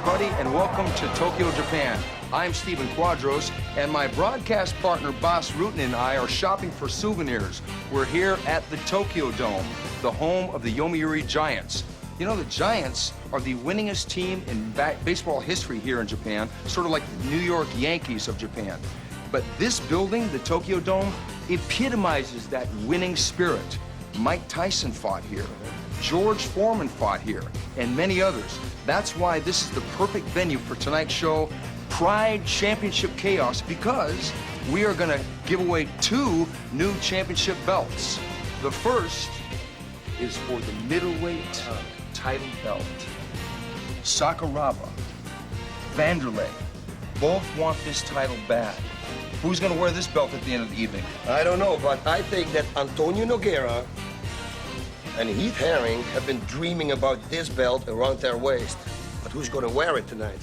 everybody, and welcome to Tokyo, Japan. I'm Stephen Quadros, and my broadcast partner, Boss Rutten, and I are shopping for souvenirs. We're here at the Tokyo Dome, the home of the Yomiuri Giants. You know, the Giants are the winningest team in baseball history here in Japan, sort of like the New York Yankees of Japan. But this building, the Tokyo Dome, epitomizes that winning spirit. Mike Tyson fought here. George Foreman fought here, and many others. That's why this is the perfect venue for tonight's show, Pride Championship Chaos, because we are going to give away 2 new championship belts. The first is for the middleweight title belt. Sakuraba, Wanderlei, both want this title bad. Who's going to wear this belt at the end of the evening? I don't know, but I think that Antonio Nogueira and Heath Herring have been dreaming about this belt around their waist. But who's going to wear it tonight?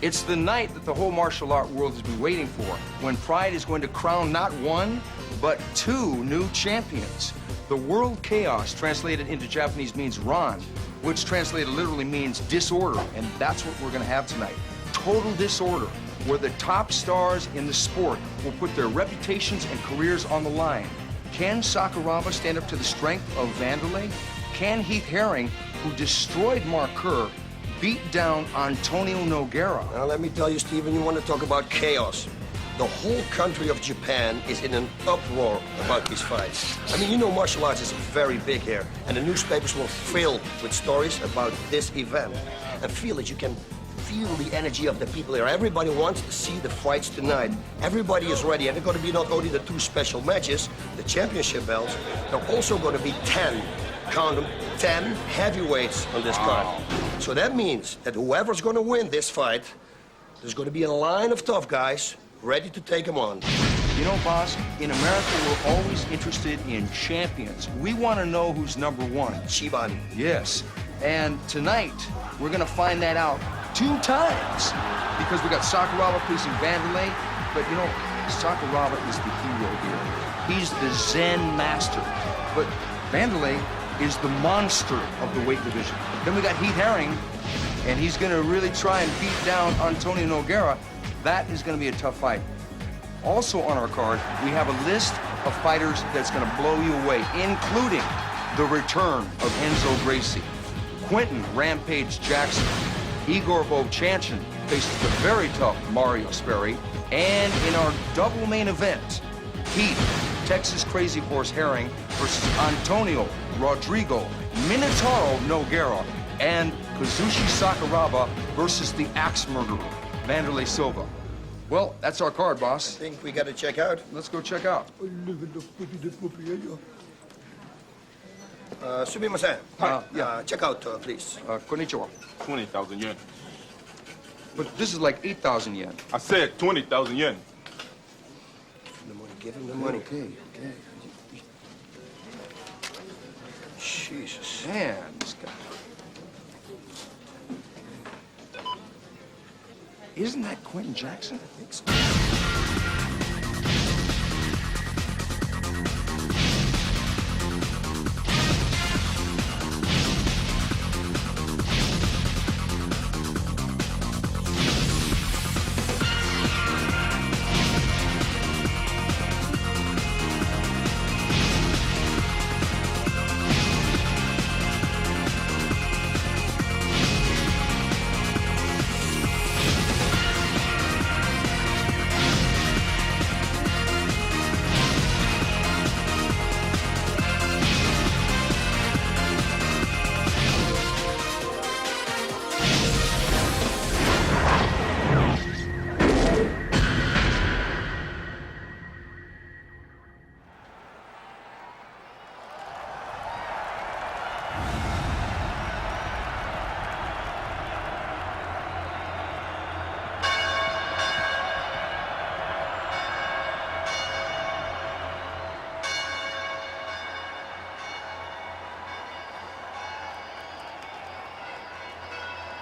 It's the night that the whole martial art world has been waiting for, when Pride is going to crown not 1, but 2 new champions. The World Chaos, translated into Japanese, means Ran, which translated literally means disorder, and that's what we're going to have tonight. Total disorder, where the top stars in the sport will put their reputations and careers on the line. Can Sakuraba stand up to the strength of Wanderlei? Can Heath Herring, who destroyed Mark Kerr, beat down Antonio Nogueira? Now, let me tell you, Stephen, you want to talk about chaos. The whole country of Japan is in an uproar about these fights. I mean, you know martial arts is very big here, and the newspapers will fill with stories about this event. And feel it, you can feel the energy of the people here. Everybody wants to see the fights tonight. Everybody is ready, and they're going to be not only the 2 special matches, the championship belts, there are also going to be 10, count them, 10 heavyweights on this card. So that means that whoever's going to win this fight, there's going to be a line of tough guys ready to take them on. You know, boss, in America, we're always interested in champions. We want to know who's number 1. Chiban. Yes. And tonight, we're going to find that out 2 times. Because we got Sakuraba facing Wanderlei, but you know, Sakuraba is the hero here. He's the Zen master. But Wanderlei is the monster of the weight division. Then we got Heath Herring, and he's going to really try and beat down Antonio Nogueira. That is going to be a tough fight. Also on our card, we have a list of fighters that's going to blow you away, including the return of Enzo Gracie, Quinton Rampage Jackson, Igor Vovchanchyn faces the very tough Mario Sperry, and in our double main event, Heath, Texas Crazy Horse Herring versus Antonio Rodrigo Minotauro Nogueira, and Kazushi Sakuraba versus the Axe Murderer, Wanderlei Silva. Well, that's our card, boss. I think we got to check out. Let's go check out. Sumimasen. Yeah. Check out, please. Konnichiwa. 20,000 yen. But this is like 8,000 yen. I said 20,000 yen. Give him the money. Okay. Jesus. Man, this guy. Isn't that Quinton Jackson? I think so.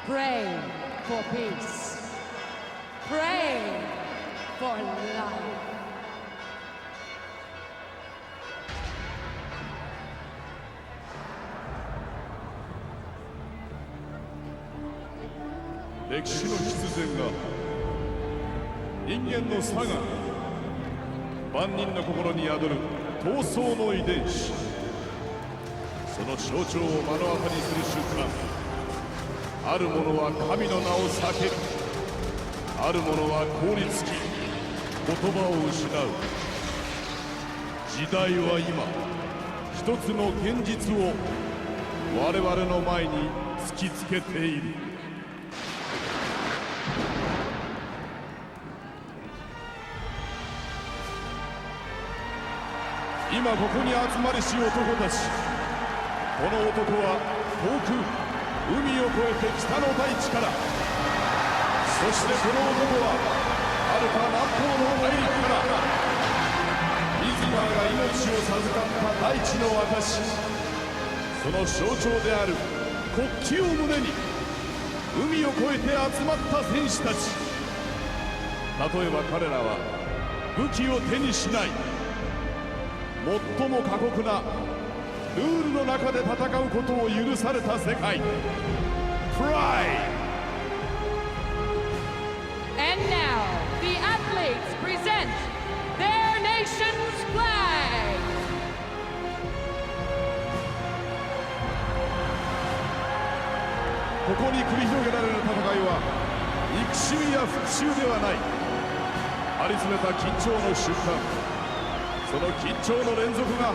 Pray for peace. Pray for life. 歴史の必然が人間の差が万人の心に宿る闘争の遺伝子、その象徴を目の当たりにする瞬間、ある者は神の名を避ける、ある者は凍りつき言葉を失う。時代は今一つの現実を我々の前に突きつけている。今ここに集まりし男たち、この男は遠く海を越えて北の大地から、そしてこの男は遥か南方の大陸から、自らが命を授かった大地の証、その象徴である国旗を胸に海を越えて集まった戦士たち。例えば彼らは武器を手にしない、最も過酷なルールの中で戦うことを許された世界、プライド。 And now, the athletes present their nation's flag. ここに繰り広げられる戦いは憎しみや復讐ではない、張り詰めた緊張の瞬間、その緊張の連続が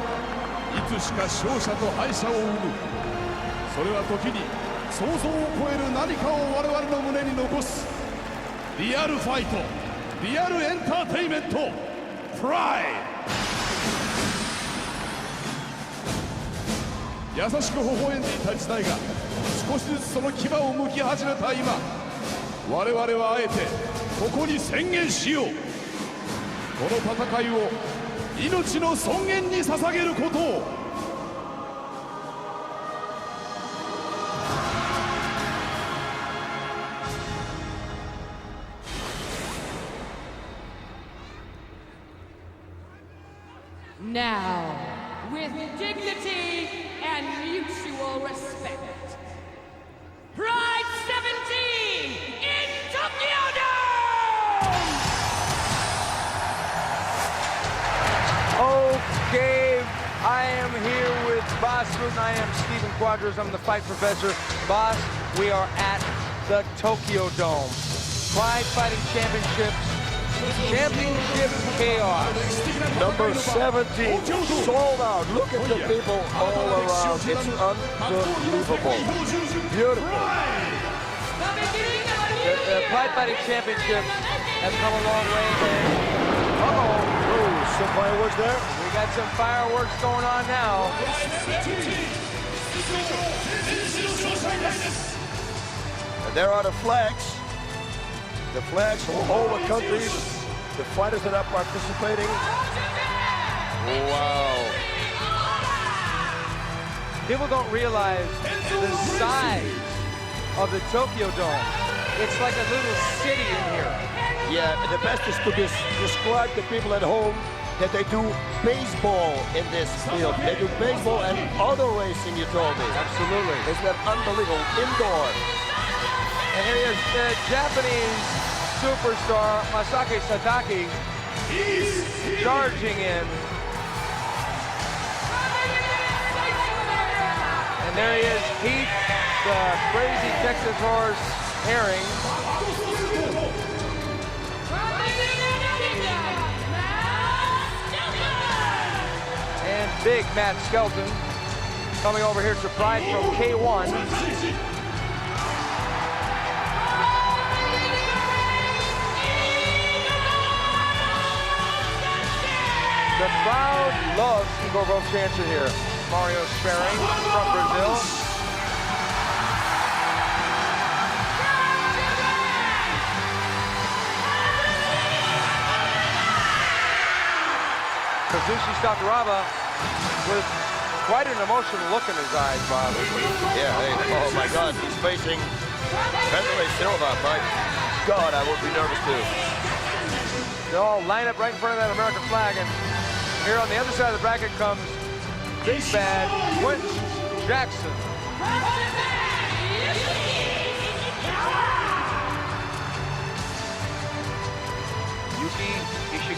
いつしか勝者と敗者を生む。それは時に想像を超える何かを我々の胸に残すリアルファイト、リアルエンターテイメント、プライド。優しく微笑んでいた時代が少しずつその牙を剥き始めた今、我々はあえてここに宣言しよう。この戦いを命の尊厳に捧げることを。Now, with dignity and mutual respect, Pride 17 in Tokyo Dome! Okay, I am here with Boss Rutten. I am Stephen Quadros. I'm the fight professor. Boss, we are at the Tokyo Dome. Pride Fighting Championships. Championship Chaos. Number 17, sold out. Look at the people all around. It's unbelievable. Beautiful. The Pride Fighting Championship has come a long way. Uh-oh. Some fireworks there? We got some fireworks going on now. And there are the flags. The flags from all the countries, the fighters that are participating. Wow. People don't realize the size of the Tokyo Dome. It's like a little city in here. Yeah, the best is to describe the people at home that they do baseball in this field. They do baseball and other racing, you told me. Absolutely. Isn't that unbelievable? Indoor. And here is the Japanese superstar Masaki Satake charging in. And there he is, Heath, the crazy Texas horse Herring. And big Matt Skelton coming over here to Pride from K1. The crowd loves Igor Vovchanchyn here. Mario Sperry from Brazil. Kazushi Sakuraba with quite an emotional look in his eyes, Bob. Yeah, hey, oh my God, he's facing Wanderlei Silva. My God, I would be nervous too. They all line up right in front of that American flag, and here on the other side of the bracket comes big bad Quinton Jackson.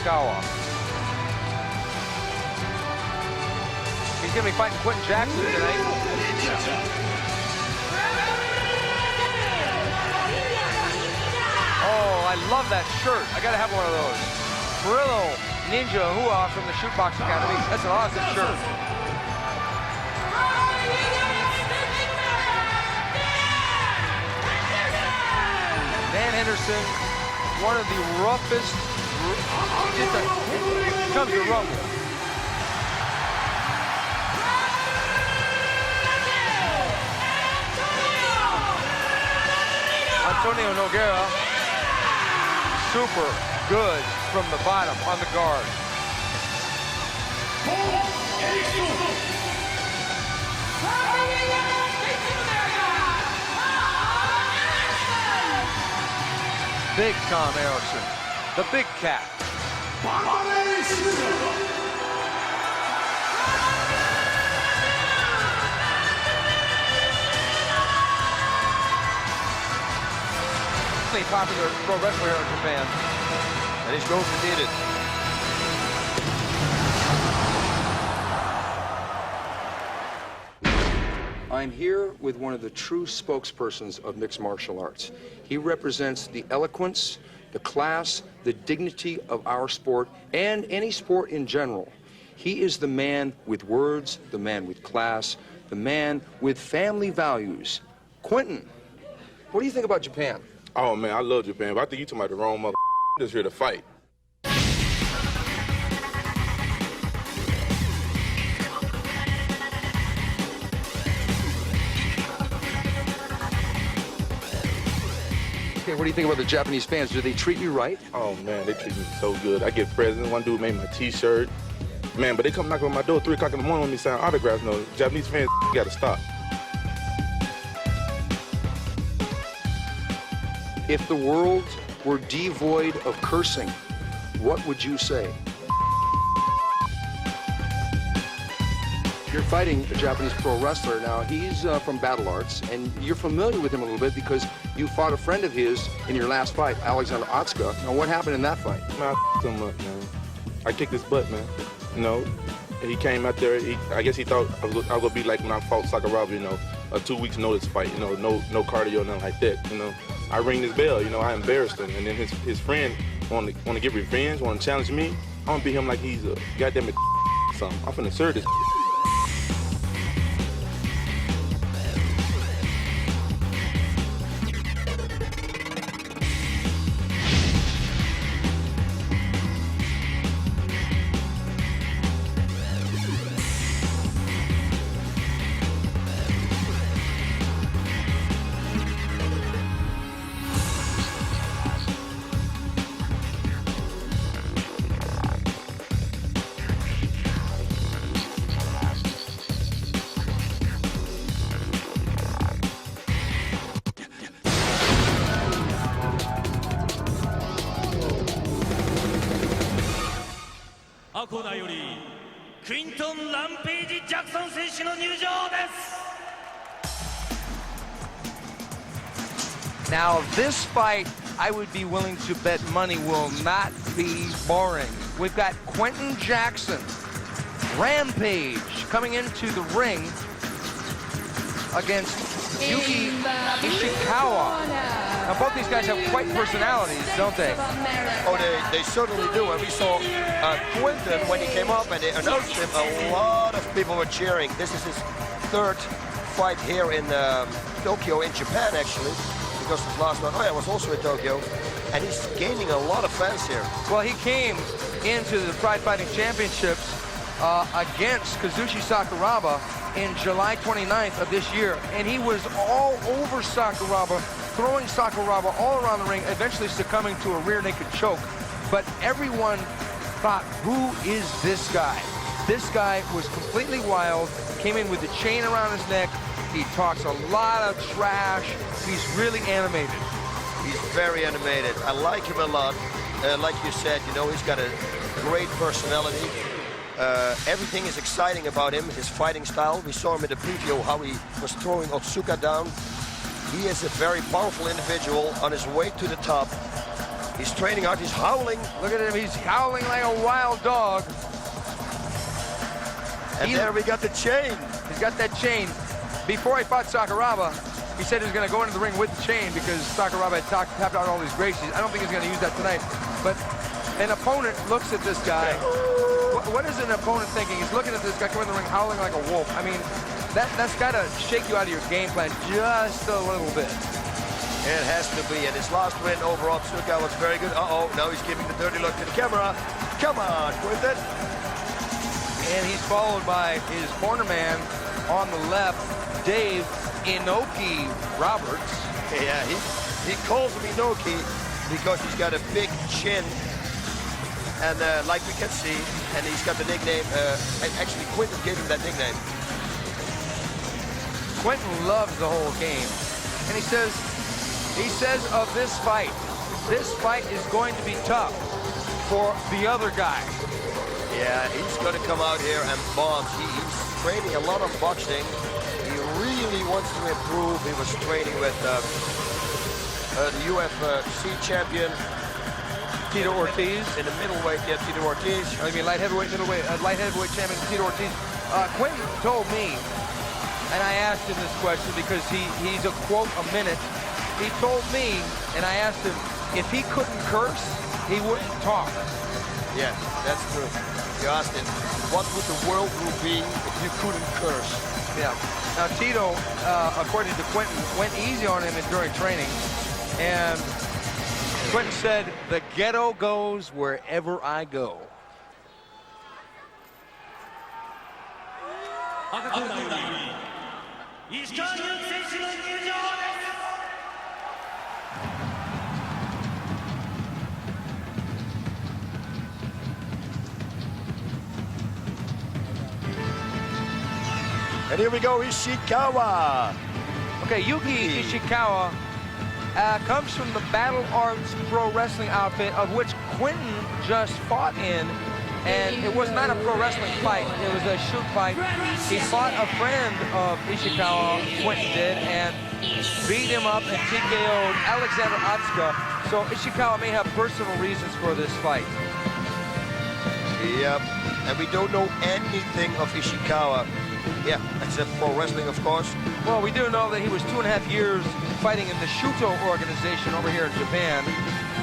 Ishikawa. He's going to be fighting Quinton Jackson tonight. Oh, I love that shirt. I got to have one of those. Brillo Ninja Hua from the Shootbox Academy. That's an awesome shirt. Dan Henderson, one of the roughest. Here comes the rumble. Antonio Nogueira, super good from the bottom on the guard. Big Tom Erickson, the big cat. Wanderlei Silva. Popular pro wrestler here in Japan. And he's going to need it. I'm here with one of the true spokespersons of mixed martial arts. He represents the eloquence, the class, the dignity of our sport, and any sport in general. He is the man with words, the man with class, the man with family values. Quinton, what do you think about Japan? Oh, man, I love Japan, but I think you talking about the wrong mother just here to fight. Okay, what do you think about the Japanese fans? Do they treat you right? Oh, man, they treat me so good. I get presents. One dude made my T-shirt. Man, but they come knock on my door 3 o'clock in the morning when me sign autographs. No, Japanese fans got to stop. If the world were devoid of cursing, what would you say? You're fighting a Japanese pro wrestler. Now, he's from Battle Arts, and you're familiar with him a little bit because you fought a friend of his in your last fight, Alexander Otsuka. Now, what happened in that fight? Man, I him up, man. I kicked his butt, man. You know, he came out there. I guess he thought I was gonna be like when I fought Sakuraba, you know, a 2 weeks notice fight. You know, no cardio, nothing like that. You know, I ring his bell. You know, I embarrassed him, and then his friend want to get revenge, want to challenge me. I want to beat him like he's a goddamn something. I'm finna serve this. Quinton Rampage Jackson 選手の入場です。 Now, this fight, I would be willing to bet money will not be boring. We've got Quinton Jackson, Rampage, coming into the ring against Yuki Ishikawa. Now, both these guys have quite personalities, don't they? Oh, they certainly do. And we saw Quinton, when he came up and they announced him, a lot of people were cheering. This is his 3rd fight here in Tokyo, in Japan, actually, because his last one, was also in Tokyo. And he's gaining a lot of fans here. Well, he came into the Pride Fighting Championships against Kazushi Sakuraba in July 29th of this year, and he was all over Sakuraba, throwing Sakuraba all around the ring, eventually succumbing to a rear naked choke. But everyone thought, who is this guy? This guy was completely wild, came in with the chain around his neck. He talks a lot of trash. He's really animated. He's very animated. I like him a lot. Like you said, you know, he's got a great personality. Everything is exciting about him, his fighting style. We saw him in the preview how he was throwing Otsuka down. He is a very powerful individual on his way to the top. He's training hard, he's howling. Look at him, he's howling like a wild dog. And there we got the chain. He's got that chain. Before he fought Sakuraba, he said he was going to go into the ring with the chain because Sakuraba had tapped out all these Gracies. I don't think he's going to use that tonight. But an opponent looks at this guy. What is an opponent thinking? He's looking at this guy coming in the ring howling like a wolf. I mean, that's got to shake you out of your game plan just a little bit. It has to be, and his last win overall, Tsuka was very good. Uh-oh, now he's giving the dirty look to the camera. Come on, Quinton. And he's followed by his corner man on the left, Dave Inoki Roberts. Yeah, he calls him Inoki because he's got a big chin. And like we can see, and he's got the nickname, actually Quinton gave him that nickname. Quinton loves the whole game. And he says of this fight is going to be tough for the other guy. Yeah, he's going to come out here and box. He's training a lot of boxing. He really wants to improve. He was training with the UFC champion Tito Ortiz. In the middleweight, yeah, Tito Ortiz. I mean, light heavyweight champion Tito Ortiz. Quinton told me, and I asked him this question because he's a quote a minute. He told me, and I asked him, if he couldn't curse, he wouldn't talk. Yeah, that's true. You asked him, what would the world be if you couldn't curse? Yeah. Now, Tito, according to Quinton, went easy on him during training. And Quinton said, the ghetto goes wherever I go. And here we go, Ishikawa. Okay, Yuki Ishikawa comes from the Battle Arts Pro Wrestling outfit, of which Quinton just fought in. And it was not a pro wrestling fight, it was a shoot fight. He fought a friend of Ishikawa, Quinton did, and beat him up and TKO'd Alexander Otsuka. So Ishikawa may have personal reasons for this fight. Yep, and we don't know anything of Ishikawa. Yeah, except pro wrestling, of course. Well, we do know that he was 2.5 years fighting in the Shuto organization over here in Japan.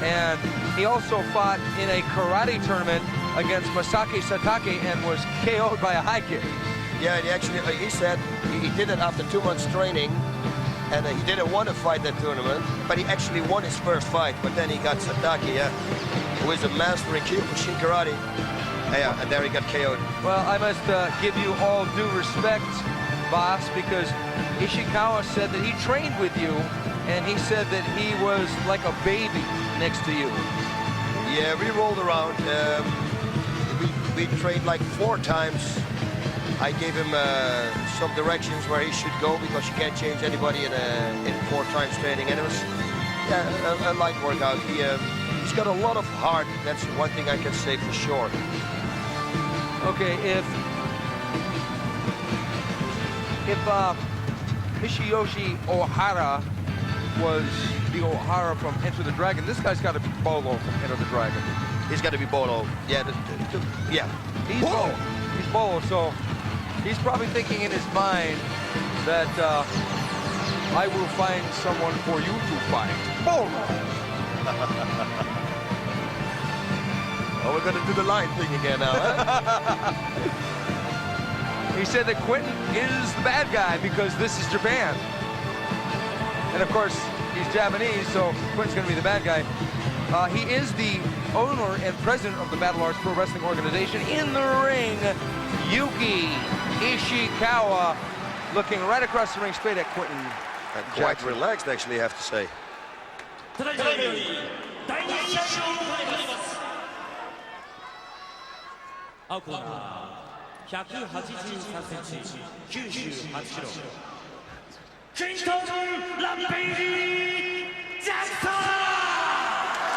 And he also fought in a karate tournament against Masaki Satake and was KO'd by a high kick. Yeah, and he actually, he said he did it after 2 months training, and he didn't want to fight that tournament, but he actually won his first fight, but then he got Satake, yeah, who is a master in Kyokushin karate. Yeah, and there he got KO'd. Well, I must give you all due respect, boss, because Ishikawa said that he trained with you, and he said that he was like a baby next to you. Yeah, we rolled around. We trained like 4 times. I gave him some directions where he should go because you can't change anybody in 4 times training. And it was a light workout. He's got a lot of heart. That's one thing I can say for sure. Okay, if Michiyoshi Ohara was the Ohara from Enter the Dragon, this guy's got to be Bolo from Enter the Dragon. He's got to be Bolo. Yeah, yeah. He's Bolo. He's Bolo, so he's probably thinking in his mind that I will find someone for you to fight. Bolo! Oh, we're going to do the line thing again now, huh? He said that Quinton is the bad guy because this is Japan. And of course, he's Japanese, so Quinton's going to be the bad guy. He is the owner and president of the Battle Arts Pro Wrestling Organization. In the ring, Yuki Ishikawa, looking right across the ring, straight at Quinton. And quite relaxed, actually, I have to say.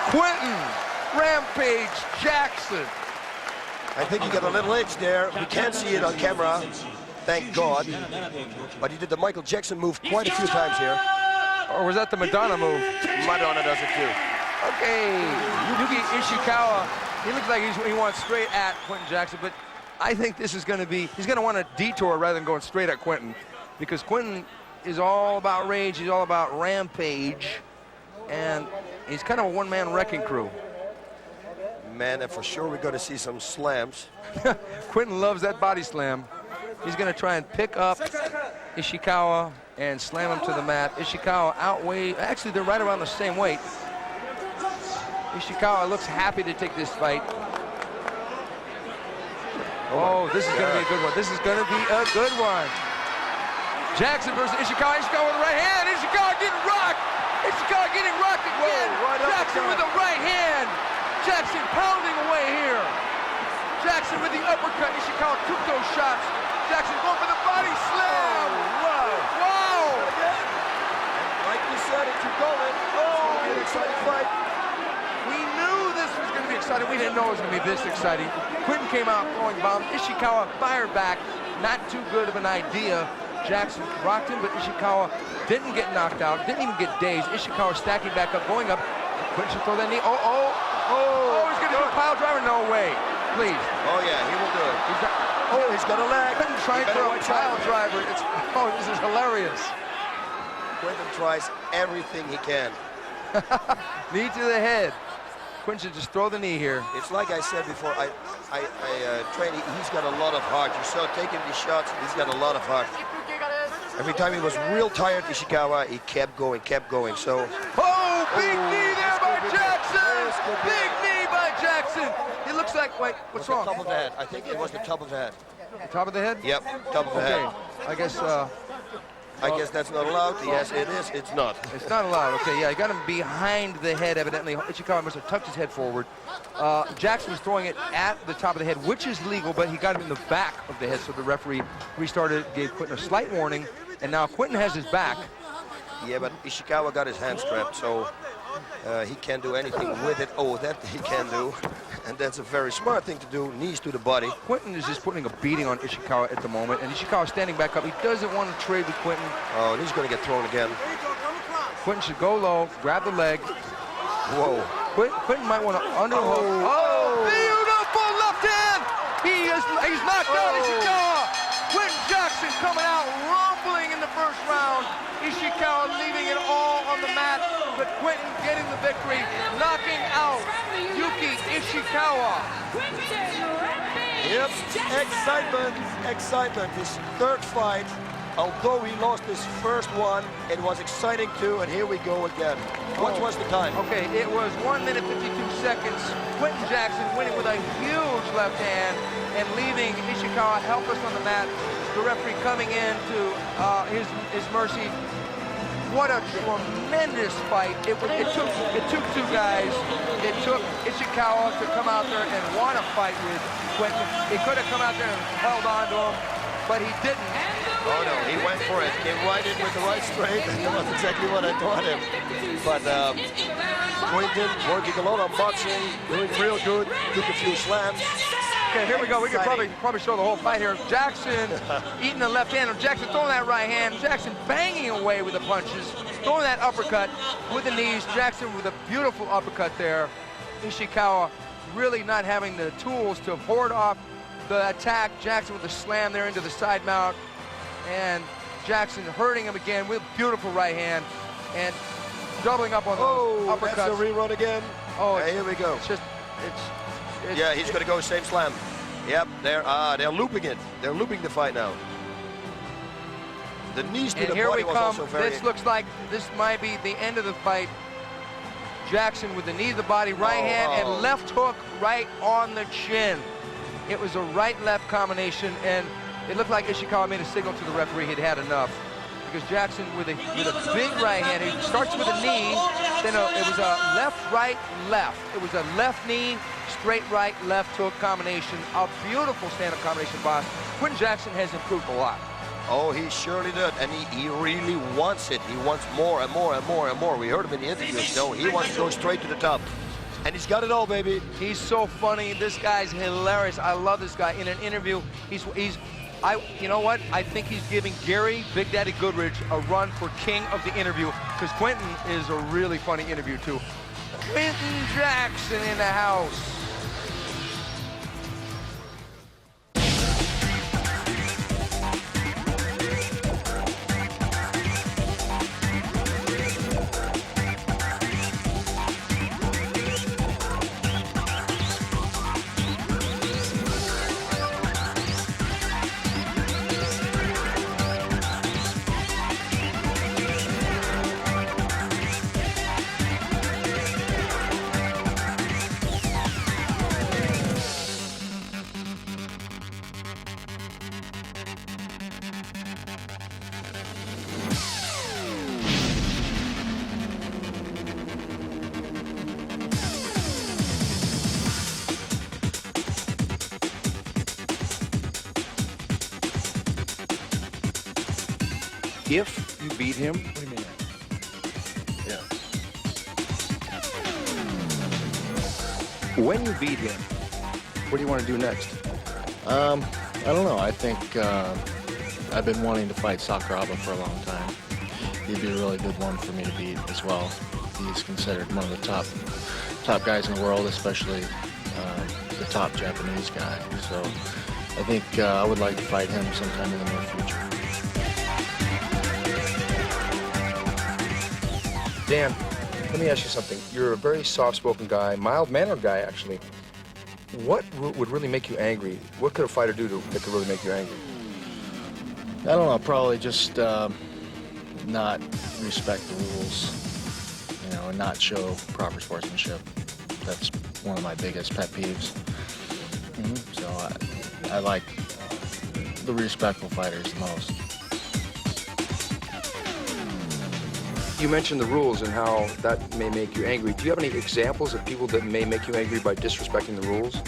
Quinton Rampage Jackson. I think he got a little edge there. We can't see it on camera, thank God. But he did the Michael Jackson move quite a few times here. Or was that the Madonna move? Madonna does it too. Okay, Yuki Ishikawa, he looks like he wants straight at Quinton Jackson, but I think this is going to be, he's going to want a detour rather than going straight at Quinton, because Quinton is all about rage, he's all about rampage, and he's kind of a one-man wrecking crew. Man, and for sure we're going to see some slams. Quinton loves that body slam. He's going to try and pick up Ishikawa and slam him to the mat. Ishikawa outweigh, actually they're right around the same weight. Ishikawa looks happy to take this fight. Oh, this is going to be a good one. This is going to be a good one. Jackson versus Ishikawa. Ishikawa with the right hand. Ishikawa getting rocked. Ishikawa getting rocked again. Jackson with the right hand. Jackson pounding away here. Jackson with the uppercut. Ishikawa took those shots. Jackson going for the body slam. Wow. Like you said, it keep going. Oh, an exciting fight. We knew this was going to be exciting. We didn't know it was going to be this exciting. Quinton came out throwing bombs. Ishikawa fired back. Not too good of an idea. Jackson rocked him, but Ishikawa didn't get knocked out, didn't even get dazed. Ishikawa stacking back up, going up. Quinton should throw that knee. Oh, he's going to do a pile driver? No way. Please. Oh, yeah, he will do it. He's got a leg. Quinton trying for a pile driver. This is hilarious. Quinton tries everything he can. Knee to the head. Quinton should just throw the knee here. It's like I said before, I train, he's got a lot of heart. You saw taking these shots, he's got a lot of heart. Every time he was real tired, Ishikawa, he kept going, so. Oh, big knee there by Jackson! Big knee by Jackson! It looks like, wait, what's wrong? Top of the head. I think it was the top of the head. The top of the head? Yep, top of the head. I guess, that's not allowed. Yes, it is. It's not. It's not allowed. Okay, yeah, he got him behind the head, evidently. Ishikawa must have tucked his head forward. Jackson was throwing it at the top of the head, which is legal, but he got him in the back of the head, so the referee restarted, gave Quinton a slight warning, and now Quinton has his back. Yeah, but Ishikawa got his hand strapped, so he can't do anything with it. Oh, that he can do. And that's a very smart thing to do, knees to the body. Quinton is just putting a beating on Ishikawa at the moment, and Ishikawa standing back up. He doesn't want to trade with Quinton. Oh, and he's going to get thrown again. Quinton should go low, grab the leg. Whoa. Quinton might want to underhook. Oh, beautiful left hand! He's knocked out Ishikawa. Quinton Jackson coming out, rumbling in the first round. Ishikawa leaving it all on the mat, but Quinton getting the victory, knocking out Yuki Ishikawa. Yep, excitement. His third fight, although he lost his first one, it was exciting too, and here we go again. What was the time? Okay, it was 1 minute 52 seconds. Quinton Jackson winning with a huge left hand and leaving Ishikawa helpless on the mat. The referee coming in to his mercy. What a tremendous fight. It took two guys. It took Ishikawa to come out there and want to fight with Quinton. He could have come out there and held on to him, but he didn't. Oh no, he went for it. Came right in with the right straight. That was exactly what I taught him. But Quinton working a lot on boxing, doing real good, took a few slams. Okay, here we go. We can probably show the whole fight here. Jackson eating the left hand. Jackson throwing that right hand. Jackson banging away with the punches. Throwing that uppercut with the knees. Jackson with a beautiful uppercut there. Ishikawa really not having the tools to ward off the attack. Jackson with the slam there into the side mount. And Jackson hurting him again with beautiful right hand. And doubling up on the uppercuts. That's a rerun again. Oh, yeah, here we go. Yeah, he's going to go same slam. Yep, they're looping it. They're looping the fight now. The knees to the body was also very... This looks like this might be the end of the fight. Jackson with the knee to the body, right hand, and left hook right on the chin. It was a right-left combination, and it looked like Ishikawa made a signal to the referee he'd had enough. Because Jackson with a big right hand, he starts with a knee, then it was a left, right, left. It was a left knee, straight right, left hook combination. A beautiful stand-up combination, boss. Quinton Jackson has improved a lot. Oh, he surely did, and he really wants it. He wants more and more and more and more. We heard him in the interviews. No, he wants to go straight to the top. And he's got it all, baby. He's so funny. This guy's hilarious. I love this guy. In an interview, you know what? I think he's giving Gary Big Daddy Goodridge a run for king of the interview, because Quinton is a really funny interview too. Quinton Jackson in the house. If you beat him, what do you mean? Yeah. When you beat him, what do you want to do next? I don't know. I think I've been wanting to fight Sakuraba for a long time. He'd be a really good one for me to beat as well. He's considered one of the top guys in the world, especially the top Japanese guy. So I think I would like to fight him sometime in the near future. Dan, let me ask you something. You're a very soft-spoken guy, mild-mannered guy, actually. What would really make you angry? What could a fighter do that could really make you angry? I don't know, probably just not respect the rules, you know, and not show proper sportsmanship. That's one of my biggest pet peeves. So I like the respectful fighters the most. You mentioned the rules and how that may make you angry. Do you have any examples of people that may make you angry by disrespecting the rules?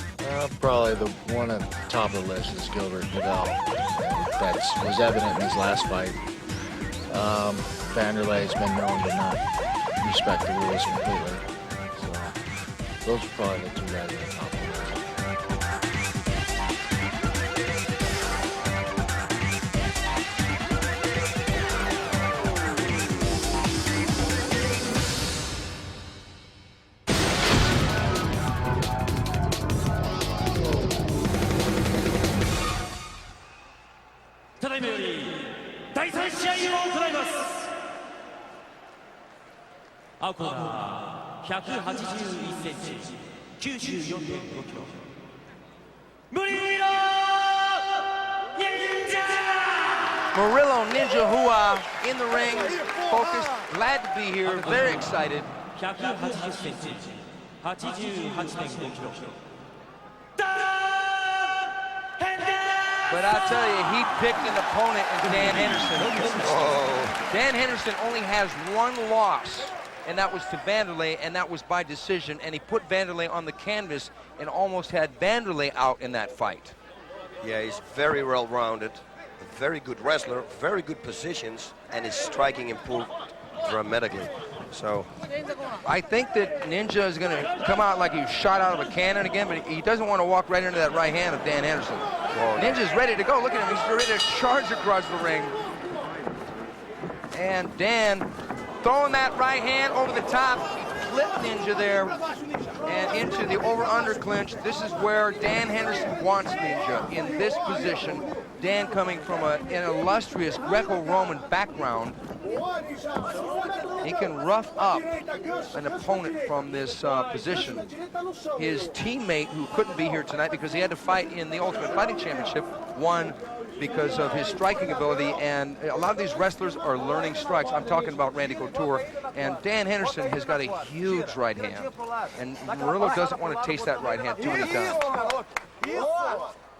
Probably the one at the top of the list is Gilbert Vidal. That was evident in his last fight. Wanderlei's been known to not respect the rules completely. So those are probably the two guys at the top of the list. Murillo Ninja Hua in the ring, focused, glad to be here, very excited. But I'll tell you, he picked an opponent in Dan Henderson. Oh. Dan Henderson only has one loss, and that was to Wanderlei, and that was by decision, and he put Wanderlei on the canvas and almost had Wanderlei out in that fight. Yeah, he's very well-rounded, a very good wrestler, very good positions, and his striking improved dramatically. So I think that Ninja is going to come out like he shot out of a cannon again, but he doesn't want to walk right into that right hand of Dan Henderson. Ninja's ready to go. Look at him. He's ready to charge across the ring. And Dan throwing that right hand over the top. He flipped Ninja there and into the over-under clinch. This is where Dan Henderson wants Ninja, in this position. Dan coming from an illustrious Greco-Roman background. He can rough up an opponent from this position. His teammate, who couldn't be here tonight because he had to fight in the Ultimate Fighting Championship, won because of his striking ability, and a lot of these wrestlers are learning strikes. I'm talking about Randy Couture, and Dan Henderson has got a huge right hand, and Murillo doesn't want to taste that right hand too many times.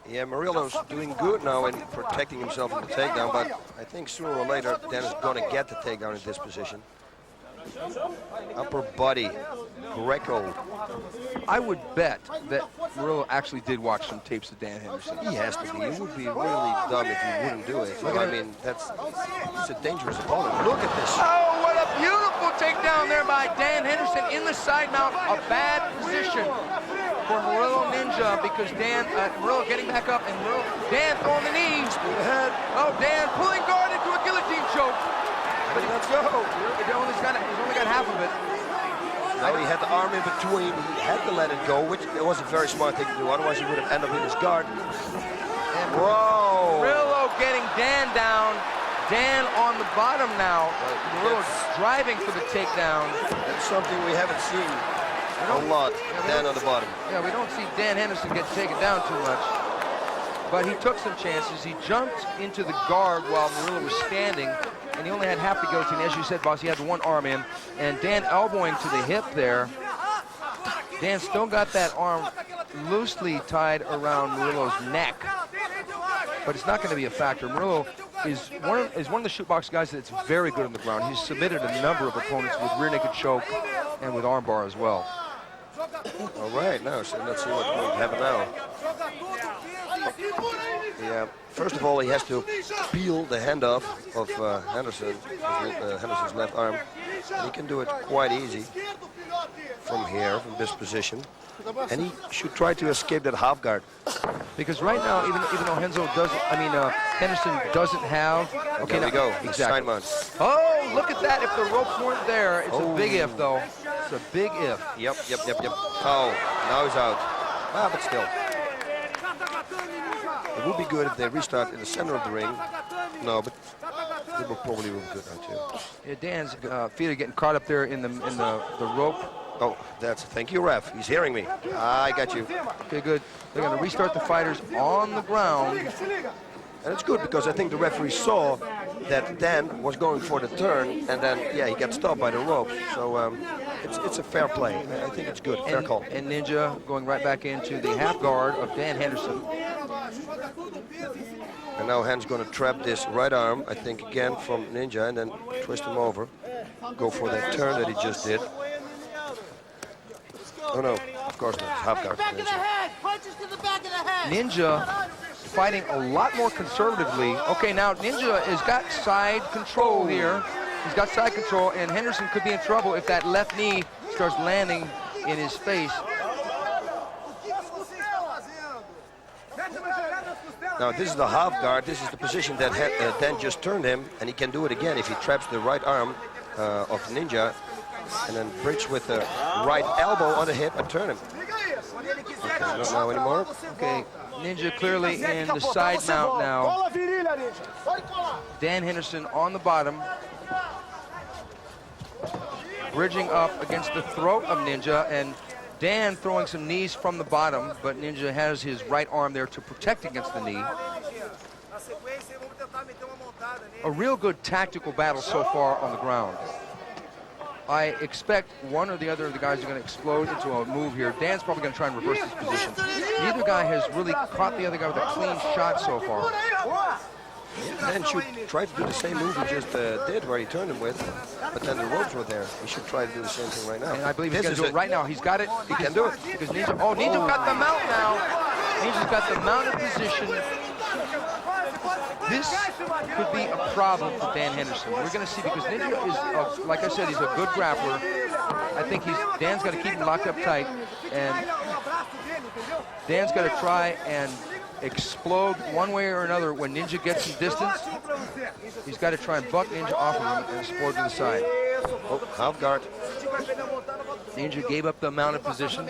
yeah, Murillo's doing good now in protecting himself from the takedown, but I think sooner or later Dan is going to get the takedown in this position. Upper body, Greco. I would bet that Murillo actually did watch some tapes of Dan Henderson. He has to be. He would be really dumb if he wouldn't do it. So, I mean, it's a dangerous opponent. Look at this. Oh, what a beautiful takedown there by Dan Henderson in the side mount. A bad position for Murillo Ninja because Murillo getting back up and Dan throwing the knees. Oh, Dan pulling guard into a guillotine choke. But let's go. He's only got half of it. Now he had the arm in between. He had to let it go, which it was a very smart thing to do. Otherwise, he would have ended up in his guard. And Whoa! Murillo getting Dan down. Dan on the bottom now. Murillo driving for the takedown. That's something we haven't seen a lot. Dan on the bottom. Yeah, we don't see Dan Henderson get taken down too much. But he took some chances. He jumped into the guard while Murillo was standing, and he only had half the guillotine. As you said, boss, he had one arm in, and Dan elbowing to the hip there. Dan still got that arm loosely tied around Murillo's neck, but it's not going to be a factor. Murillo is one of the shootbox guys that's very good on the ground. He's submitted a number of opponents with rear naked choke and with armbar as well. All right, now, so let's see what's going to happen now. Yeah, first of all, he has to peel the hand off of Henderson, Henderson's left arm. And he can do it quite easy from here, from this position. And he should try to escape that half guard. Because right now, even though Henderson doesn't have... Okay, there we go. Exactly. Steinman. Oh, look at that. If the ropes weren't there, it's a big if, though. It's a big if. Yep. Oh, now he's out. Ah, but still. It would be good if they restart in the center of the ring. No, but they will probably be good now, too. Yeah, Dan's feet are getting caught up there in the rope. Oh, thank you, ref. He's hearing me. I got you. Okay, good. They're going to restart the fighters on the ground. And it's good because I think the referee saw that Dan was going for the turn, and then, yeah, he got stopped by the ropes. So it's a fair play. I think it's good. Fair call. And Ninja going right back into the half guard of Dan Henderson. And now Hans going to trap this right arm, I think, again from Ninja, and then twist him over. Go for that turn that he just did. Oh no, of course not. Half guard. Ninja fighting a lot more conservatively. Okay, now Ninja has got side control here. He's got side control, and Henderson could be in trouble if that left knee starts landing in his face. Now this is the half guard. This is the position that Dan just turned him, and he can do it again if he traps the right arm of Ninja, and then bridge with the right elbow on the hip and turn him. Okay, not now anymore. Okay, Ninja clearly in the side mount now. Dan Henderson on the bottom. Bridging up against the throat of Ninja, and Dan throwing some knees from the bottom, but Ninja has his right arm there to protect against the knee. A real good tactical battle so far on the ground. I expect one or the other of the guys are going to explode into a move here. Dan's probably going to try and reverse this position. Neither guy has really caught the other guy with a clean shot so far. Dan should try to do the same move he just did, where he turned him with, but then the ropes were there. He should try to do the same thing right now. And I believe he's going to do it right now. He's got it. He can do it. Because Ninja, Ninja got the mount now. Ninja's got the mounted position. This could be a problem for Dan Henderson. We're going to see, because Ninja is, like I said, he's a good grappler. I think Dan's got to keep him locked up tight, and Dan's got to try and explode one way or another when Ninja gets some distance. He's got to try and buck Ninja off of him and explode to the side. Oh, half guard. Ninja gave up the mounted position.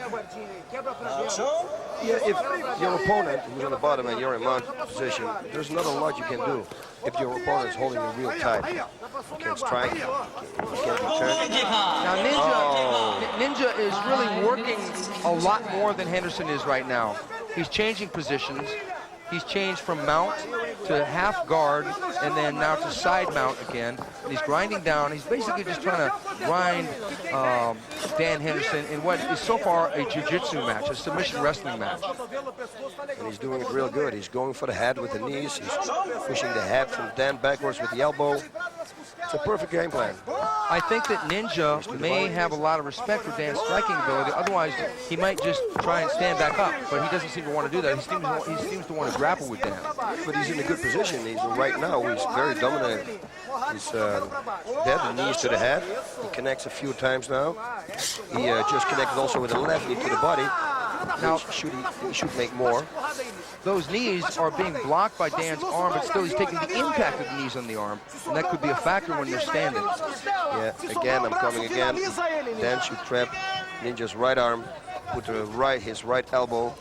Yeah, if your opponent who's on the bottom and you're in mounted position, there's not a lot you can do. If your opponent is holding you real tight, you can strike, you can't return. Now Ninja is really working a lot more than Henderson is right now. He's changing positions. He's changed from mount to half guard, and then now to side mount again. And he's grinding down. He's basically just trying to grind Dan Henderson in what is so far a jiu-jitsu match, a submission wrestling match. And he's doing it real good. He's going for the head with the knees. He's pushing the head from Dan backwards with the elbow. It's a perfect game plan. I think that Ninja may have a lot of respect for Dan's striking ability. Otherwise, he might just try and stand back up. But he doesn't seem to want to do that. He seems to want to grapple with Dan. But he's in a good position. Right now, he's very dominant. He's dead, the knees to the head. He connects a few times now. He just connected also with the left knee to the body. Now, he should make more. those knees are being blocked by Dan's arm, but still he's taking the impact of the knees on the arm, and that could be a factor when they're standing. Yeah, again, I'm coming again. Dan should trap Ninja's right arm, put his right elbow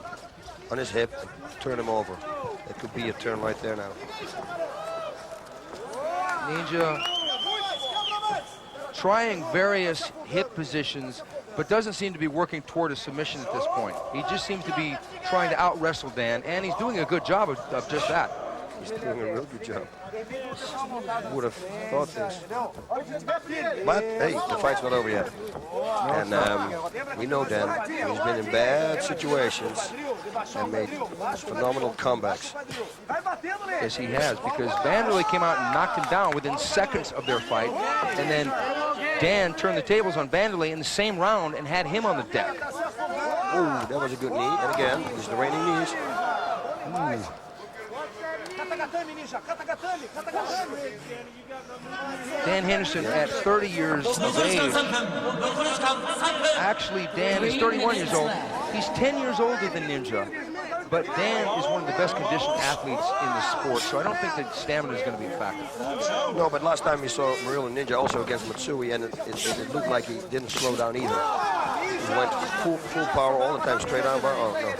on his hip, and turn him over. That could be a turn right there now. Ninja trying various hip positions, but doesn't seem to be working toward a submission at this point. He just seems to be trying to out-wrestle Dan, and he's doing a good job of just that. He's doing a real good job. Would have thought this. But, hey, the fight's not over yet. And we know Dan. He's been in bad situations and made phenomenal comebacks. Yes, he has, because Wanderlei came out and knocked him down within seconds of their fight, and then Dan turned the tables on Wanderlei in the same round and had him on the deck. Oh, that was a good knee. And again, he's the reigning knees. Ooh. Dan Henderson at 30 years of age. Actually, Dan is 31 years old. He's 10 years older than Ninja. But Dan is one of the best conditioned athletes in the sport, so I don't think that stamina is going to be a factor. No, but last time we saw Murilo Ninja also against Matsui, and it looked like he didn't slow down either. He went full power all the time, straight arm bar. Oh, no.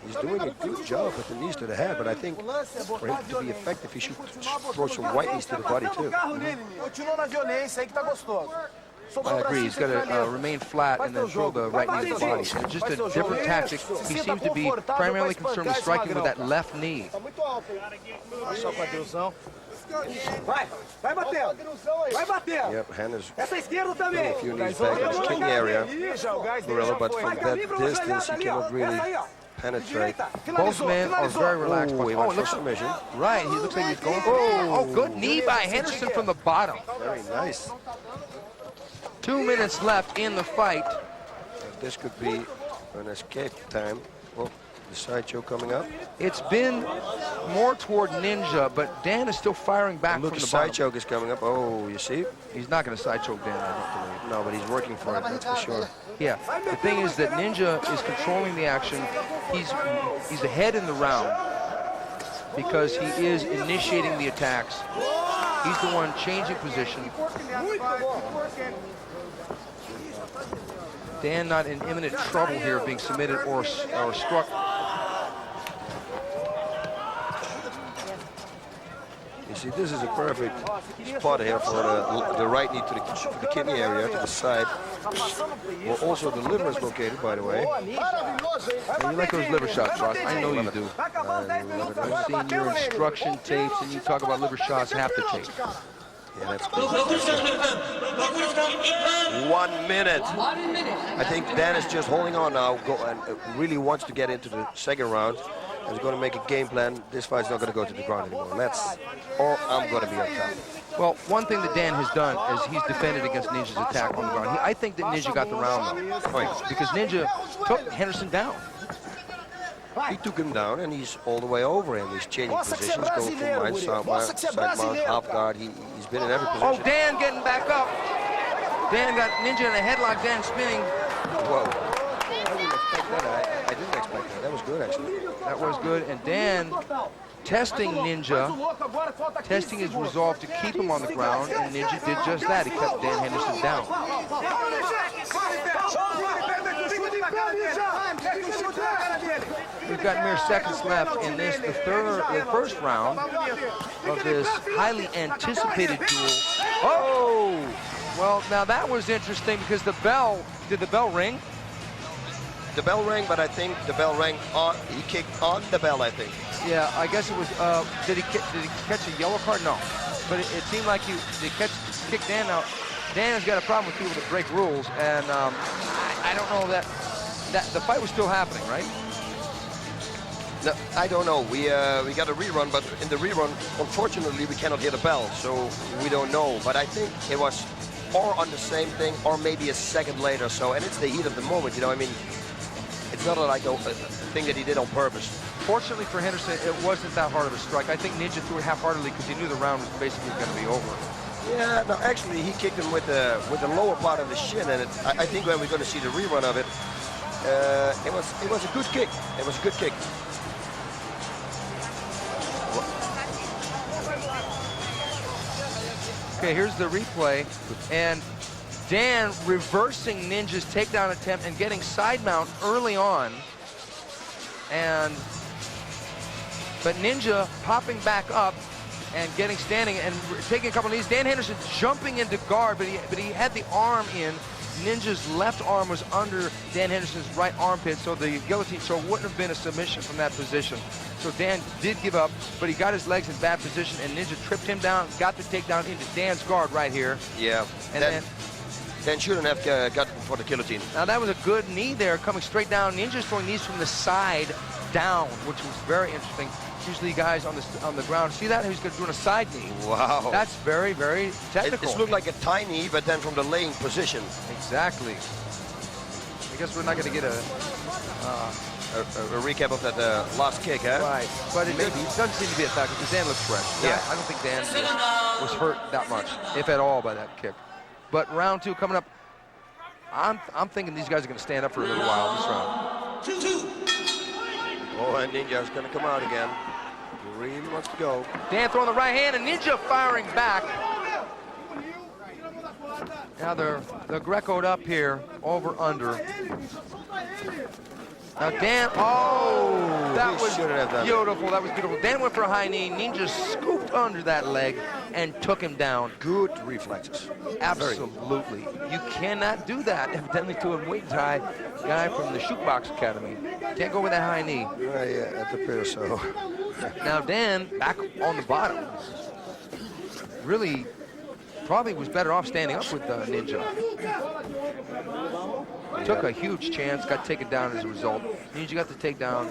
He's doing a good job with the knees to the head, but I think for him to be effective, he should throw some white knees to the body, too. I agree. He's got to remain flat and then throw the right knee to the body. It's just a different tactic. He seems to be primarily concerned with striking with that left knee. Yep, Henderson putting a few knees back in his kicking area. Murilo, but from that distance, he cannot really penetrate. Both men are very relaxed. Oh, he went for submission. Right, he looks like he's going for oh, good knee by Henderson from the bottom. Very nice. 2 minutes left in the fight. This could be an escape time. Oh, the sideshow coming up. It's been more toward Ninja, but Dan is still firing back Look, from the the side bottom. choke is coming up. Oh, you see? He's not going to side choke Dan, I don't believe. No, but he's working for it, that's for sure. Yeah, the thing is that Ninja is controlling the action. He's ahead in the round because he is initiating the attacks. He's the one changing position. Dan not in imminent trouble here of being submitted or struck. You see, this is a perfect spot here for the right knee to the kidney area, to the side. Well, also the liver is located, by the way. And you like those liver shots, Ross. I know you do. I've seen your instruction tapes, and you talk about liver shots half the tape. Yeah, that's good. 1 minute. I think Dan is just holding on now and really wants to get into the second round. And he's going to make a game plan. This fight's not going to go to the ground anymore. And that's all I'm going to be on top. Well, one thing that Dan has done is he's defended against Ninja's attack on the ground. I think that Ninja got the round, though, because Ninja took Henderson down. He took him down, and he's all the way over him. He's changing positions, going from mine, side mount, half guard. He's been in every position. Oh, Dan getting back up. Dan got Ninja in a headlock, Dan spinning. Whoa. I didn't expect that. I didn't expect that. That was good, actually. That was good, and Dan testing Ninja, testing his resolve to keep him on the ground, and Ninja did just that. He kept Dan Henderson down. We've got mere seconds left in this, the first round of this highly anticipated duel. Oh! Well, now that was interesting because did the bell ring? The bell rang, but I think the bell rang on, he kicked on the bell, I think. Yeah, I guess it was, did he catch a yellow card? No. But it seemed like he kicked Dan out. Dan has got a problem with people that break rules, and I don't know that the fight was still happening, right? No, I don't know. We got a rerun, but in the rerun, unfortunately, we cannot hear the bell, so we don't know. But I think it was or on the same thing, or maybe a second later. So, and it's the heat of the moment, you know. I mean, it's not like a thing that he did on purpose. Fortunately for Henderson, it wasn't that hard of a strike. I think Ninja threw it half-heartedly because he knew the round was basically going to be over. Yeah, no, actually, he kicked him with the lower part of the shin, and I think when we're going to see the rerun of it, It was a good kick. It was a good kick. Okay, here's the replay, and Dan reversing Ninja's takedown attempt and getting side mount early on, but Ninja popping back up and getting standing and taking a couple of knees. Dan Henderson jumping into guard, but he had the arm in. Ninja's left arm was under Dan Henderson's right armpit, so the guillotine, so it wouldn't have been a submission from that position. So Dan did give up, but he got his legs in bad position, and Ninja tripped him down, got the takedown into Dan's guard right here. Yeah, and Dan shouldn't have got for the guillotine. Now that was a good knee there, coming straight down. Ninja's throwing knees from the side down, which was very interesting. Usually guys on the ground, see that? He's doing a side knee. Wow. That's very, very technical. It looked like a tiny, but then from the laying position. Exactly. I guess we're not going to get a recap of that last kick, huh? Right, but it doesn't seem to be a factor because Dan looks fresh. Yeah. I don't think Dan was hurt that much, if at all, by that kick. But round two coming up, I'm thinking these guys are going to stand up for a little while in this round. Oh, and Ninja's going to come out again. He really wants to go. Dan throwing the right hand, and Ninja firing back. Now they're Greco'd up here, over under. Now Dan, that was beautiful. That was beautiful. Dan went for a high knee. Ninja scooped under that leg and took him down. Good reflexes. Absolutely. You cannot do that, evidently, to a Muay Thai guy from the Shootbox Academy. Can't go with that high knee. Yeah, it appears so. Now Dan, back on the bottom, really probably was better off standing up with Ninja. Took a huge chance, got taken down as a result. Ninja got the takedown,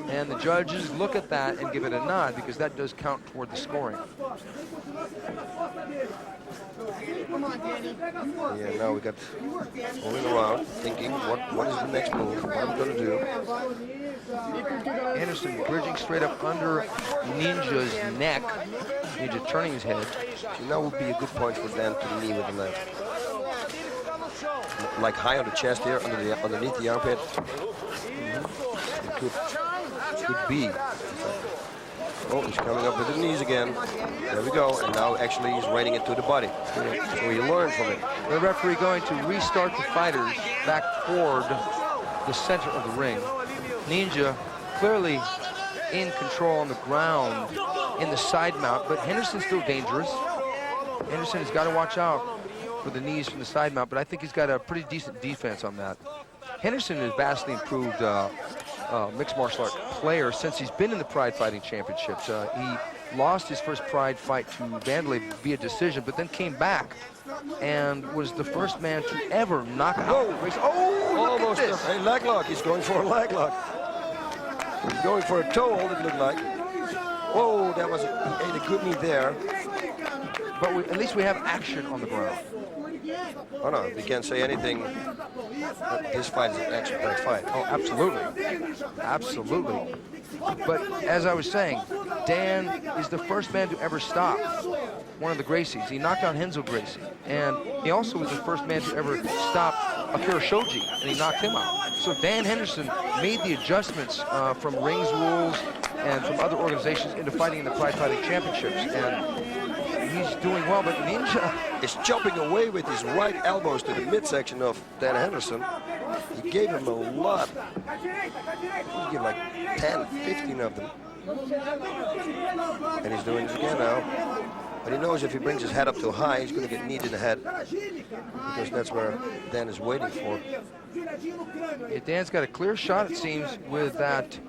and the judges look at that and give it a nod because that does count toward the scoring. Yeah, now we got rolling around, thinking, what is the next move? What am I going to do? Anderson bridging straight up under Ninja's neck. Ninja turning his head. See, now would be a good point for Dan to the knee with the left. Like high on the chest here, underneath the armpit. It could be. Oh, he's coming up with the knees again. There we go. And now actually he's raining into the body. So he learned from it. The referee going to restart the fighters back toward the center of the ring. Ninja clearly in control on the ground in the side mount, but Henderson's still dangerous. Henderson has got to watch out for the knees from the side mount, but I think he's got a pretty decent defense on that. Henderson has vastly improved mixed martial art player since he's been in the Pride Fighting Championships. He lost his first Pride fight to Wanderlei via decision, but then came back and was the first man to ever knock out Gracie. Oh, look almost at this. a leg lock. He's going for a leg lock. He's going for a toe hold, it looked like. Whoa, that was he ate a good knee there. But at least we have action on the ground. Oh no, we can't say anything. This fight is an action-packed fight. Oh, absolutely. Absolutely. But as I was saying, Dan is the first man to ever stop one of the Gracies. He knocked out Renzo Gracie. And he also was the first man to ever stop Akira Shoji, and he knocked him out. So Dan Henderson made the adjustments from Rings rules and from other organizations into fighting in the Pride Fighting Championships. And he's doing well, but Ninja is chopping away with his right elbows to the midsection of Dan Henderson. He gave him a lot. He gave like 10, 15 of them. And he's doing it again now. But he knows if he brings his head up too high, he's going to get kneed in the head. Because that's where Dan is waiting for. Yeah, Dan's got a clear shot, it seems, with that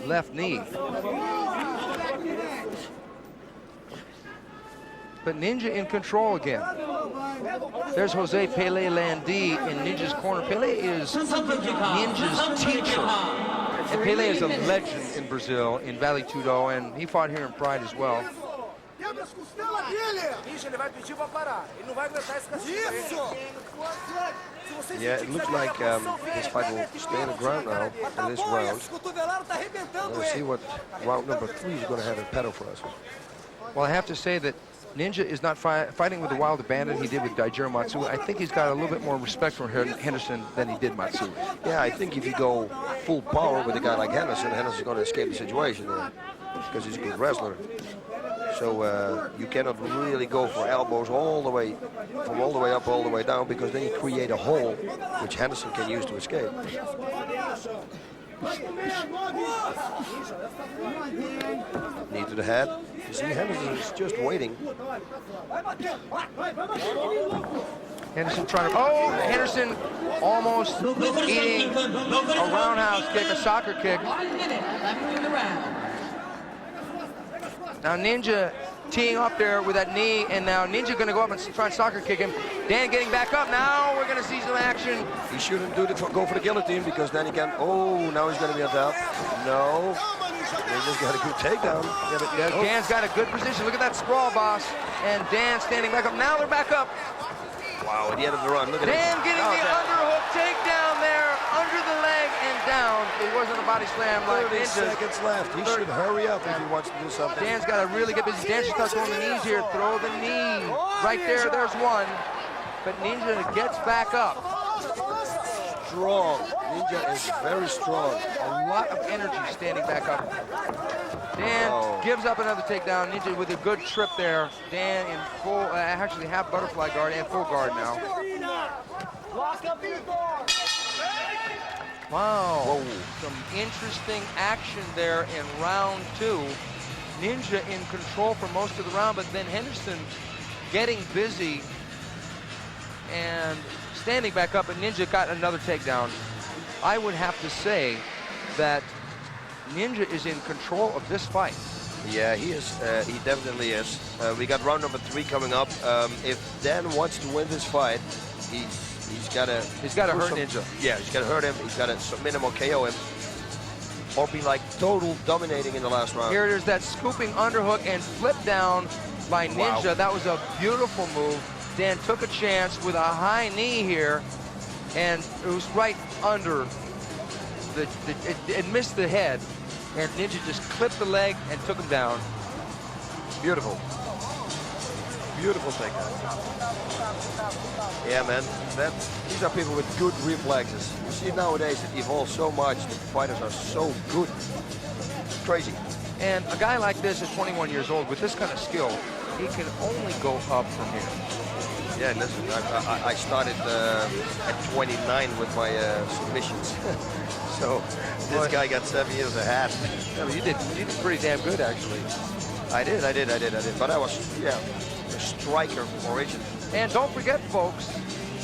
left knee. But Ninja in control again. There's Jose Pele Landi in Ninja's corner. Pele is Ninja's teacher. And Pele is a legend in Brazil, in Vale Tudo, and he fought here in Pride as well. Yeah, it looks like this fight will stay on the ground now in this round. Let's see what round number 3 is going to have in petto for us. Well, I have to say that Ninja is not fighting with the Wild Abandon he did with Daijiro Matsui. I think he's got a little bit more respect for Henderson than he did Matsui. Yeah, I think if you go full power with a guy like Henderson, Henderson's going to escape the situation because he's a good wrestler. So you cannot really go for elbows all the way, from all the way up, all the way down, because then you create a hole which Henderson can use to escape. Knee to the head. You see, Henderson is just waiting. Henderson trying to, oh, Henderson almost eating a roundhouse kick, a soccer kick. 1 minute left in the round. Now Ninja teeing up there with that knee, and now Ninja gonna go up and try and soccer kick him. Dan getting back up, now we're gonna see some action. He shouldn't go for the guillotine, because then he can, oh, now he's gonna be on top. No, Ninja's got a good takedown. Yeah, but Dan's got a good position. Look at that sprawl, boss. And Dan standing back up. Now they're back up. Wow, at the end of the run, look at Dan it. getting the underhook takedown there, under the leg and down. It wasn't a body slam like 30 Ninja's. seconds left. He should hurry up if he wants to do something. Dan's got to really get busy. Dan should start throwing the knees here. Throw the knee. Right there, there's one. But Ninja gets back up. Strong. Ninja is very strong. A lot of energy standing back up. Dan gives up another takedown. Ninja with a good trip there. Dan in full, actually half butterfly guard and full guard now. Wow. Whoa. Some interesting action there in round 2. Ninja in control for most of the round, but then Henderson getting busy and standing back up, and Ninja got another takedown. I would have to say that Ninja is in control of this fight. Yeah, he is. He definitely is. We got round number 3 coming up. If Dan wants to win this fight, he's got to hurt Ninja. Yeah, he's got to hurt him. He's got to minimal KO him, or be like total dominating in the last round. Here it is, that scooping underhook and flip down by Ninja. Wow. That was a beautiful move. Dan took a chance with a high knee here, and it was right under it missed the head, and Ninja just clipped the leg and took him down. Beautiful. Beautiful takedown. Yeah, man. These are people with good reflexes. You see nowadays it evolves so much. The fighters are so good. It's crazy. And a guy like this at 21 years old with this kind of skill, he can only go up from here. Yeah, listen, I started at 29 with my submissions. So this guy got 7 years ahead. Yeah, but you did pretty damn good, actually. I did. But I was, yeah, a striker origin. And don't forget, folks,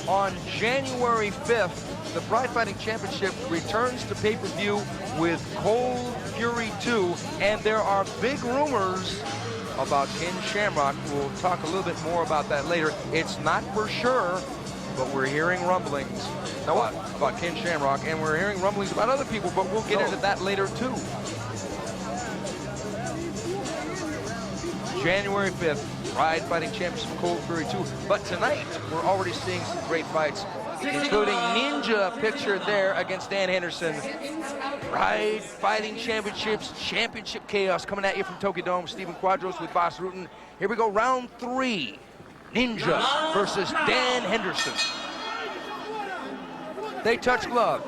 on January 5th, the Pride Fighting Championship returns to pay-per-view with Cold Fury 2, and there are big rumors about Ken Shamrock. We'll talk a little bit more about that later. It's not for sure, but we're hearing rumblings about Ken Shamrock, and we're hearing rumblings about other people, but we'll get into that later too. January 5th, Pride Fighting Championship Cold Fury 2. But tonight, we're already seeing some great fights, including Ninja pictured there against Dan Henderson. Pride Fighting Championships, Championship Chaos coming at you from Tokyo Dome. Stephen Quadros with Boss Rutten. Here we go, round 3. Ninja versus Dan Henderson. They touch gloves.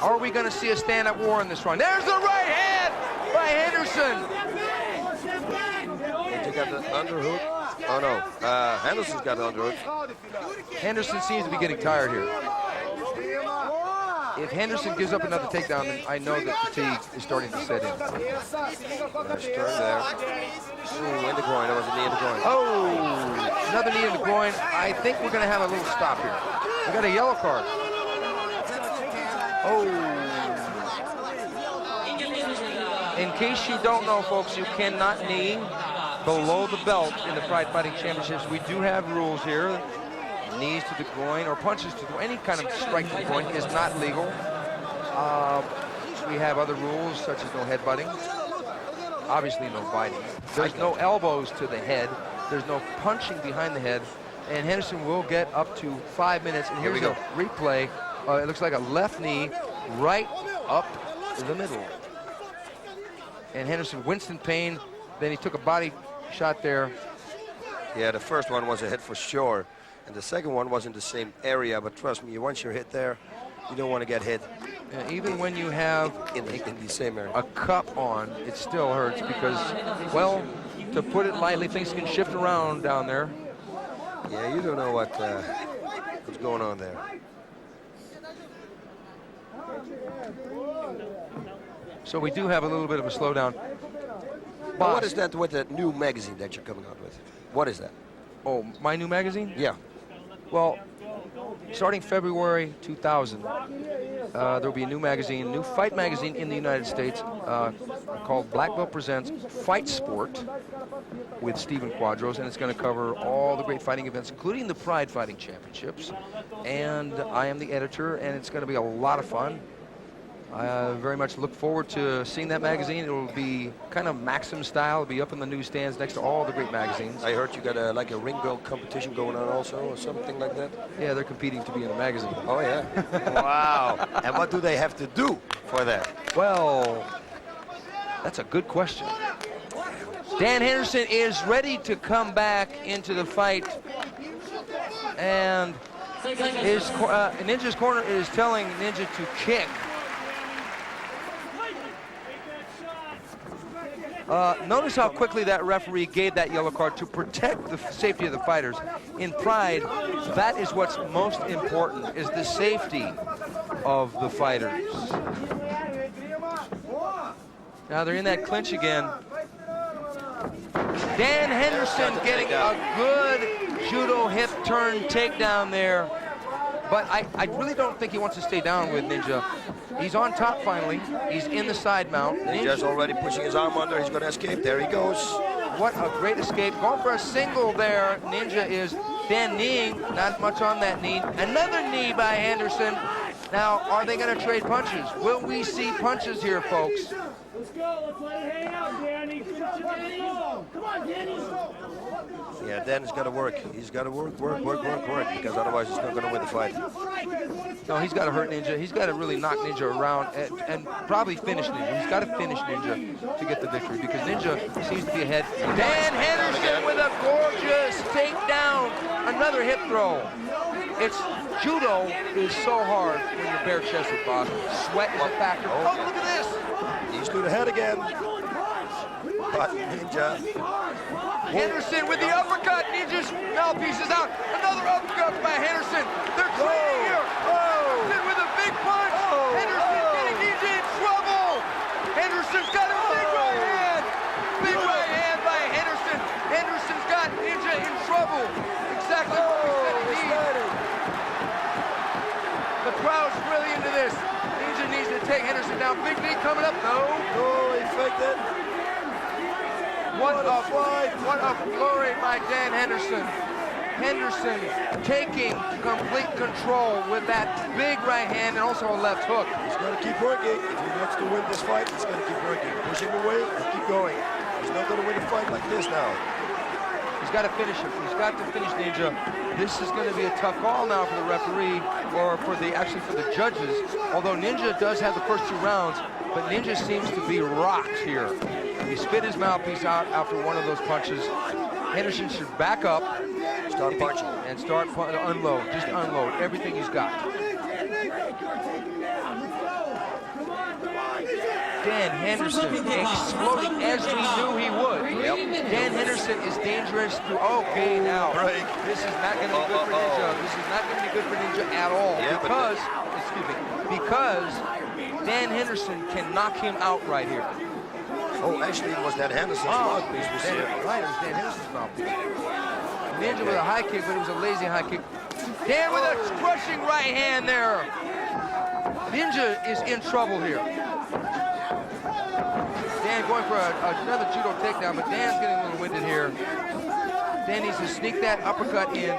Are we going to see a stand-up war in this round? There's the right hand by Henderson. Ninja got the underhook. Oh no, Henderson's got the underhook. Henderson seems to be getting tired here. If Henderson gives up another takedown, then I know that fatigue is starting to set in. Nice turn there. Ooh, in the groin. That was a knee in the groin. Oh, another knee in the groin. I think we're going to have a little stop here. We got a yellow card. Oh. In case you don't know, folks, you cannot knee below the belt in the Pride Fighting Championships. We do have rules here. Knees to the groin or punches to the groin, any kind of strike to the groin is not legal. We have other rules such as no headbutting. Obviously no biting. There's no elbows to the head. There's no punching behind the head. And Henderson will get up to 5 minutes. And here we go. Replay. It looks like a left knee right up the middle. And Henderson winced in pain. Then he took a body shot there. Yeah, the first one was a hit for sure. And the second one was in the same area, but trust me, once you're hit there, you don't want to get hit. Yeah, even when you have in the same area. A cup on, it still hurts because, well, to put it lightly, things can shift around down there. Yeah, you don't know what's going on there. So we do have a little bit of a slowdown. But what is that with the new magazine that you're coming out with? What is that? Oh, my new magazine? Yeah. Well, starting February 2000, there will be a new magazine, new fight magazine in the United States called Black Belt Presents Fight Sport with Stephen Quadros, and it's going to cover all the great fighting events, including the Pride Fighting Championships. And I am the editor, and it's going to be a lot of fun. I very much look forward to seeing that magazine. It will be kind of Maxim style. It'll be up in the newsstands next to all the great magazines. I heard you got like a ring belt competition going on also, or something like that? Yeah, they're competing to be in the magazine. Oh, yeah? Wow. And what do they have to do for that? Well, that's a good question. Dan Henderson is ready to come back into the fight. And Ninja's corner is telling Ninja to kick. Notice how quickly that referee gave that yellow card to protect the safety of the fighters. In Pride, that is what's most important, is the safety of the fighters. Now they're in that clinch again. Dan Henderson getting a good judo hip turn takedown there. But I really don't think he wants to stay down with Ninja. He's on top finally. He's in the side mount. Ninja's already pushing his arm under. He's going to escape. There he goes. What a great escape. Going for a single there. Ninja is then kneeing. Not much on that knee. Another knee by Henderson. Now, are they going to trade punches? Will we see punches here, folks? Let's go. Let's let it hang out, Danny. Come on, Danny. Yeah, Dan has got to work. He's got to work, because otherwise he's not going to win the fight. No, he's got to hurt Ninja. He's got to really knock Ninja around and probably finish Ninja. He's got to finish Ninja to get the victory because Ninja seems to be ahead. Dan Henderson with a gorgeous takedown. Another hip throw. Judo is so hard when you're bare-chested, boss. Sweat is a factor. Oh, look at this. He's to the head again. But Ninja. Henderson with the uppercut. Ninja's mouthpiece is out. Another uppercut by Henderson. They're trading here. Henderson with a big punch. Henderson getting Ninja in trouble. Henderson's got a big right hand. Big right hand by Henderson. Henderson's got Ninja in trouble. Exactly what we said he needs. The crowd's really into this. Ninja needs to take Henderson down. Big knee coming up. No. Oh, he faked it. What a flurry by Dan Henderson. Henderson taking complete control with that big right hand and also a left hook. He's going to keep working. If he wants to win this fight, he's going to keep working. Push him away and keep going. He's not going to win a fight like this now. He's got to finish him. He's got to finish Ninja. This is going to be a tough call now for the referee, or for the judges. Although Ninja does have the first 2 rounds, but Ninja seems to be rocked here. He spit his mouthpiece out after one of those punches. Henderson should back up, start punching, and start unload. Just unload everything he's got. Dan Henderson exploding as we knew he would. Yep. Dan Henderson is dangerous. Okay, now this is not going to be good for Ninja. This is not going to be good for Ninja at all. Yeah, because Dan Henderson can knock him out right here. Oh, actually, it was that Henderson's mouthpiece. Right, it was Dan Henderson's mouthpiece. Ninja with a high kick, but it was a lazy high kick. Dan with a crushing right hand there. Ninja is in trouble here. Dan going for another judo takedown, but Dan's getting a little winded here. Dan needs to sneak that uppercut in,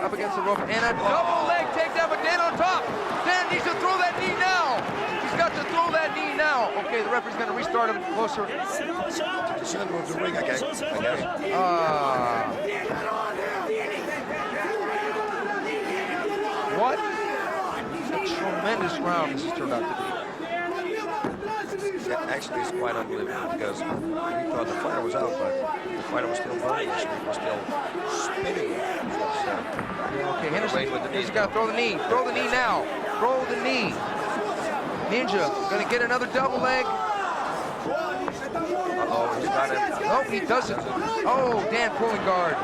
up against the rope, and a double leg takedown, but Dan on top. Dan needs to throw that knee now. He's got to throw that knee now. Okay, the referee's going to restart him closer. To the center of the ring, I guess. What a tremendous round this has turned out to be. actually, it's quite unbelievable because we thought the fighter was out, but the fighter was still burning. Actually, he was still spinning. Okay, Henderson, he's got to throw the knee. Throw the knee now. Throw the knee. Ninja gonna get another double leg. Uh-oh, he's got it. Nope, he doesn't. Oh, Dan pulling guard.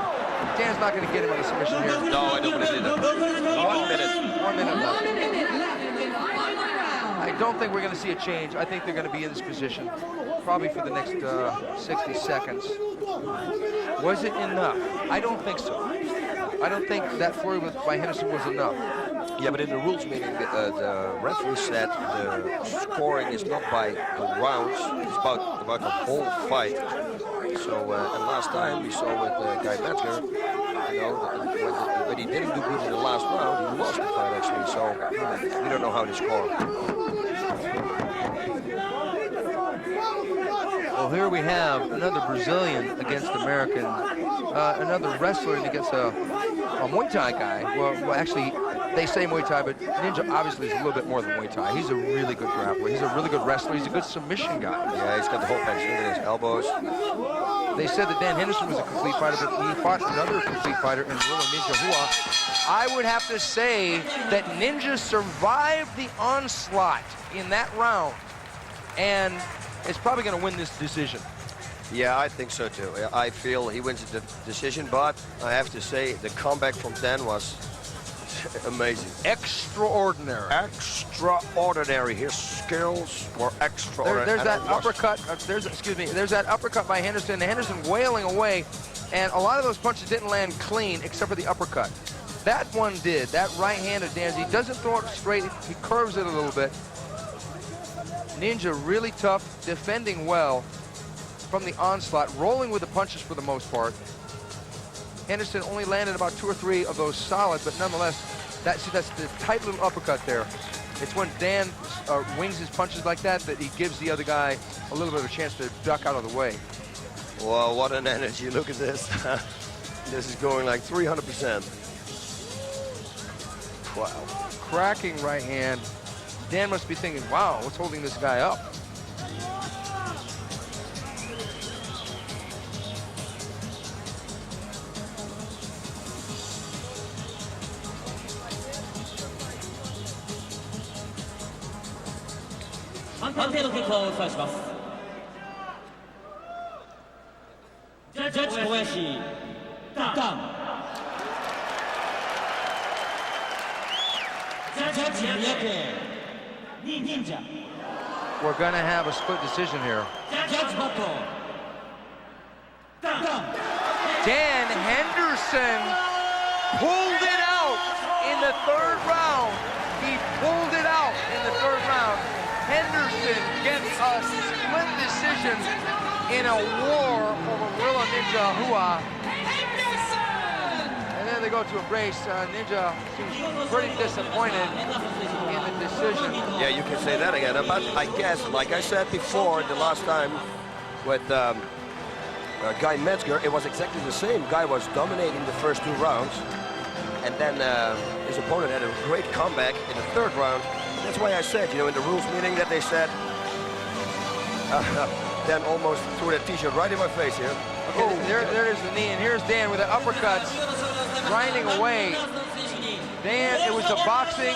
Dan's not gonna get him on the submission here. No, I don't believe it. 1 minute. 1 minute left. round. I don't think we're gonna see a change. I think they're gonna be in this position probably for the next 60 seconds. Was it enough? I don't think so. I don't think that flurry by Henderson was enough. Yeah, but in the rules meeting, the referee said the scoring is not by the rounds, it's about the whole fight. So, and last time we saw with Guy Metzger, you know, when he didn't do good in the last round, he lost the fight actually. So, we don't know how they score. Well, here we have another Brazilian against American, another wrestler against a Muay Thai guy. Well, actually, they say Muay Thai, but Ninja obviously is a little bit more than Muay Thai. He's a really good grappler. He's a really good wrestler. He's a good submission guy. Yeah, he's got the whole package. Look at his elbows. They said that Dan Henderson was a complete fighter, but he fought another complete fighter in Willa Ninja Hua. I would have to say that Ninja survived the onslaught in that round, and is probably going to win this decision. Yeah, I think so too. I feel he wins the decision, but I have to say the comeback from Dan was amazing. Extraordinary. Extraordinary. His skills were extraordinary. There's that uppercut. There's that uppercut by Henderson. Henderson wailing away, and a lot of those punches didn't land clean except for the uppercut. That one did. That right hand of Dan's, he doesn't throw it straight. He curves it a little bit. Ninja really tough, defending well from the onslaught, rolling with the punches for the most part. Henderson only landed about 2 or 3 of those solid, but nonetheless, that's the tight little uppercut there. It's when Dan wings his punches like that he gives the other guy a little bit of a chance to duck out of the way. Wow, what an energy. Look at this. This is going like 300%. Wow. Cracking right hand. Dan must be thinking, wow, what's holding this guy up? We're going to have a split decision here. Dan Henderson pulled it out in the 3rd round. He pulled it out in the 3rd round. Henderson gets a split decision in a war over Willa Ninja Hua. And then they go to embrace. Ninja seems pretty disappointed in the decision. Yeah, you can say that again. But I guess, like I said before, the last time with Guy Metzger, it was exactly the same. Guy was dominating the first 2 rounds, and then his opponent had a great comeback in the 3rd round. That's why I said, you know, in the rules meeting that they said, Dan almost threw that t-shirt right in my face here. Okay, there's the knee, and here's Dan with the uppercuts, grinding away. Dan, it was the boxing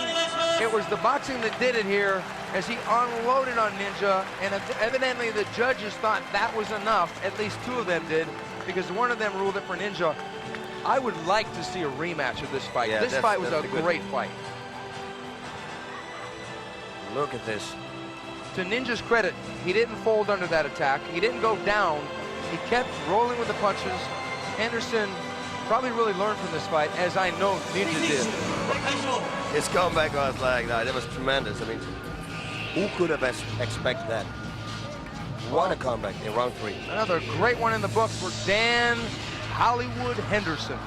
that did it here as he unloaded on Ninja, and evidently the judges thought that was enough. At least 2 of them did, because one of them ruled it for Ninja. I would like to see a rematch of this fight. Yeah, this fight was a great fight. Look at this. To Ninja's credit, he didn't fold under that attack. He didn't go down. He kept rolling with the punches. Henderson probably really learned from this fight, as I know Ninja did. His comeback was like that. It was tremendous. I mean, who could have expected that? What a comeback in round 3. Another great one in the books for Dan Hollywood Henderson.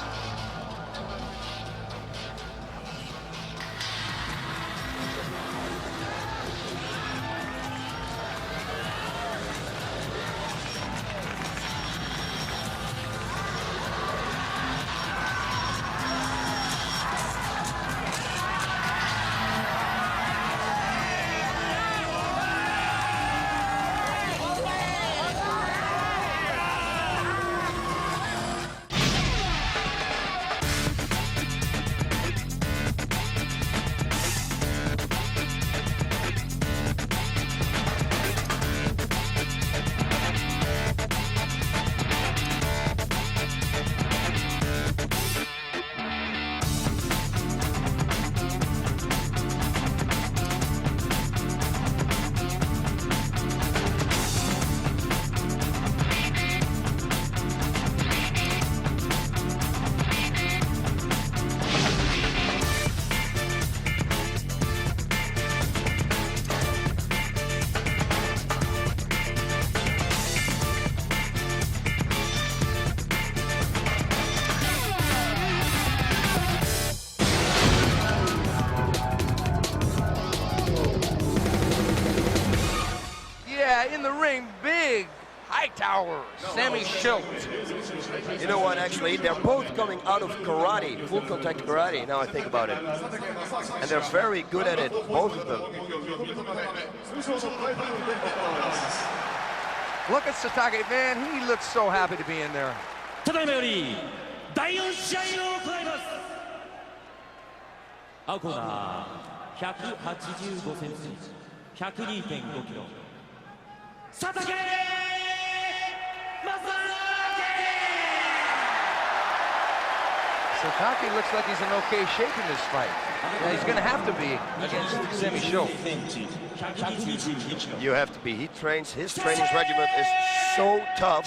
Hightower, Sammy Schilt. You know what, actually, they're both coming out of karate, full contact karate, now I think about it. And they're very good at it, both of them. Look at Satake, man, he looks so happy to be in there. ただいまより第4試合を行います。青コーナー185センチ、102.5キロ。佐竹 Satake looks like he's in okay shape in this fight. Now, he's going to have to be against Sammy Schilt. You have to be. He trains, his training regimen is so tough.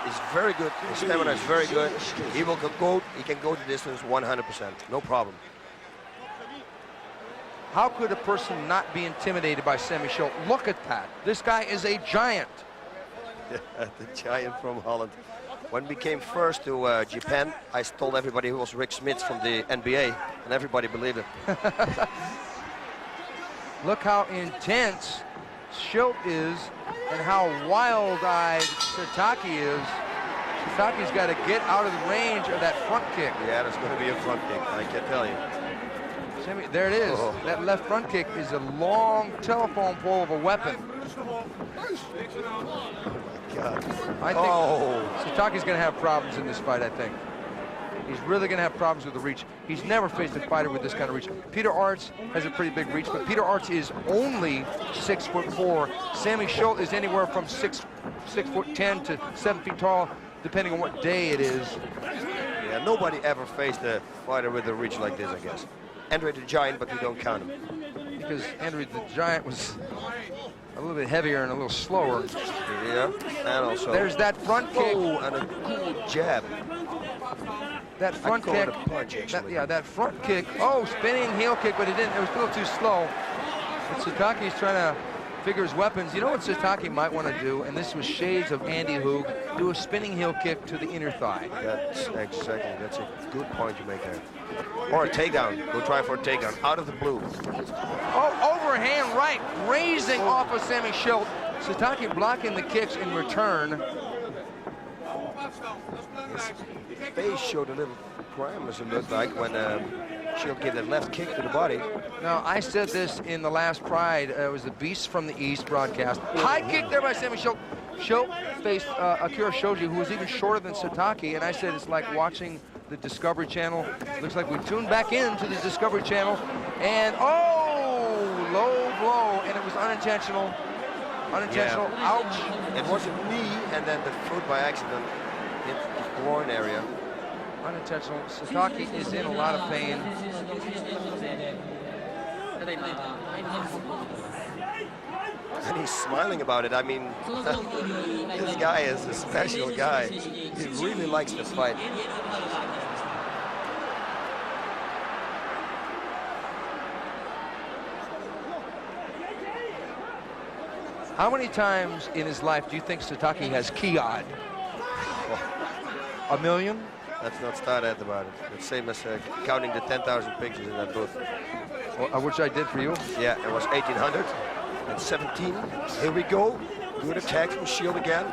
He's very good, his stamina is very good. He can go the distance 100%, no problem. How could a person not be intimidated by Sammy Schilt? Look at that. This guy is a giant. Yeah, the giant from Holland. When we came first to Japan, I told everybody who was Rick Smits from the NBA, and everybody believed it. Look how intense Schilt is and how wild-eyed Satake is. Satake's got to get out of the range of that front kick. Yeah, there's going to be a front kick, I can tell you. Sammy, there it is. Oh. That left front kick is a long telephone pole of a weapon. God. I think Satake's going to have problems in this fight, I think. He's really going to have problems with the reach. He's never faced a fighter with this kind of reach. Peter Arts has a pretty big reach, but Peter Arts is only 6'4". Sammy Schilt is anywhere from 6'10" to 7 feet tall, depending on what day it is. Yeah, nobody ever faced a fighter with a reach like this, I guess. Andre the Giant, but we don't count him. Because Andre the Giant was a little bit heavier and a little slower. Yeah, and also... There's that front kick. Oh, and a cool jab. That front kick. It a punch, actually. That front kick. Oh, spinning heel kick, but it didn't. It was a little too slow. But Satake's trying to figure his weapons. You know what Satake might want to do, and this was shades of Andy Hoog, do a spinning heel kick to the inner thigh. That's exactly. That's a good point you make there. Or a takedown. Go try for a takedown out of the blue. Oh, overhand right, raising off of Sammy Schilt. Satake blocking the kicks in return. His face showed a little crime, as it looked like, when Schilt gave that left kick to the body. Now, I said this in the last Pride. It was the Beast from the East broadcast. High kick there by Sammy Schilt. Schilt faced Akira Shoji, who was even shorter than Satake, and I said it's like watching the Discovery Channel. Looks like we tuned back into the Discovery Channel, and oh, low blow, and it was unintentional. Unintentional, yeah. Ouch. It was a knee, and then the foot by accident hit the groin area. Unintentional. Satake is in a lot of pain. And he's smiling about it. I mean, this guy is a special guy. He really likes to fight. How many times in his life do you think Satake has ki-awed? A million? Let's not start at about it. It's same as counting the 10,000 pictures in that booth. Which I did for you. Yeah, it was 1800 and 17. Here we go. Good attack from Schilt again.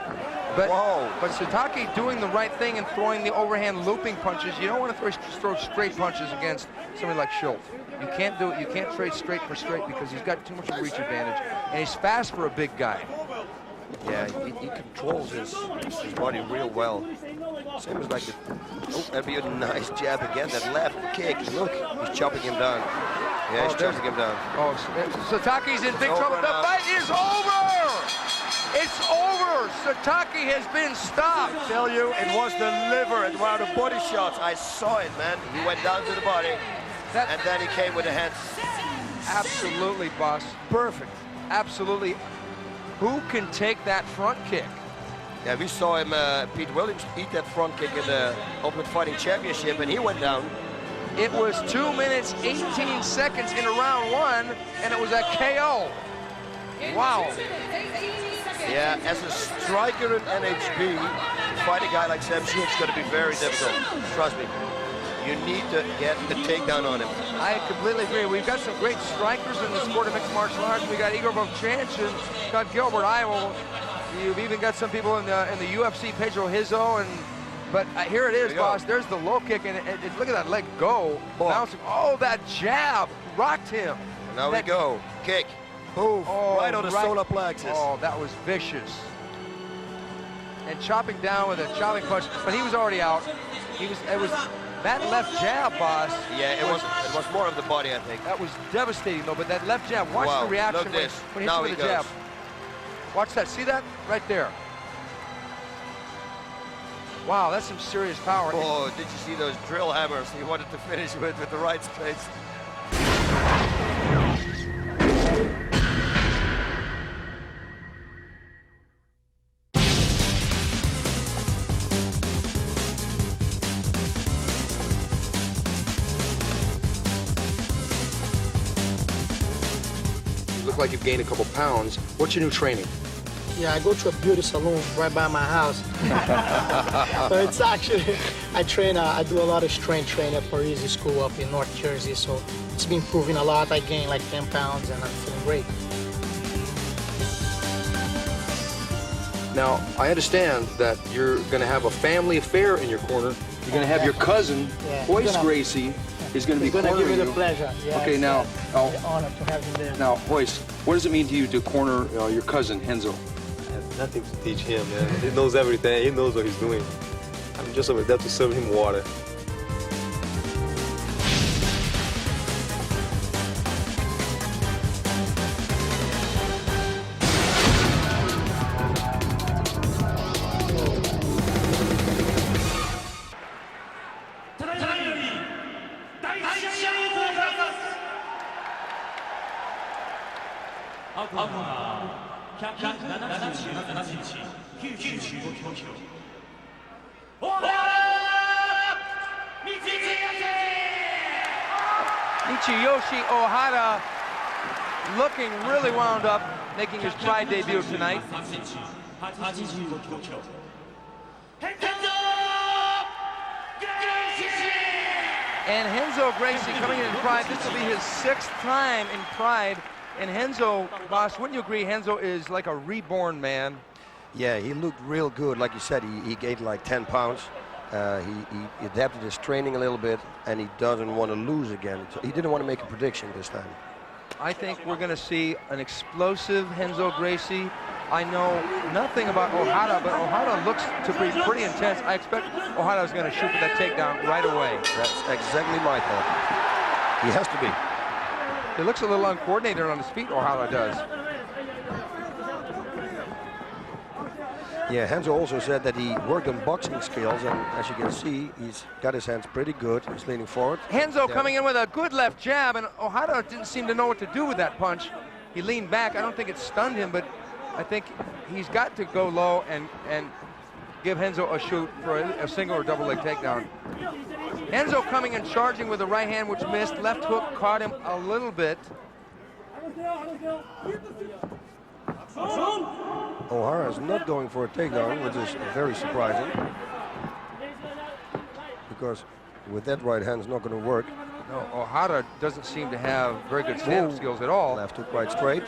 But, whoa. But Satake doing the right thing and throwing the overhand looping punches. You don't want to throw straight punches against somebody like Schilt. You can't do it. You can't trade straight for straight because he's got too much of a reach advantage. And he's fast for a big guy. Yeah, he controls his body real well. Same as like the... Oh, that'd be a nice jab again. That left kick. Look, he's chopping him down. Yeah, he's chopping him down. Oh, Satake's in big trouble. The fight is over! It's over! Satake has been stopped. I tell you, it was the liver and one of the body shots. I saw it, man. He went down to the body, and then he came with the hands. Absolutely, boss. Perfect. Absolutely. Who can take that front kick? Yeah, we saw him, Pete Williams, eat that front kick in the Ultimate Fighting Championship, and he went down. It was 2 minutes, 18 seconds into round one, and it was a KO. Wow. Yeah, as a striker in NHB, to fight a guy like Sam Schilt's going to be very difficult. Trust me. You need to get the takedown on him. I completely agree. We've got some great strikers in the sport of mixed martial arts. We got Igor Vovchanchyn, Scott Gilbert. I will You've even got some people in the UFC, Pedro Hizzo, but here it is, boss. There's the low kick, and look at that leg go, bouncing. Oh, that jab rocked him. Now we go. Kick. Boom. Oh, right on the solar plexus. Oh, that was vicious. And chopping down with a chopping punch, but he was already out. It was that left jab, boss. Yeah, it was more of the body, I think. That was devastating, though. But that left jab, watch the reaction when he hits with the jab. Watch that. See that right there. Wow, that's some serious power. Oh, did you see those drill hammers he wanted to finish with the right straight? You look like you've gained a couple pounds. What's your new training? Yeah, I go to a beauty salon right by my house. But it's actually, I do a lot of strength training at Parisi School up in North Jersey, so it's been improving a lot. I gained like 10 pounds and I'm feeling great. Now, I understand that you're going to have a family affair in your corner. You're going to have your cousin, Hoist Gracie, is going to be cornering you. Give me the pleasure. Yes, okay, now, the honor to have him there. Now, Hoist, what does it mean to you to corner your cousin, Henzo? Nothing to teach him, man. He knows everything. He knows what he's doing. I'm just over there to serve him water. Michiyoshi Ohara looking really wound up, making his Pride debut tonight. And Henzo Gracie coming in Pride. This will be his 6th time in Pride. And Henzo, boss, wouldn't you agree Henzo is like a reborn man? Yeah, he looked real good. Like you said, he gained like 10 pounds. He adapted his training a little bit, and he doesn't want to lose again. So he didn't want to make a prediction this time. I think we're going to see an explosive Henzo Gracie. I know nothing about Ohara, but Ohara looks to be pretty intense. I expect Ohara is going to shoot for that takedown right away. That's exactly my thought. He has to be. He looks a little uncoordinated on his feet, Ohara does. Yeah, Henzo also said that he worked on boxing skills, and as you can see, he's got his hands pretty good. He's leaning forward. Henzo coming in with a good left jab, and Ohara didn't seem to know what to do with that punch. He leaned back. I don't think it stunned him, but I think he's got to go low and give Henzo a shoot for a single or double leg takedown. Henzo coming and charging with the right hand, which missed. Left hook caught him a little bit. Ohara is not going for a takedown, which is very surprising, because with that right hand, it's not going to work. No, Ohara doesn't seem to have very good stand-up skills at all. Left hook quite straight.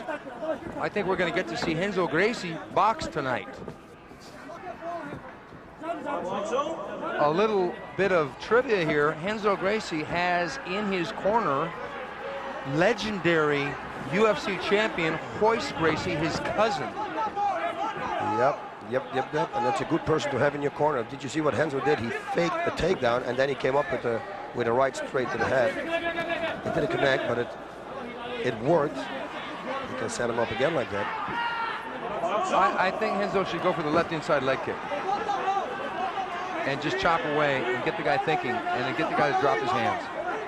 I think we're going to get to see Henzo Gracie box tonight. A little bit of trivia here. Henzo Gracie has in his corner legendary UFC champion Hoist Gracie, his cousin. Yep. And that's a good person to have in your corner. Did you see what Henzo did? He faked a takedown, and then he came up with a right straight to the head. It didn't connect, but it worked. You can set him up again like that. I think Henzo should go for the left inside leg kick and just chop away and get the guy thinking, and then get the guy to drop his hands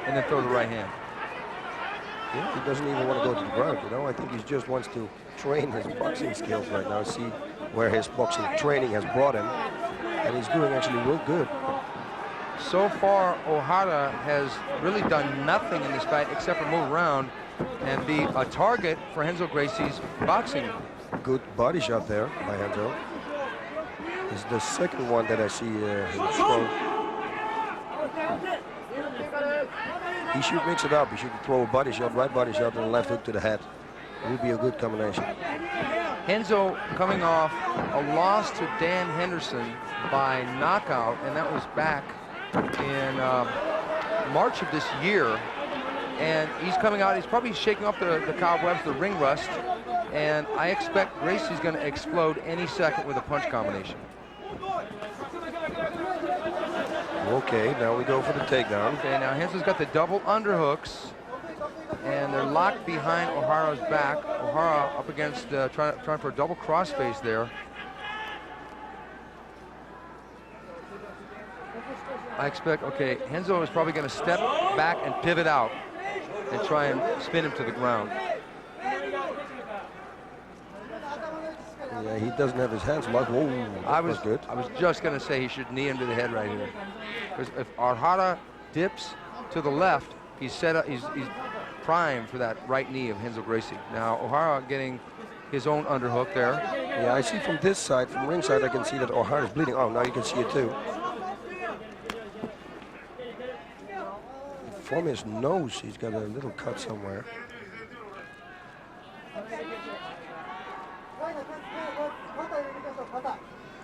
and then throw the right hand. Yeah, he doesn't even want to go to the ground, you know. I think he just wants to train his boxing skills right now, see where his boxing training has brought him, and he's doing actually real good. So far, Ohara has really done nothing in this fight except for move around and be a target for Henzo Gracie's boxing. Good body shot there by Henzo. It's the second one that I see him throw. He should mix it up. He should throw a body shot, right body shot, and a left hook to the head. It would be a good combination. Henzo coming off a loss to Dan Henderson by knockout, and that was back in March of this year. And he's coming out, he's probably shaking off the cobwebs, the ring rust, and I expect Gracie's going to explode any second with a punch combination. Okay, now we go for the takedown. Okay, now Henzo's got the double underhooks, and they're locked behind Ohara's back. Ohara up against, trying for a double crossface there. I expect, okay, Henzo is probably going to step back and pivot out and try and spin him to the ground. Yeah, he doesn't have his hands locked. Whoa, that was good. I was just going to say he should knee him to the head right here. Because if Ohara dips to the left, he's set up, he's primed for that right knee of Henzo Gracie. Now Ohara getting his own underhook there. Yeah, I see from this side, from ringside, I can see that Ohara is bleeding. Oh, now you can see it too. From his nose, he's got a little cut somewhere.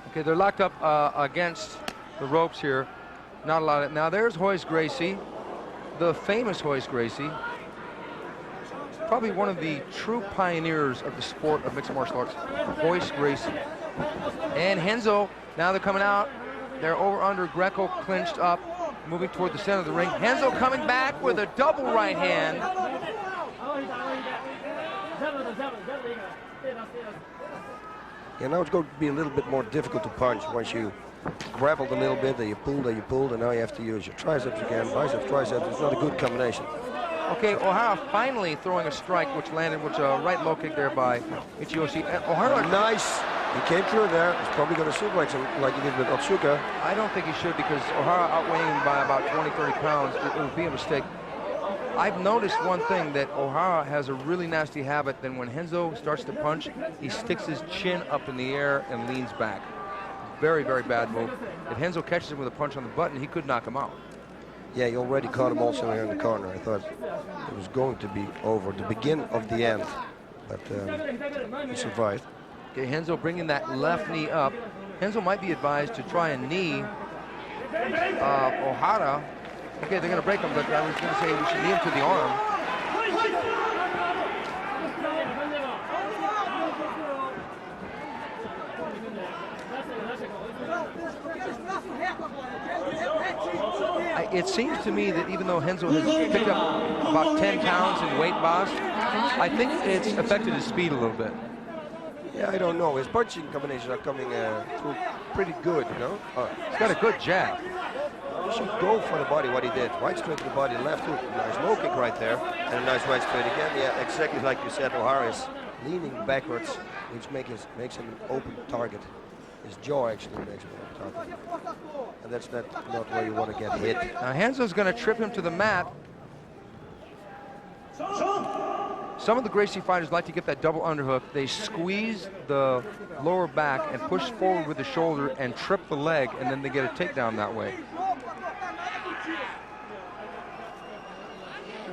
Okay, they're locked up against the ropes here. Not a lot of, now there's Royce Gracie, the famous Royce Gracie. Probably one of the true pioneers of the sport of mixed martial arts, Royce Gracie. And Henzo, now they're coming out. They're over under Greco clinched up, moving toward the center of the ring. Henzo coming back with a double right hand. Yeah, now it's going to be a little bit more difficult to punch once you grappled a little bit, then you pulled, and now you have to use your triceps again. Biceps, triceps, it's not a good combination. Okay, Ohara finally throwing a strike, which landed with a right low kick there by Ichiyoshi. Ohara, nice. He came through there. He's probably going to suplex him like he did with Otsuka. I don't think he should, because Ohara outweighing him by about 20, 30 pounds. It would be a mistake. I've noticed one thing, that Ohara has a really nasty habit. Then when Henzo starts to punch, he sticks his chin up in the air and leans back. Very, very bad move. If Henzo catches him with a punch on the button, he could knock him out. Yeah, he already caught him also here in the corner. I thought it was going to be over, the begin of the end, but he survived. Okay, Henzo bringing that left knee up. Henzo might be advised to try and knee Ohara. Okay, they're going to break him, but I was going to say we should knee him to the arm. It seems to me that even though Henzo has picked up about 10 pounds in weight, boss, I think it's affected his speed a little bit. Yeah, I don't know. His punching combinations are coming through pretty good, you know. He's got a good jab. He should go for the body, what he did. Right straight to the body, left hook, nice low kick right there, and a nice right straight again. Yeah, exactly like you said, Ohara is leaning backwards, which makes him an open target. His jaw actually makes him an open target. And that's not where you want to get hit. Now Henzo's going to trip him to the mat. Some of the Gracie fighters like to get that double underhook. They squeeze the lower back and push forward with the shoulder and trip the leg, and then they get a takedown that way.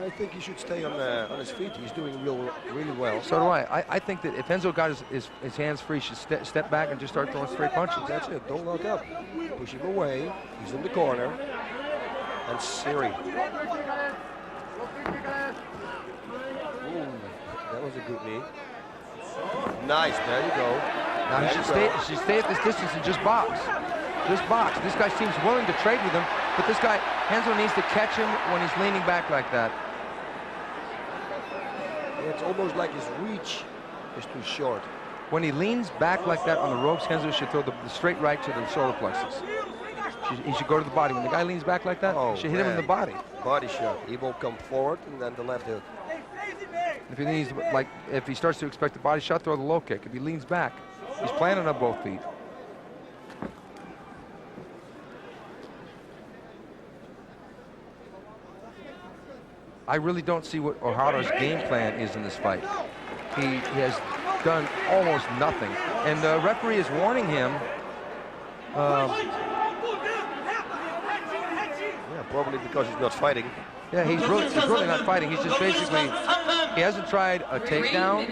I think he should stay on his feet. He's doing really well. So do I. I think that if Henzo got his hands free, he should step back and just start throwing straight punches. That's it. Don't lock up. Push him away. He's in the corner. And Sperry. That was a good knee. Nice. There you go. Now he should stay at this distance and just box. Just box. This guy seems willing to trade with him, but this guy, Henzo, needs to catch him when he's leaning back like that. It's almost like his reach is too short. When he leans back like that on the ropes, Henzo should throw the straight right to the solar plexus. He should go to the body. When the guy leans back like that, you should hit him in the body. Body shot. He will come forward and then the left hook. If he leans, like, if he starts to expect the body shot, throw the low kick. If he leans back, he's planted on both feet. I really don't see what Ohara's game plan is in this fight. He has done almost nothing. And the referee is warning him. Yeah, probably because he's not fighting. Yeah, he's really not fighting. He's just basically, he hasn't tried a takedown.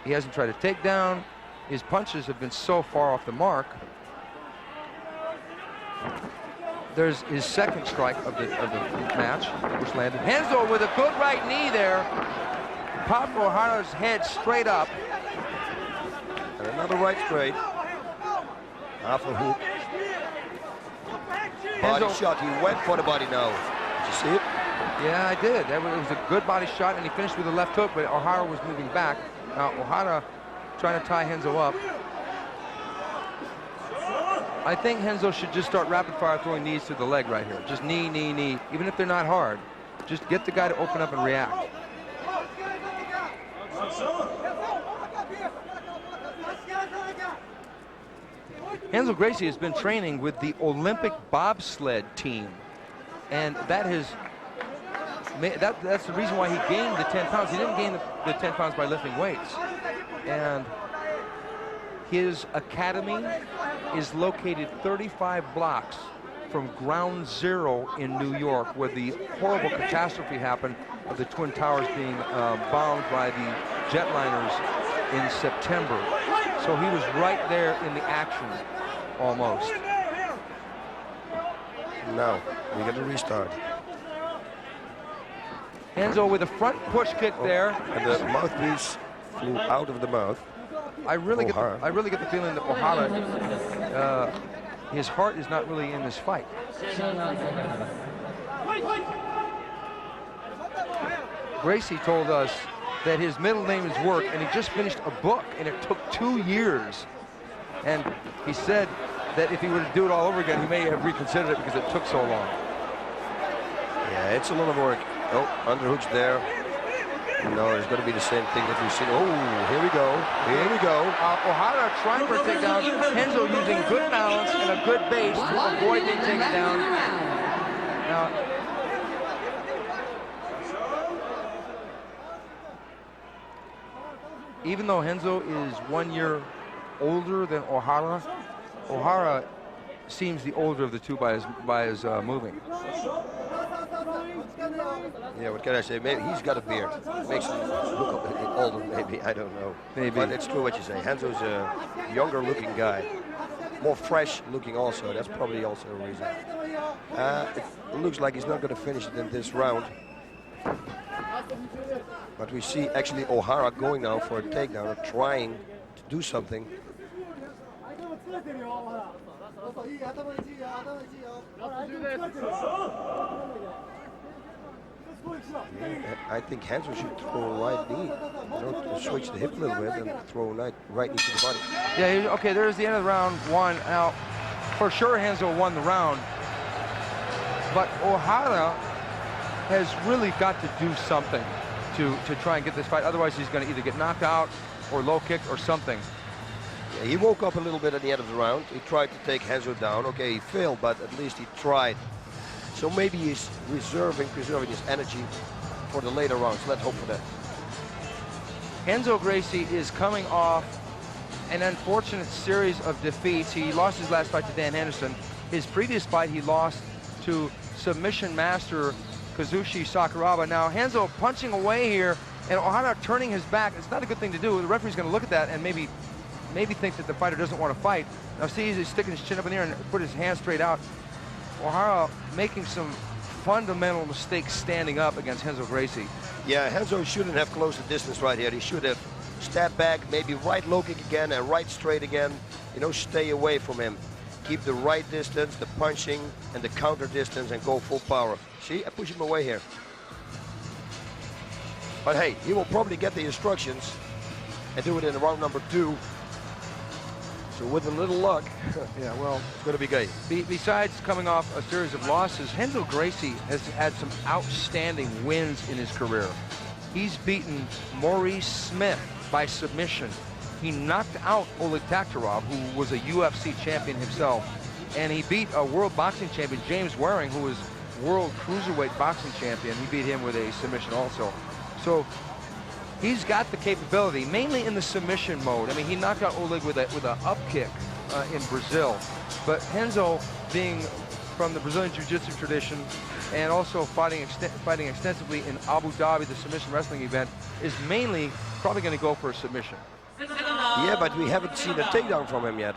He hasn't tried a takedown. His punches have been so far off the mark. There's his second strike of the match, which landed. Henzo with a good right knee there. Popped Ohara's head straight up. And another right straight. Half a hook. Body shot. He went for the body now. Did you see it? Yeah, I did. It was a good body shot, and he finished with a left hook, but Ohara was moving back. Now, Ohara trying to tie Henzo up. I think Henzo should just start rapid-fire throwing knees to the leg right here. Just knee, knee, knee. Even if they're not hard, just get the guy to open up and react. Henzo Gracie has been training with the Olympic bobsled team, and that's the reason why he gained the 10 pounds. He didn't gain the 10 pounds by lifting weights. And his academy is located 35 blocks from Ground Zero in New York, where the horrible catastrophe happened of the Twin Towers being bombed by the jetliners in September. So he was right there in the action, almost. Now, we get a restart. Henzo with a front push kick there. And the mouthpiece flew out of the mouth. I really get the feeling that Ohara, his heart is not really in this fight. Gracie told us that his middle name is work, and he just finished a book, and it took 2 years. And he said that if he were to do it all over again, he may have reconsidered it because it took so long. Yeah, it's a lot of work. Oh, underhooks there. No, it's going to be the same thing that we've seen. Oh, here we go. Here we go. Ohara trying for a takedown. Henzo using good balance and a good base to avoid being taken down. Now, even though Henzo is 1 year older than Ohara, Ohara seems the older of the two by his moving. Yeah, what can I say? Maybe he's got a beard. Makes him look a bit older, maybe. I don't know. Maybe. But it's true what you say. Henzo's a younger looking guy. More fresh looking also. That's probably also a reason. It looks like he's not going to finish it in this round. But we see actually Ohara going now for a takedown, or trying to do something. I think Henderson should throw a right knee, to switch the hip a little bit and throw a right knee to the body. Yeah, okay, there's the end of round one. Now, for sure, Henzo won the round, but Ohara has really got to do something to try and get this fight. Otherwise, he's going to either get knocked out or low kicked or something. Yeah, he woke up a little bit at the end of the round. He tried to take Henzo down. Okay, he failed, but at least he tried. So maybe he's preserving his energy for the later rounds. Let's hope for that. Henzo Gracie is coming off an unfortunate series of defeats. He lost his last fight to Dan Henderson. His previous fight, he lost to submission master Kazushi Sakuraba. Now, Henzo punching away here, and Ohara turning his back. It's not a good thing to do. The referee's going to look at that and maybe think that the fighter doesn't want to fight. Now, see, he's sticking his chin up in the air and put his hand straight out. Ohara making some fundamental mistakes standing up against Henzo Gracie. Yeah, Henzo shouldn't have closed the distance right here. He should have stepped back, maybe right low kick again and right straight again. Stay away from him. Keep the right distance, the punching and the counter distance, and go full power. See, I push him away here. But hey, he will probably get the instructions and do it in round number 2. So with a little luck, yeah, well, it's going to be great. Besides coming off a series of losses, Henzo Gracie has had some outstanding wins in his career. He's beaten Maurice Smith by submission. He knocked out Oleg Taktarov, who was a UFC champion himself. And he beat a world boxing champion, James Waring, who was world cruiserweight boxing champion. He beat him with a submission also. So he's got the capability, mainly in the submission mode. I mean, he knocked out Oleg with a up kick in Brazil. But Henzo, being from the Brazilian Jiu-Jitsu tradition and also fighting extensively in Abu Dhabi, the submission wrestling event, is mainly probably going to go for a submission. Yeah, but we haven't seen a takedown from him yet.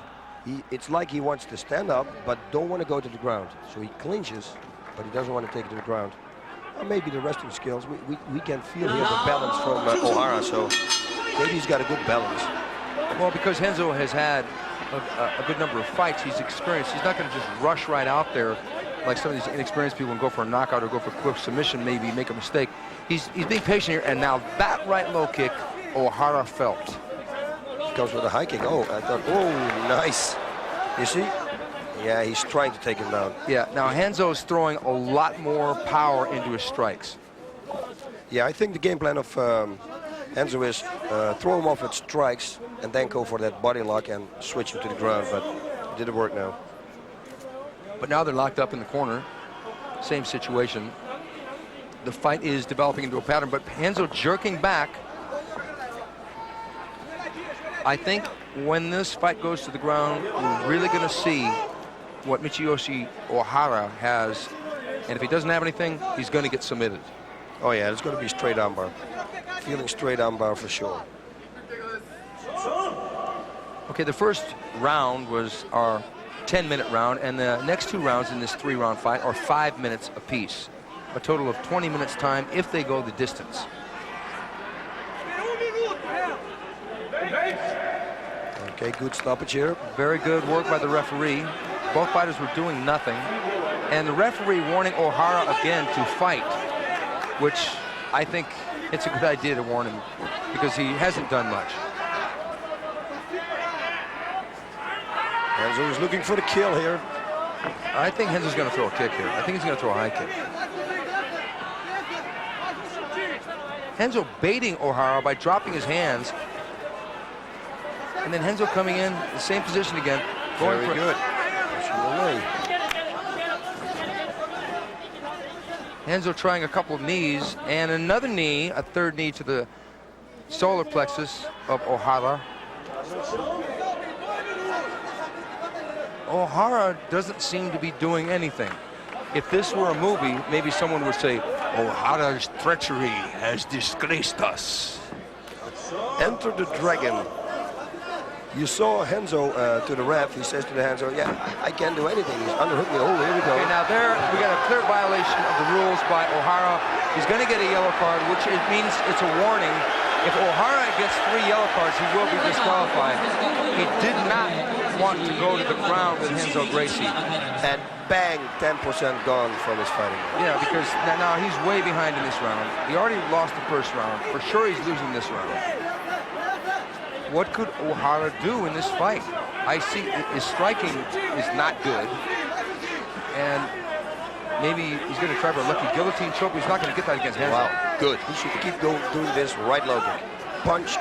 It's like he wants to stand up, but don't want to go to the ground. So he clinches, but he doesn't want to take it to the ground. Or maybe the wrestling skills. We can feel here the balance from Ohara, so maybe he's got a good balance. Well, because Renzo has had a good number of fights, he's experienced. He's not going to just rush right out there like some of these inexperienced people and go for a knockout or go for a quick submission, maybe make a mistake. He's being patient here, and now that right low kick, Ohara felt. Goes with a high kick. Oh, I thought, oh, nice. You see? Yeah, he's trying to take him down. Yeah, now Renzo's throwing a lot more power into his strikes. Yeah, I think the game plan of Renzo is throw him off with strikes and then go for that body lock and switch him to the ground, but it didn't work now. But now they're locked up in the corner. Same situation. The fight is developing into a pattern, but Renzo jerking back. I think when this fight goes to the ground, we're really going to see what Michiyoshi Ohara has. And if he doesn't have anything, he's going to get submitted. Oh, yeah, it's going to be straight armbar. Feeling straight armbar for sure. Okay, the first round was our 10-minute round, and the next two rounds in this 3-round fight are 5 minutes apiece. A total of 20 minutes time if they go the distance. Okay, good stoppage here. Very good work by the referee. Both fighters were doing nothing. And the referee warning Ohara again to fight, which I think it's a good idea to warn him because he hasn't done much. Renzo is looking for the kill here. I think Renzo's going to throw a kick here. I think he's going to throw a high kick. Renzo baiting Ohara by dropping his hands. And then Renzo coming in the same position again. Going Very for good. Renzo trying a couple of knees and another knee, a third knee to the solar plexus of Ohara. Ohara doesn't seem to be doing anything. If this were a movie, maybe someone would say, Ohara's treachery has disgraced us. Enter the Dragon. You saw Renzo to the ref. He says to the Renzo, yeah, I can't do anything. He's underhooked me. Oh, here we go. Okay, now there we got a clear violation of the rules by Ohara. He's going to get a yellow card, which it means it's a warning. If Ohara gets 3 yellow cards, he will be disqualified. He did not want to go to the ground with Renzo Gracie. And bang, 10% gone from his fighting. Yeah, because now he's way behind in this round. He already lost the first round. For sure he's losing this round. What could Ohara do in this fight? I see his striking is not good. And maybe he's going to try for a lucky guillotine choke. He's not going to get that against Renzo. Wow, good. He should keep doing this right low kick. Punch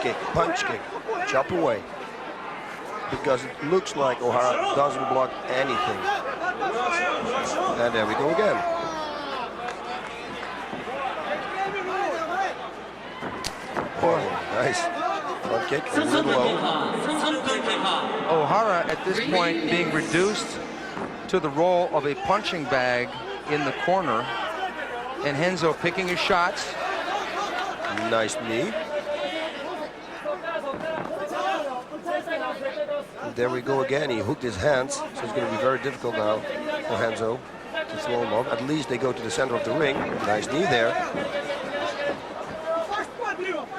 kick, chop away. Because it looks like Ohara doesn't block anything. And there we go again. Oh, nice. Front kick, a little low. Ohara at this point being reduced to the role of a punching bag in the corner. And Renzo picking his shots. Nice knee. There we go again. He hooked his hands, so it's going to be very difficult now for Renzo to throw him off. At least they go to the center of the ring. Nice knee there.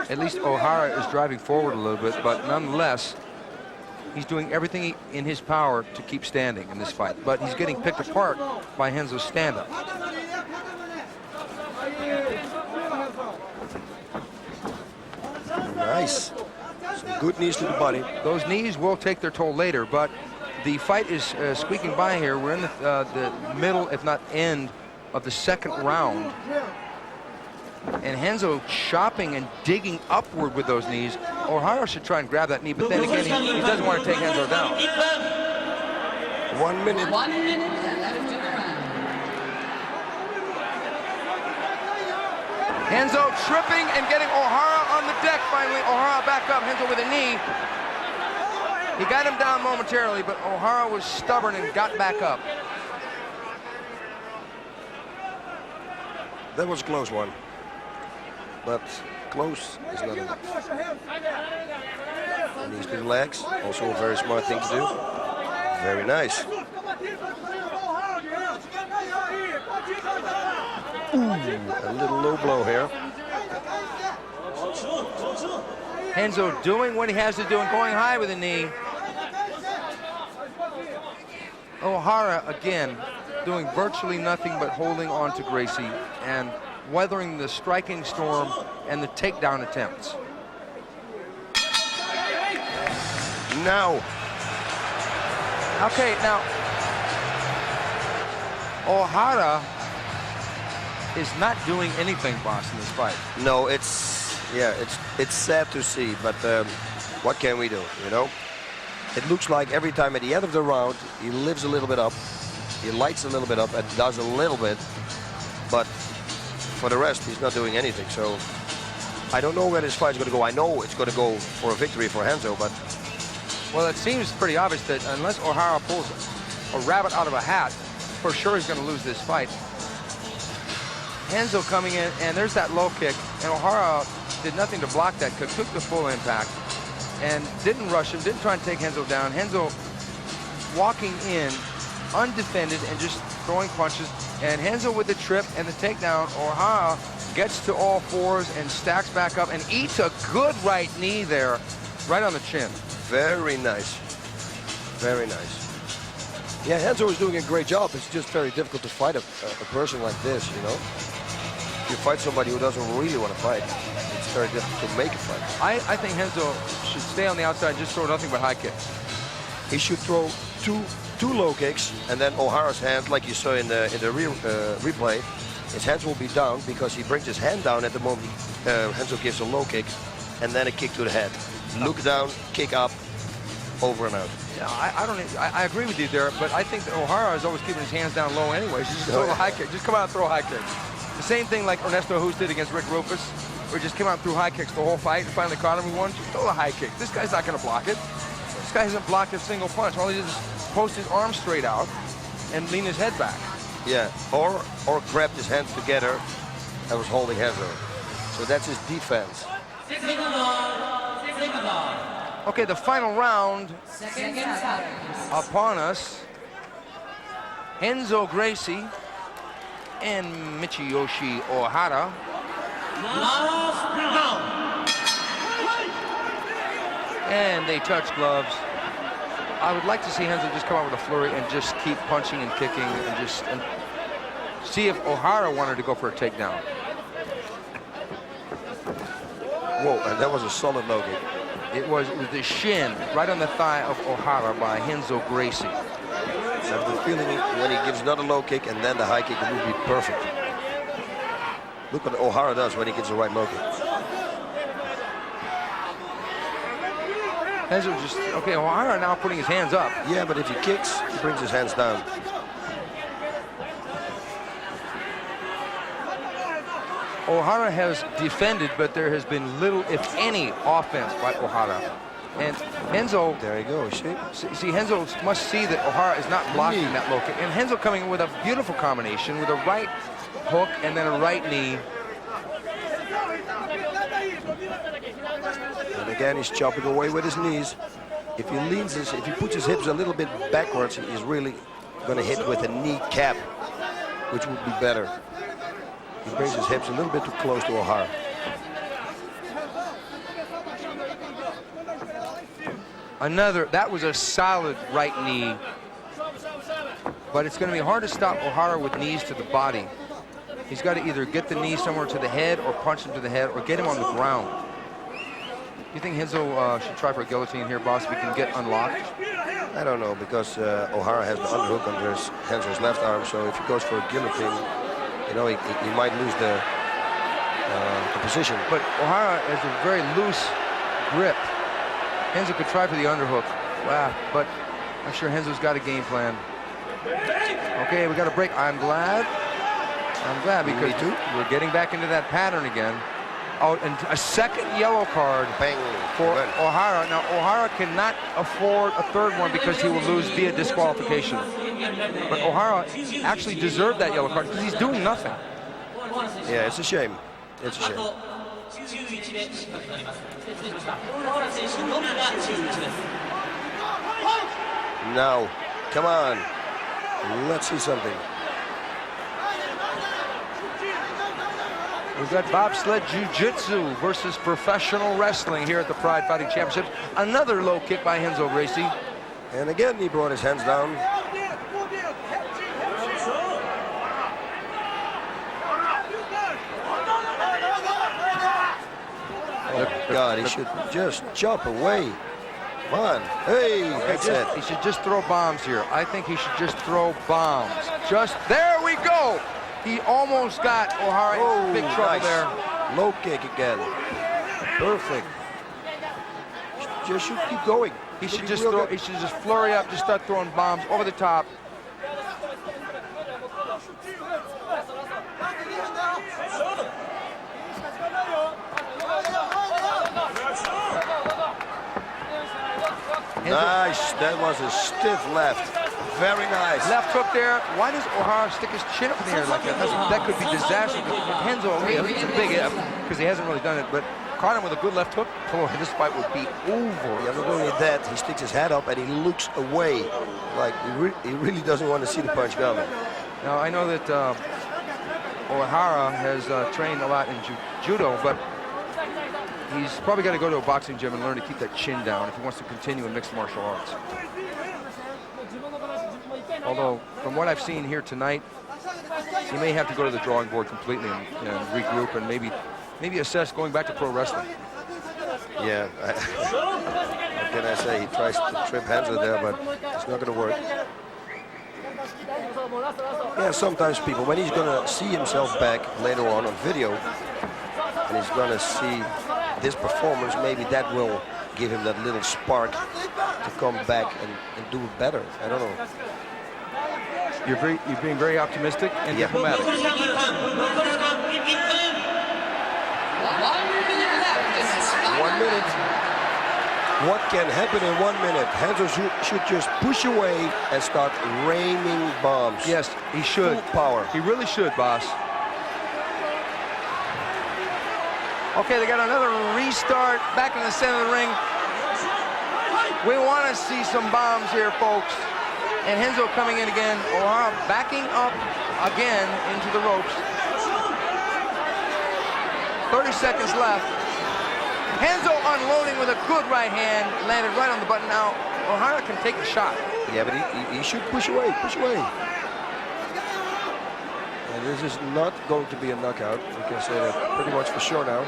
At least Ohara is driving forward a little bit, but nonetheless, he's doing everything in his power to keep standing in this fight. But he's getting picked apart by Renzo's stand-up. Nice. Some good knees to the body. Those knees will take their toll later, but the fight is squeaking by here. We're in the middle, if not end, of the second round. And Renzo chopping and digging upward with those knees. Ohara should try and grab that knee, but then again, he doesn't want to take Renzo down. 1 minute. 1 minute left in the round. Renzo tripping and getting Ohara on the deck finally. Ohara back up, Renzo with a knee. He got him down momentarily, but Ohara was stubborn and got back up. That was a close one. But close is not enough. Knees to the legs, also a very smart thing to do. Very nice. Ooh, a little low blow here. Henzo doing what he has to do and going high with a knee. Ohara, again, doing virtually nothing but holding on to Gracie and weathering the striking storm and the takedown attempts. Now. Okay, now, Ohara is not doing anything, boss, in this fight. No, it's sad to see, but what can we do, you know? It looks like every time at the end of the round, he lifts a little bit up, he lights a little bit up and does a little bit, but for the rest, he's not doing anything. So I don't know where this fight's going to go. I know it's going to go for a victory for Henzo, but... Well, it seems pretty obvious that unless Ohara pulls a rabbit out of a hat, for sure he's going to lose this fight. Henzo coming in, and there's that low kick, and Ohara did nothing to block that kick, took the full impact, and didn't rush him, didn't try and take Henzo down. Henzo walking in, undefended, and just throwing punches, and Henzo with the trip and the takedown. Ohara gets to all fours and stacks back up and eats a good right knee there, right on the chin. Very nice. Very nice. Yeah, Henzo is doing a great job. It's just very difficult to fight a person like this, you know? If you fight somebody who doesn't really want to fight, it's very difficult to make a fight. I think Henzo should stay on the outside and just throw nothing but high kicks. He should throw two low kicks, and then Ohara's hand, like you saw in the replay, his hands will be down because he brings his hand down at the moment Henzo gives a low kick, and then a kick to the head. Look down, kick up, over and out. Yeah, I agree with you there, but I think that Ohara is always keeping his hands down low anyways. Just throw a high kick. Just come out and throw high kicks. The same thing like Ernesto Hus did against Rick Rufus, where he just came out and threw high kicks the whole fight and finally caught him and won. Just throw a high kick. This guy's not going to block it. This guy hasn't blocked a single punch. All he did is post his arms straight out and lean his head back. Yeah, or grabbed his hands together and was holding Henzo. So that's his defense. Okay, the final round upon us. Henzo Gracie and Michiyoshi Ohara. And they touch gloves. I would like to see Henzo just come out with a flurry and just keep punching and kicking and see if Ohara wanted to go for a takedown. Whoa, and that was a solid low kick. It was the shin right on the thigh of Ohara by Henzo Gracie. I have the feeling when he gives another low kick and then the high kick, it would be perfect. Look what Ohara does when he gets the right low kick. Henzo just, okay, Ohara now putting his hands up. Yeah, but if he kicks, he brings his hands down. Ohara has defended, but there has been little, if any, offense by Ohara. And Henzo... There you go, see? See, Henzo must see that Ohara is not blocking that low kick. And Henzo coming in with a beautiful combination with a right hook and then a right knee. And again, he's chopping away with his knees. If he puts his hips a little bit backwards, he's really going to hit with a knee cap, which would be better. He brings his hips a little bit too close to Ohara. That was a solid right knee. But it's going to be hard to stop Ohara with knees to the body. He's got to either get the knee somewhere to the head or punch him to the head or get him on the ground. Do you think Henzo should try for a guillotine here, boss, if he can get unlocked? I don't know, because Ohara has the underhook under Henzo's left arm, so if he goes for a guillotine, you know, he might lose the position. But Ohara has a very loose grip. Henzo could try for the underhook. Wow, but I'm sure Henzo's got a game plan. Okay, we got a break. I'm glad because we're getting back into that pattern again. Oh, and a second yellow card for Ohara. Now, Ohara cannot afford a third one because he will lose via disqualification. But Ohara actually deserved that yellow card because he's doing nothing. Yeah, it's a shame. It's a shame. 11で失格となります。失礼しました。小原選手のみが11です。 Now, come on. Let's see something. We've got bobsled jiu-jitsu versus professional wrestling here at the Pride Fighting Championships. Another low kick by Renzo Gracie. And again, he brought his hands down. Oh, God, he should just jump away. Come on. Hey, that's it. He should just throw bombs here. I think he should just throw bombs. Just, there we go. He almost got Ohara in big trouble there. Low kick again. Perfect. Just should keep going. He should just throw. He should just flurry up, just start throwing bombs over the top. Nice. That was a stiff left. Very nice. Left hook there. Why does Ohara stick his chin up in the air like that? That could be disastrous. Renzo, it's a big F because he hasn't really done it, but caught him with a good left hook. Boy, this fight would be over. Yeah, not only that, he sticks his head up and he looks away. Like he really doesn't want to see the punch coming. Now, I know that Ohara has trained a lot in judo, but he's probably got to go to a boxing gym and learn to keep that chin down if he wants to continue in mixed martial arts. Although, from what I've seen here tonight, he may have to go to the drawing board completely and regroup and maybe assess going back to pro wrestling. Yeah, what can I say? He tries to trip Hanzo there, but it's not going to work. Yeah, sometimes people, when he's going to see himself back later on video, and he's going to see this performance, maybe that will give him that little spark to come back and do it better. I don't know. You're being very optimistic and diplomatic. 1 minute. What can happen in 1 minute? Hanzo should just push away and start raining bombs. Yes, he should. Full power. He really should, boss. Okay, they got another restart back in the center of the ring. We want to see some bombs here, folks. And Renzo coming in again. Ohara backing up again into the ropes. 30 seconds left. Renzo unloading with a good right hand. Landed right on the button. Now, Ohara can take a shot. Yeah, but he should push away, push away. And this is not going to be a knockout. We can say that pretty much for sure now.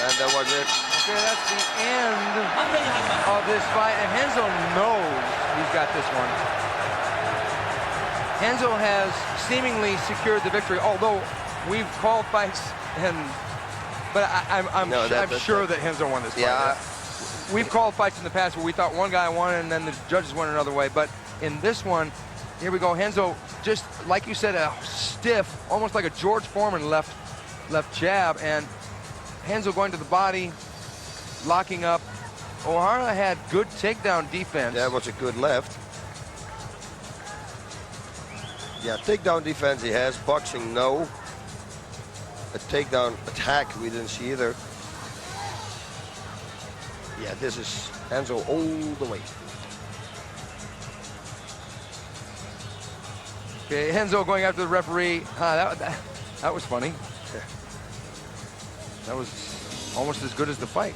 And that was it. Okay, that's the end of this fight. And Renzo knows he's got this one. Renzo has seemingly secured the victory, although we've called fights, but I'm sure that Renzo won this fight. Yeah. We've called fights in the past where we thought one guy won and then the judges went another way. But in this one, here we go. Renzo, just like you said, a stiff, almost like a George Foreman left jab, and Renzo going to the body, locking up. Ohara had good takedown defense. That was a good left. Yeah, takedown defense he has. Boxing, no. A takedown attack we didn't see either. Yeah, this is Renzo all the way. Okay, Renzo going after the referee. That was funny. That was almost as good as the fight.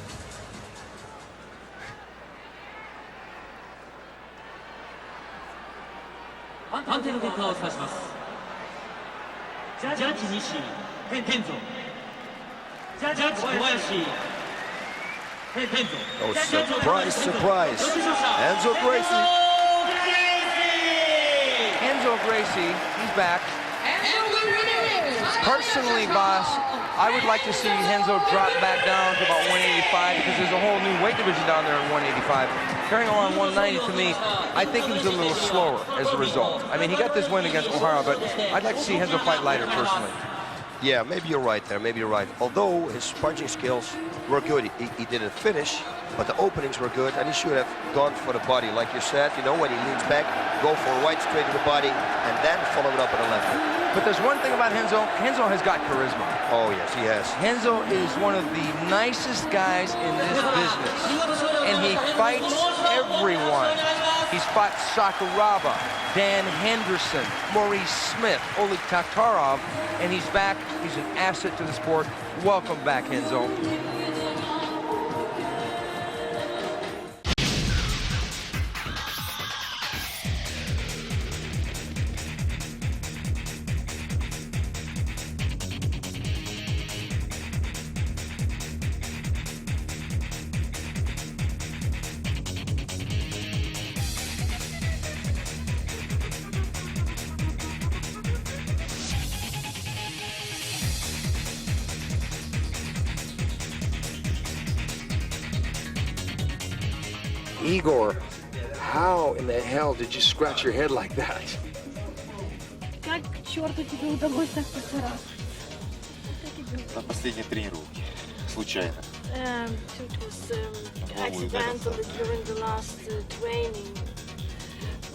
Oh, surprise, surprise. Renzo Gracie. Renzo Gracie, he's back. Personally, boss, I would like to see Renzo drop back down to about 185 because there's a whole new weight division down there at 185. Carrying on 190, to me, I think he was a little slower as a result. I mean, he got this win against Ohara, but I'd like to see Renzo fight lighter, personally. Yeah, maybe you're right there. Maybe you're right. Although his punching skills were good, he didn't finish. but the openings were good, and he should have gone for the body. Like you said, you know, when he leans back, go for a right straight to the body, and then follow it up with a left hook. But there's one thing about Renzo. Renzo has got charisma. Oh, yes, he has. Renzo is one of the nicest guys in this business, and he fights everyone. He's fought Sakuraba, Dan Henderson, Maurice Smith, Oleg Tatarov, and he's back. He's an asset to the sport. Welcome back, Renzo. Igor, how in the hell did you scratch your head like that? Как к черту тебе удалось так поцарапать? На последней тренировке. Случайно. It was accidentally during the last training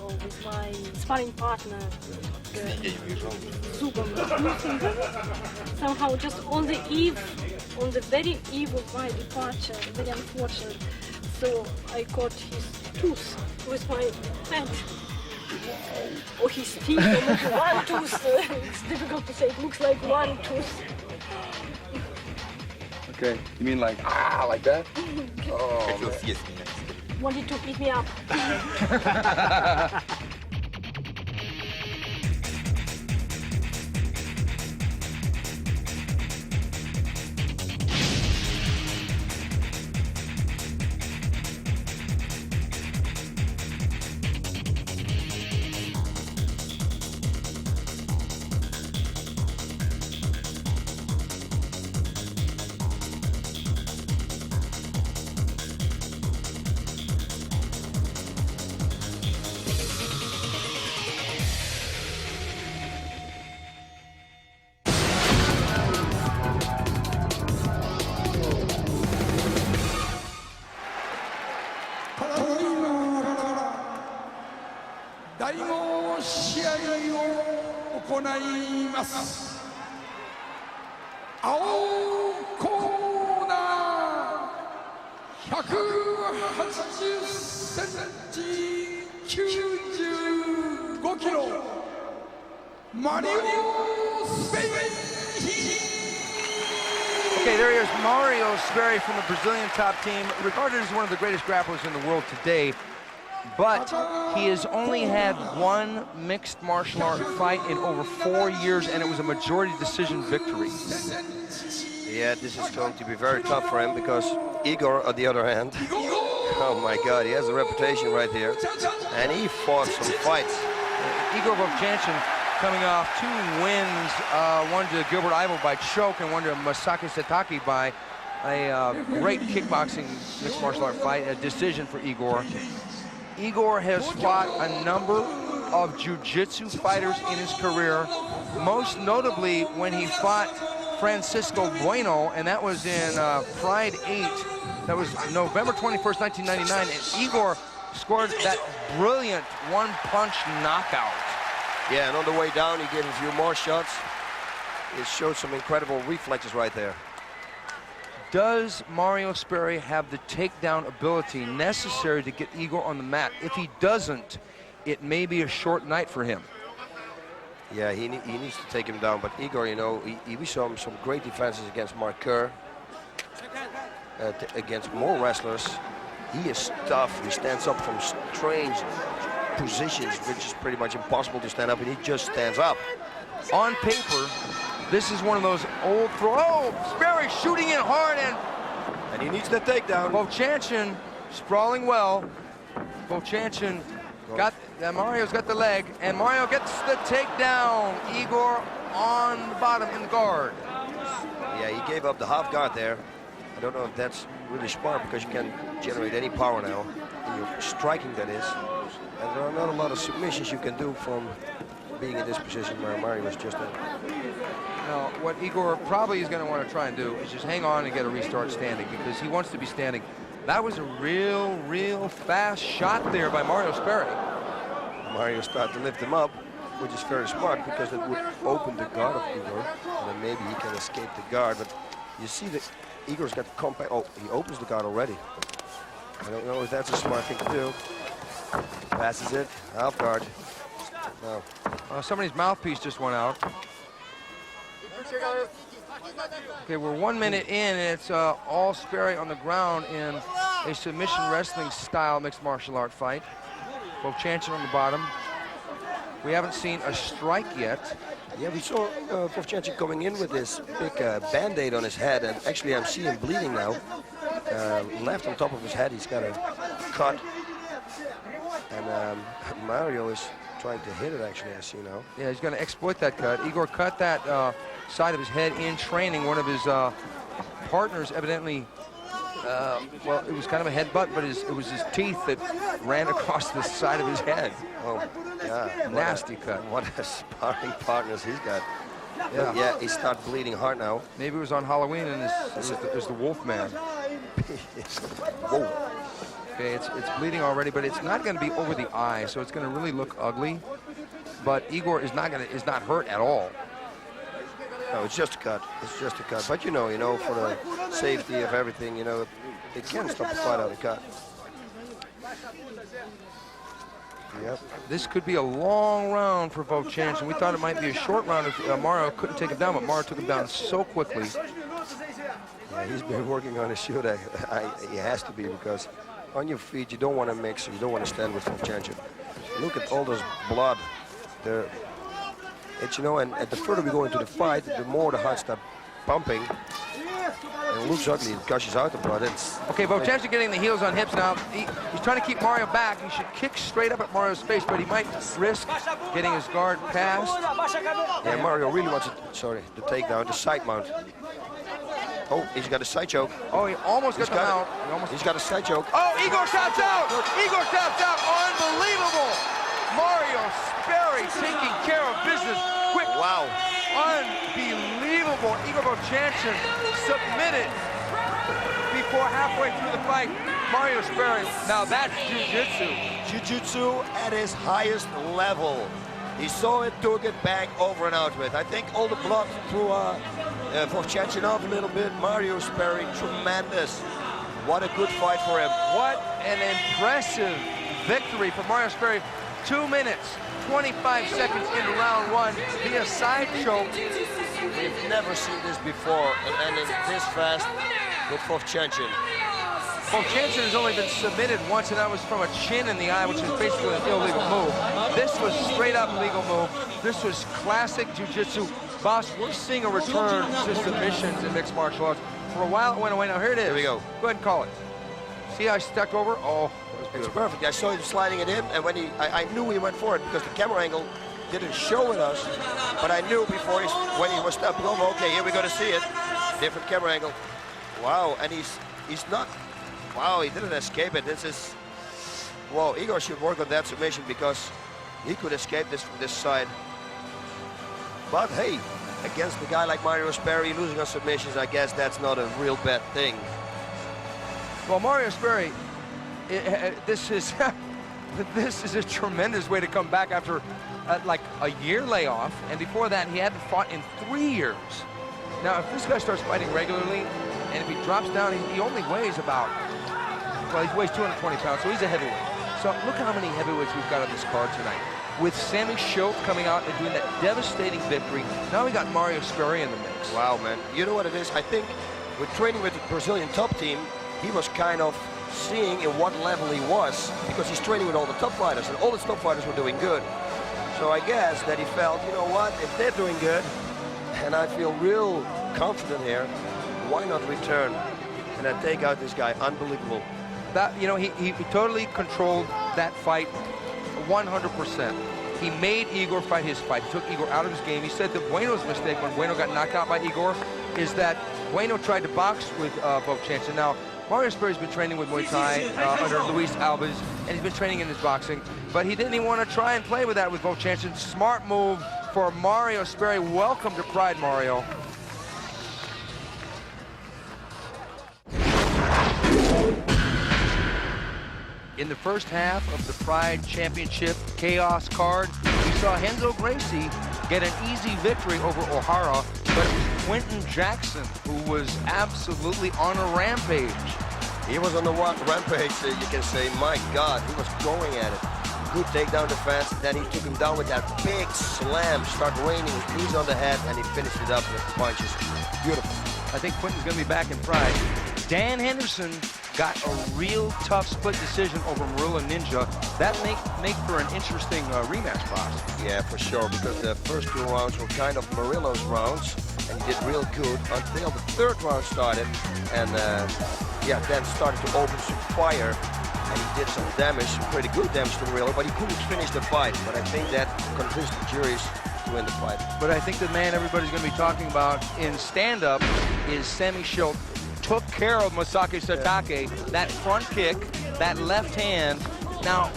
with my sparring partner. Я не уезжал. Зубом. Somehow just on the very eve of my departure, very unfortunate. So I caught his tooth with my hand. Or his teeth, or maybe one tooth. It's difficult to say. It looks like one tooth. Okay, you mean like, like that? Oh, Хотел съесть меня. Wanted to beat me up. Okay, there he is, Mario Sperry from the Brazilian top team, regarded as one of the greatest grapplers in the world today. But he has only had one mixed martial art fight in over 4 years, and it was a majority decision victory. Yeah, this is going to be very tough for him because Igor, on the other hand, oh my God, he has a reputation right here, and he fought some fights. Igor Vovchanchyn coming off 2 wins, one to Gilbert Ivel by choke and one to Masaki Satake by a great kickboxing mixed martial art fight, a decision for Igor. Igor has fought a number of jiu-jitsu fighters in his career, most notably when he fought Francisco Bueno, and that was in Pride 8. That was November 21st, 1999, and Igor scored that brilliant one-punch knockout. Yeah, and on the way down, he gave a few more shots. It showed some incredible reflexes right there. Does Mario Sperry have the takedown ability necessary to get Igor on the mat? If he doesn't, it may be a short night for him. Yeah, he needs to take him down, but Igor, you know, we saw some great defenses against Mark Kerr, against more wrestlers. He is tough. He stands up from strange positions, which is pretty much impossible to stand up, and he just stands up. On paper, this is one of those old Oh, Sperry shooting in hard, and he needs the takedown. Vovchanchyn sprawling well. Vovchanchyn got, Mario's got the leg, and Mario gets the takedown. Igor on the bottom in the guard. Yeah, he gave up the half guard there. I don't know if that's really smart because you can generate any power now in your striking, that is. And there are not a lot of submissions you can do from being in this position where Mario was just in. Now, what Igor probably is going to want to try and do is just hang on and get a restart standing, because he wants to be standing That was a real fast shot there by Mario Sperry. Mario started to lift him up, which is very smart because it would open the guard of Igor, and then maybe he can escape the guard. But you see that Igor's got compact. Oh, he opens the guard already. I don't know if that's a smart thing to do. Passes it, half guard. No. Somebody's mouthpiece just went out. Okay, we're 1 minute in, and it's all Sperry on the ground in a submission wrestling style mixed martial art fight. Vovchanchyn on the bottom. We haven't seen a strike yet. Yeah, we saw Vovchanchyn coming in with this big band-aid on his head, and actually I'm seeing him bleeding now. Left on top of his head, he's got a cut. And Mario is trying to hit it, actually, I see now. Yeah, he's going to exploit that cut. Igor cut that side of his head in training. One of his partners evidently, well, it was kind of a headbutt, but it was his teeth that ran across the side of his head. Oh, yeah. Nasty cut. What a sparring partners he's got. Yeah. Yeah, he started bleeding hard now. Maybe it was on Halloween and it was the Wolf Man. Whoa. Okay, it's bleeding already, but it's not going to be over the eye, so it's going to really look ugly. But Igor is not hurt at all. No, it's just a cut. It's just a cut. But you know, for the safety of everything, you know, it can stop the fight out of cut. Yep. This could be a long round for Vovchanchyn. We thought it might be a short round if Mario couldn't take him down, but Mario took him down so quickly. Yeah, he's been working on his shoulder. He has to be, because on your feet you don't want to mix, you don't want to stand with Vovchanchyn. Look at all those blood. It's, you know, and the further we go into the fight, the more the heart starts pumping. And it looks ugly. It gushes out the blood. Okay, Vovchanchyn getting the heels on hips now. He's trying to keep Mario back. He should kick straight up at Mario's face, but he might risk getting his guard passed. Yeah, Mario really wants the takedown, the side mount. Oh, he's got a side choke. Oh, he almost got the mount. He's got a side choke. Oh, Igor taps out! Igor taps out! Unbelievable! Mario Sperry taking care of business quick. Wow. Unbelievable. Igor Vovchanchyn submitted before halfway through the fight. Mario Sperry, now that's jiu-jitsu. Jiu-jitsu at his highest level. He saw it, took it, bang, over and out with. I think all the blood threw Vovchanchyn off a little bit. Mario Sperry, tremendous. What a good fight for him. What an impressive victory for Mario Sperry. 2 minutes, 25 seconds into round one via side choke. We've never seen this before, and ending this fast with Vovchanchyn. Vovchanchyn has only been submitted once, and that was from a chin in the eye, which is basically an illegal move. This was straight up legal move. This was classic jiu-jitsu. Boss, we're seeing a return to submissions in mixed martial arts. For a while it went away, now here it is. Here we go. Go ahead and call it. See how I stuck over? Oh, it's perfect. I saw him sliding it in, and when I knew he went for it because the camera angle didn't show it us, but I knew before when he was stepping over, okay, here we're going to see it. Different camera angle. Wow, and he's not, wow, he didn't escape it. This is, wow, Igor should work on that submission because he could escape this from this side. But hey, against a guy like Mario Sperry losing on submissions, I guess that's not a real bad thing. Well, Mario Sperry, this is a tremendous way to come back after like a year layoff, and before that he hadn't fought in 3 years. Now, if this guy starts fighting regularly, and if he drops down, he only weighs about, well, he weighs 220 pounds, so he's a heavyweight. So look how many heavyweights we've got on this card tonight. With Sammy Schilt coming out and doing that devastating victory, now we got Mario Sperry in the mix. Wow, man. You know what it is? I think with training with the Brazilian top team, he was kind of seeing in what level he was, because he's training with all the top fighters, and all the top fighters were doing good. So I guess that he felt, you know what, if they're doing good, and I feel real confident here, why not return and then take out this guy? Unbelievable. That, you know, he totally controlled that fight 100%. He made Igor fight his fight. He took Igor out of his game. He said that Bueno's mistake when Bueno got knocked out by Igor is that Bueno tried to box with Vovchanchyn. Now, Mario Sperry's been training with Muay Thai under Luis Alves, and he's been training in his boxing, but he didn't even want to try and play with that with Vovchanchyn. Smart move for Mario Sperry. Welcome to Pride, Mario. In the first half of the Pride Championship Chaos card, we saw Gracie get an easy victory over Ohara, but it was Quinton Jackson who was absolutely on a rampage. He was on the rampage, you can say. My God, he was going at it. Good takedown defense, then he took him down with that big slam, start raining his knees on the head, and he finished it up with punches. Beautiful. I think Quinton's gonna be back in Pride. Dan Henderson got a real tough split decision over Marilla Ninja. That make for an interesting rematch, boss. Yeah, for sure, because the first 2 rounds were kind of Murillo's rounds, and he did real good until the 3rd round started, and yeah, then started to open some fire, and he did some damage, some pretty good damage to Murillo, but he couldn't finish the fight. But I think that convinced the juries to win the fight. But I think the man everybody's going to be talking about in stand-up is Sammy Schilt. Took care of Masaki Satake, that front kick, that left hand. Now,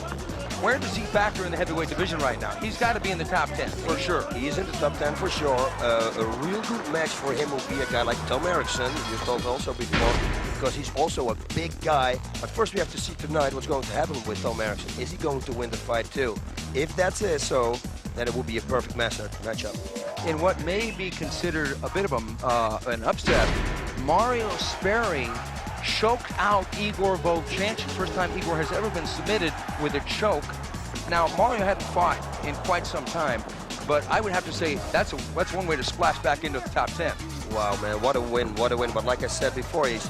where does he factor in the heavyweight division right now? He's got to be in the top 10, for sure. He is in the top 10 for sure. A real good match for him will be a guy like Tom Erickson, you told also before, because he's also a big guy. But first we have to see tonight what's going to happen with Tom Erickson. Is he going to win the fight too? If that's it, so then it will be a perfect matchup. In what may be considered a bit of an upset, Mario Sperry choked out Igor Vovchanchyn. First time Igor has ever been submitted with a choke. Now, Mario hadn't fought in quite some time, but I would have to say that's one way to splash back into the top 10. Wow, man, what a win, what a win. But like I said before, he's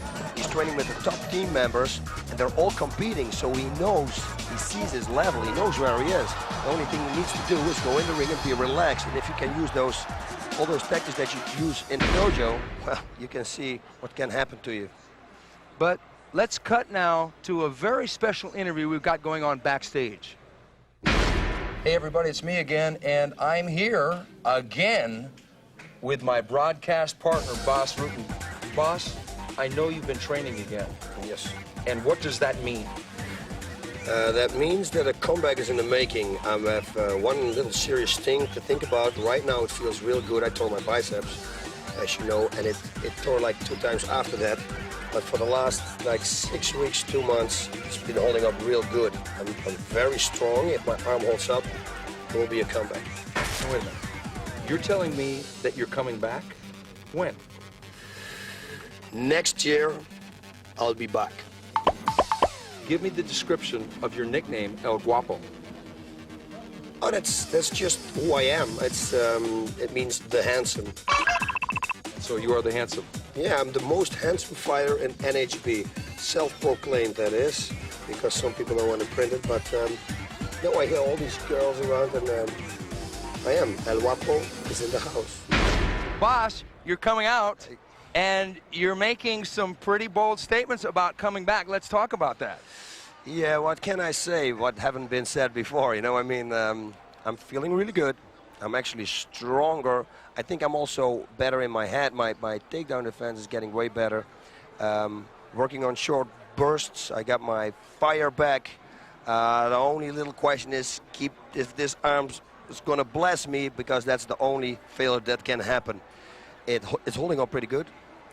training with the top team members, and they're all competing, so he knows, he sees his level, he knows where he is. The only thing he needs to do is go in the ring and be relaxed, and if you can use all those tactics that you use in the dojo, well, you can see what can happen to you. But let's cut now to a very special interview we've got going on backstage. Hey everybody, it's me again, and I'm here again with my broadcast partner, Boss Rutten. Boss, I know you've been training again. Yes. And what does that mean? That means that a comeback is in the making. I have one little serious thing to think about. Right now it feels real good. I tore my biceps, as you know, and it tore like 2 times after that. But for the last like 6 weeks, 2 months, it's been holding up real good. I'm very strong. If my arm holds up, it will be a comeback. Wait a minute. You're telling me that you're coming back? When? Next year, I'll be back. Give me the description of your nickname, El Guapo. Oh, that's just who I am. It means the handsome. So you are the handsome? Yeah, I'm the most handsome fighter in NHB. Self-proclaimed, that is, because some people don't want to print it. But no, I hear all these girls around, and I am. El Guapo is in the house. Boss, you're coming out, and you're making some pretty bold statements about coming back. Let's talk about that. Yeah, what can I say? What haven't been said before, you know? I mean, I'm feeling really good. I'm actually stronger. I think I'm also better in my head. My takedown defense is getting way better. Working on short bursts. I got my fire back. The only little question is if this arm is going to bless me, because that's the only failure that can happen. It's holding up pretty good.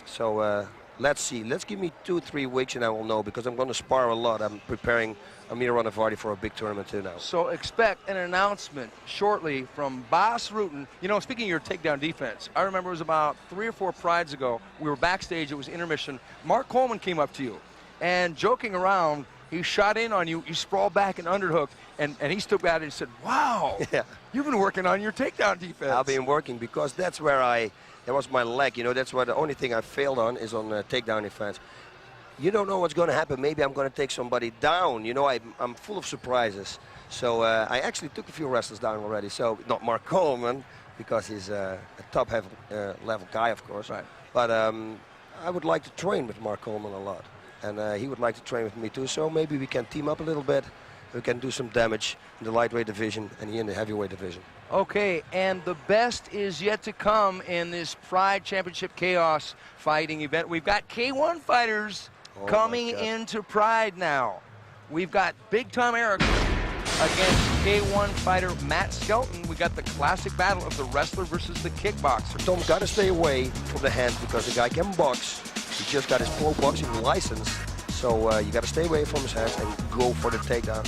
So let's see. Let's give me 2-3 weeks and I will know, because I'm going to spar a lot. I'm preparing Amir Ranavardi for a big tournament too now. So expect an announcement shortly from Boss Rutten. You know, speaking of your takedown defense, I remember it was about 3 or 4 prides ago. We were backstage. It was intermission. Mark Coleman came up to you, and joking around, he shot in on you. You sprawled back and underhooked, and he stood at it and said, "Wow, yeah, you've been working on your takedown defense." I've been working, because that's where that was my leg. You know, that's where the only thing I failed on is on takedown defense. You don't know what's going to happen. Maybe I'm going to take somebody down. You know, I'm full of surprises. So I actually took a few wrestlers down already. So not Mark Coleman, because he's a top level guy, of course. Right. But I would like to train with Mark Coleman a lot. And he would like to train with me too. So maybe we can team up a little bit. We can do some damage in the lightweight division and he in the heavyweight division. Okay, and the best is yet to come in this Pride Championship Chaos fighting event. We've got K1 fighters coming into Pride now. We've got Big Tom Erickson against K1 fighter Matt Skelton. We got the classic battle of the wrestler versus the kickboxer. Tom's got to stay away from the hands, because the guy can box. He just got his pro boxing license. So you got to stay away from his hands and go for the takedown.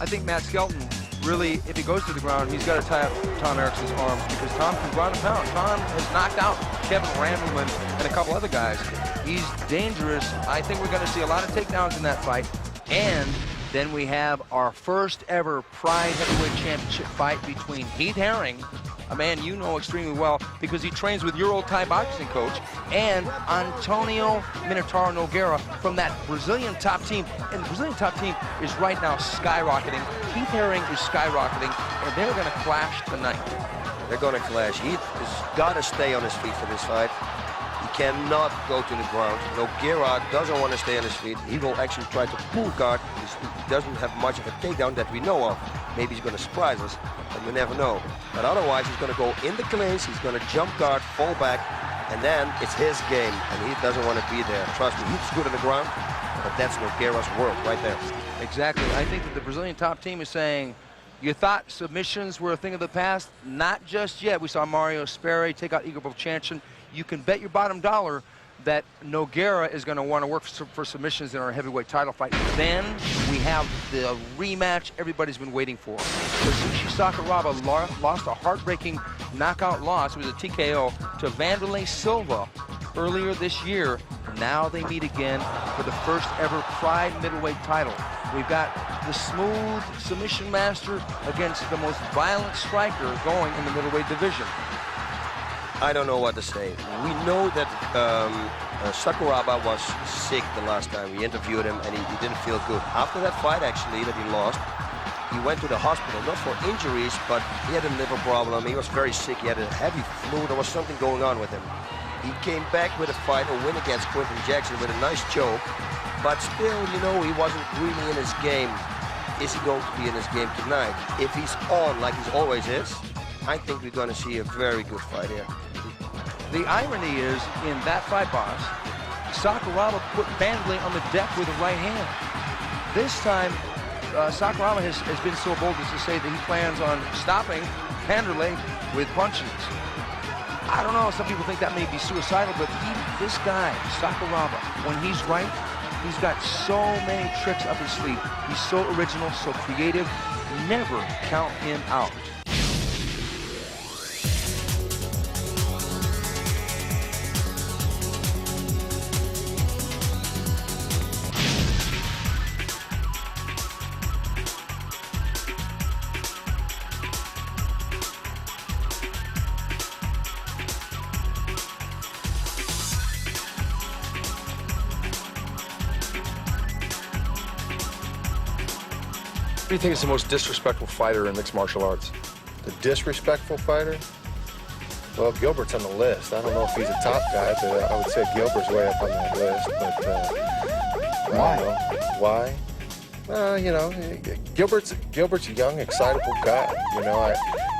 I think Matt Skelton, really, if he goes to the ground, he's got to tie up Tom Erickson's arms because Tom can ground and pound. Tom has knocked out Kevin Randleman and a couple other guys. He's dangerous. I think we're going to see a lot of takedowns in that fight. And then we have our first ever Pride Heavyweight Championship fight between Heath Herring, a man you know extremely well because he trains with your old Thai boxing coach, and Antonio Nogueira from that Brazilian top team. And the Brazilian top team is right now skyrocketing. Heath Herring is skyrocketing, and they're going to clash tonight. They're going to clash. Heath has got to stay on his feet for this fight. He cannot go to the ground. Nogueira doesn't want to stay on his feet. He will actually try to pull guard because he doesn't have much of a takedown that we know of. Maybe he's going to surprise us, but we never know. But otherwise, he's going to go in the clinch, he's going to jump guard, fall back, and then it's his game, and he doesn't want to be there. Trust me, he's good on the ground, but that's Nogueira's world right there. Exactly. I think that the Brazilian top team is saying, you thought submissions were a thing of the past? Not just yet. We saw Mario Sperry take out Igor Vovchanchyn. You can bet your bottom dollar that Nogueira is going to want to work for submissions in our heavyweight title fight. Then we have the rematch everybody's been waiting for. Kazushi Sakuraba lost a heartbreaking knockout loss. It was a TKO to Wanderlei Silva earlier this year. Now they meet again for the first ever Pride middleweight title. We've got the smooth submission master against the most violent striker going in the middleweight division. I don't know what to say. We know that Sakuraba was sick the last time we interviewed him, and he didn't feel good. After that fight, actually, that he lost, he went to the hospital, not for injuries, but he had a liver problem. He was very sick. He had a heavy flu. There was something going on with him. He came back with a fight, a win against Quinton Jackson with a nice choke, but still, you know, he wasn't really in his game. Is he going to be in his game tonight? If he's on like he always is, I think we're going to see a very good fight here. The irony is, in that fight, boss, Sakuraba put Wanderlei on the deck with a right hand. This time, Sakuraba has been so bold as to say that he plans on stopping Wanderlei with punches. I don't know, some people think that may be suicidal, but this guy, Sakuraba, when he's right, he's got so many tricks up his sleeve. He's so original, so creative. Never count him out. Who do you think is the most disrespectful fighter in mixed martial arts? The disrespectful fighter? Well, Gilbert's on the list. I don't know if he's a top guy, but I would say Gilbert's way up on that list. But why? I don't know. Why? You know, Gilbert's a young, excitable guy. You know,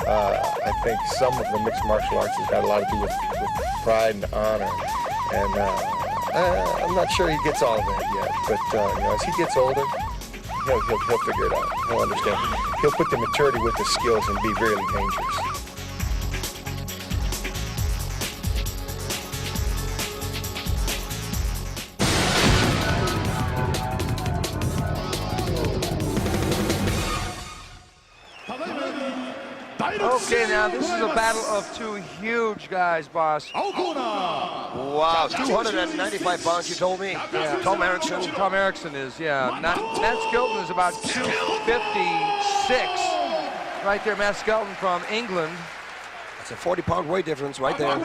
I think some of the mixed martial arts has got a lot to do with pride and honor, and I'm not sure he gets all of that yet. But you know, as he gets older, he'll figure it out. He'll understand. He'll put the maturity with the skills and be really dangerous. Okay, now this is a battle of two huge guys, boss. Wow, 295 pounds, you told me? Yeah. Tom Erickson. Tom Erickson is, yeah. Matt Skelton is about 256. Right there, Matt Skelton from England. That's a 40-pound weight difference right there.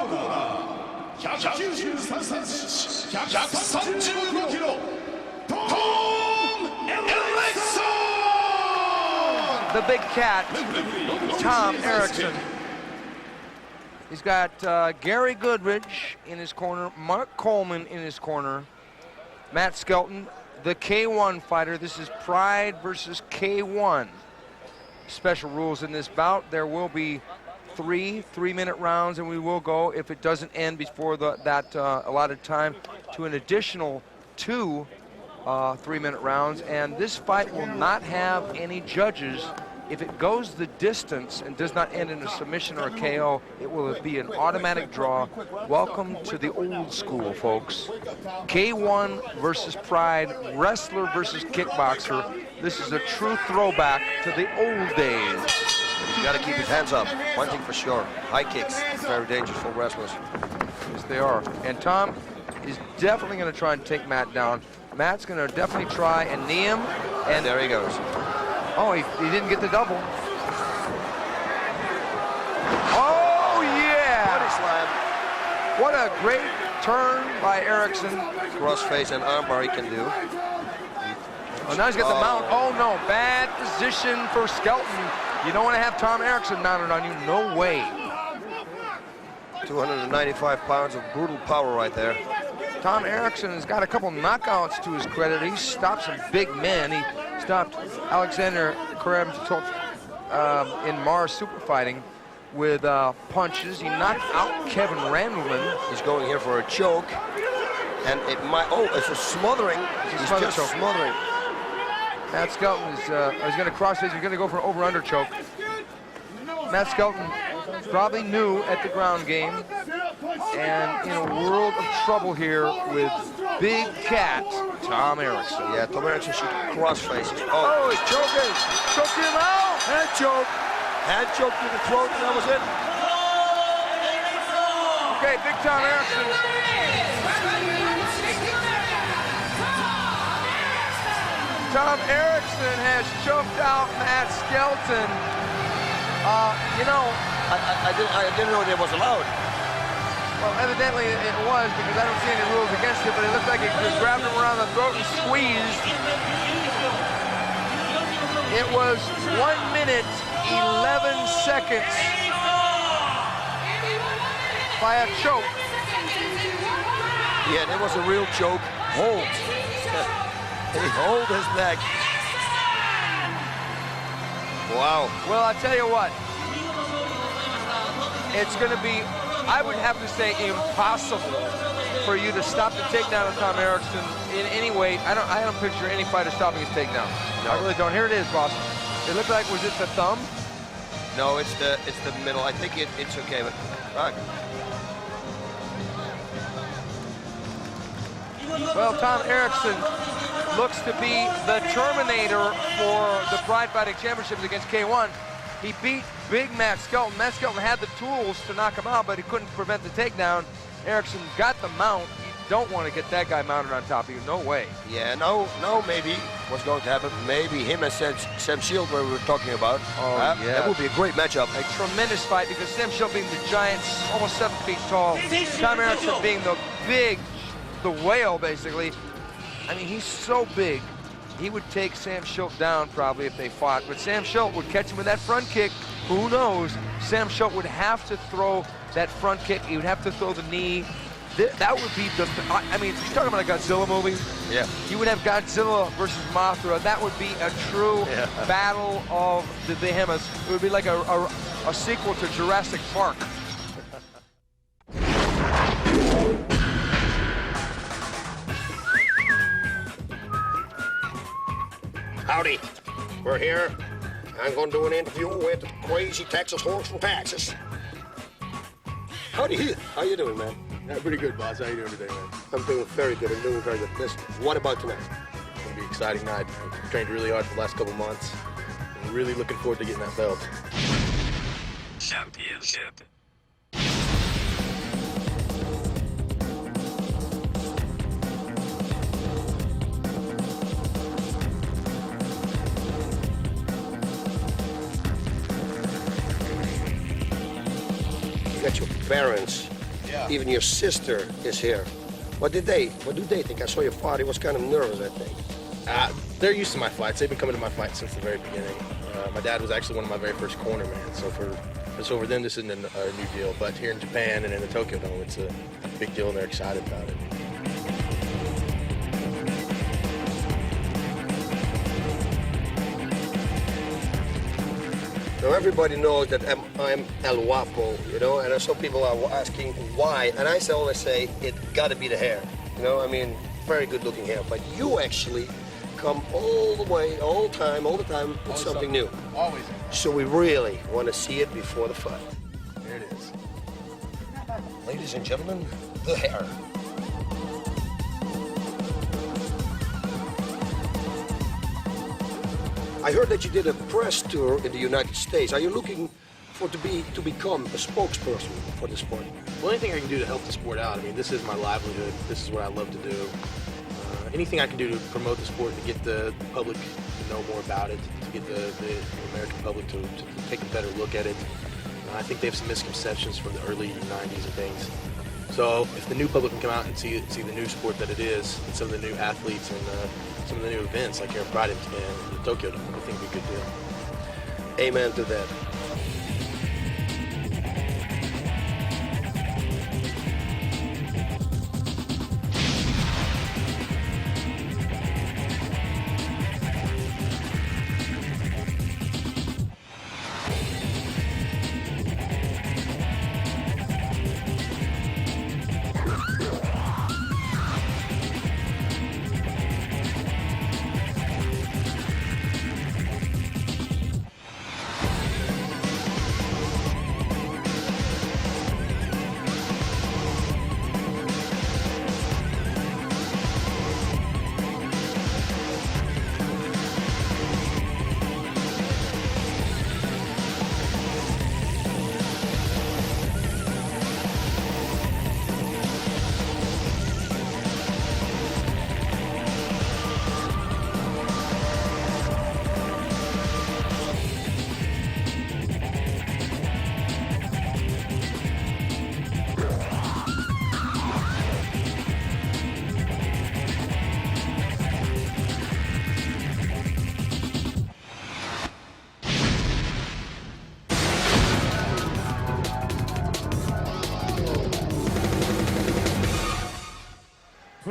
The big cat, Tom Erickson. He's got Gary Goodridge in his corner, Mark Coleman in his corner, Matt Skelton, the K1 fighter. This is Pride versus K1. Special rules in this bout. There will be three-minute rounds, and we will go, if it doesn't end before that allotted time, to an additional 2 3-minute rounds. And this fight will not have any judges If it goes the distance and does not end in a submission or a KO, it will be an automatic draw. Welcome to the old school, folks. K1 versus Pride, wrestler versus kickboxer. This is a true throwback to the old days. You got to keep his hands up. One thing for sure, high kicks, very dangerous for wrestlers. Yes, they are. And Tom is definitely going to try and take Matt down. Matt's going to definitely try and knee him. And there he goes. Oh, he didn't get the double. Oh, yeah! Body slam. What a great turn by Erickson. Crossface and armbar he can do. Oh, now he's got the mount. Oh, no. Bad position for Skelton. You don't want to have Tom Erickson mounted on you. No way. 295 pounds of brutal power right there. Tom Erickson has got a couple knockouts to his credit. He stopped some big men. He stopped Alexander Karamzov in Mars super fighting with punches. He knocked out Kevin Randleman. He's going here for a choke. And it might, oh, it's a smothering. He's just smothering. Matt Skelton is he's going to cross face. He's going to go for an over-under choke. Matt Skelton probably new at the ground game and in a world of trouble here with big cat Tom Erickson. Yeah, Tom Erickson should cross faces. Oh, he's choking. Choked him out. Hand choke. Hand choke to the throat, and that was it. Okay, big Tom Erickson. Tom Erickson has choked out Matt Skelton. You know, I didn't know that was allowed. Well, evidently it was, because I don't see any rules against it, but it looked like it just grabbed him around the throat and squeezed. It was 1 minute, 11 seconds by a choke. Yeah, that was a real choke. Hold. He hold his neck. Wow. Well, I'll tell you what. It's going to be, I would have to say, impossible for you to stop the takedown of Tom Erickson in any way. I don't picture any fighter stopping his takedown. No. I really don't. Here it is, boss. It looked like, was it the thumb? No, it's the middle. I think it's okay, but Well, Tom Erickson looks to be the Terminator for the Pride Fighting Championships against K1. He beat big Matt Skelton. Matt Skelton had the tools to knock him out, but he couldn't prevent the takedown. Erickson got the mount. You don't want to get that guy mounted on top of you. No way. Yeah, no, maybe what's going to happen. Maybe him and Sam Schilt, where we were talking about. Oh, yeah. That would be a great matchup. A tremendous fight, because Sam Schilt being the giant, almost 7 feet tall. Tom Erickson being the whale, basically. I mean, he's so big. He would take Sam Schilt down probably if they fought, but Sam Schilt would catch him with that front kick. Who knows? Sam Schilt would have to throw that front kick. He would have to throw the knee. That would be the, I mean, you're talking about a Godzilla movie. Yeah. You would have Godzilla versus Mothra. That would be a true battle of the behemoths. It would be like a sequel to Jurassic Park. Howdy, we're here. I'm going to do an interview with Crazy Texas Horse from Texas. Howdy, Heath. How you doing, man? Yeah, pretty good, boss. How you doing today, man? I'm doing very good. I'm doing very good. Listen, what about tonight? It's going to be an exciting night. I've trained really hard for the last couple months. I'm really looking forward to getting that belt. Championship. You got your parents. Yeah. Even your sister is here. What do they think? I saw your father was kind of nervous, I think. They're used to my fights. They've been coming to my fights since the very beginning. My dad was actually one of my very first cornermen, so for them, this isn't a new deal. But here in Japan and in the Tokyo Dome, it's a big deal, and they're excited about it. Now everybody knows that I'm El Guapo, you know, and some people are asking why, and I always say it got to be the hair, you know. I mean, very good looking hair, but you actually come all the time with something new. Always. So we really want to see it before the fight. There it is. Ladies and gentlemen, the hair. I heard that you did a press tour in the United States. Are you looking to become a spokesperson for the sport? Well, anything I can do to help the sport out. I mean, this is my livelihood. This is what I love to do. Anything I can do to promote the sport, to get the public to know more about it, to get the American public to take a better look at it. I think they have some misconceptions from the early 90s and things. So if the new public can come out and see the new sport that it is, and some of the new athletes and some of the new events like here in Pride and the Tokyo Dome, I think it'd be a good deal. Amen to that.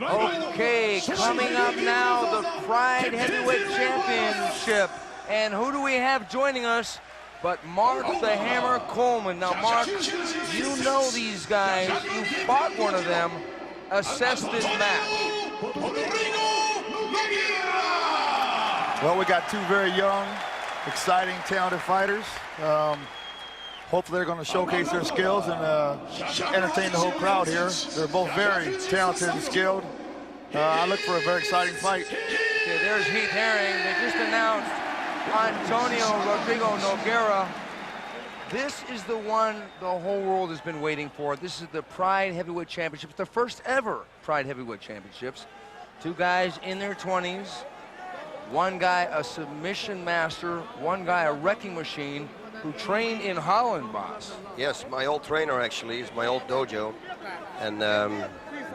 Okay, coming up now, the Pride Heavyweight Championship. And who do we have joining us but Mark the Hammer Coleman? Now, Mark, you know these guys. You fought one of them. Assess this match. Well, we got two very young, exciting, talented fighters. Hopefully they're going to showcase their skills and entertain the whole crowd here. They're both very talented and skilled. I look for a very exciting fight. Okay, there's Heath Herring. They just announced Antonio Rodrigo Nogueira. This is the one the whole world has been waiting for. This is the Pride Heavyweight Championships, the first ever Pride Heavyweight Championships. Two guys in their 20s. One guy a submission master, one guy a wrecking machine, who trained in Holland, boss. Yes, my old trainer actually is my old dojo. And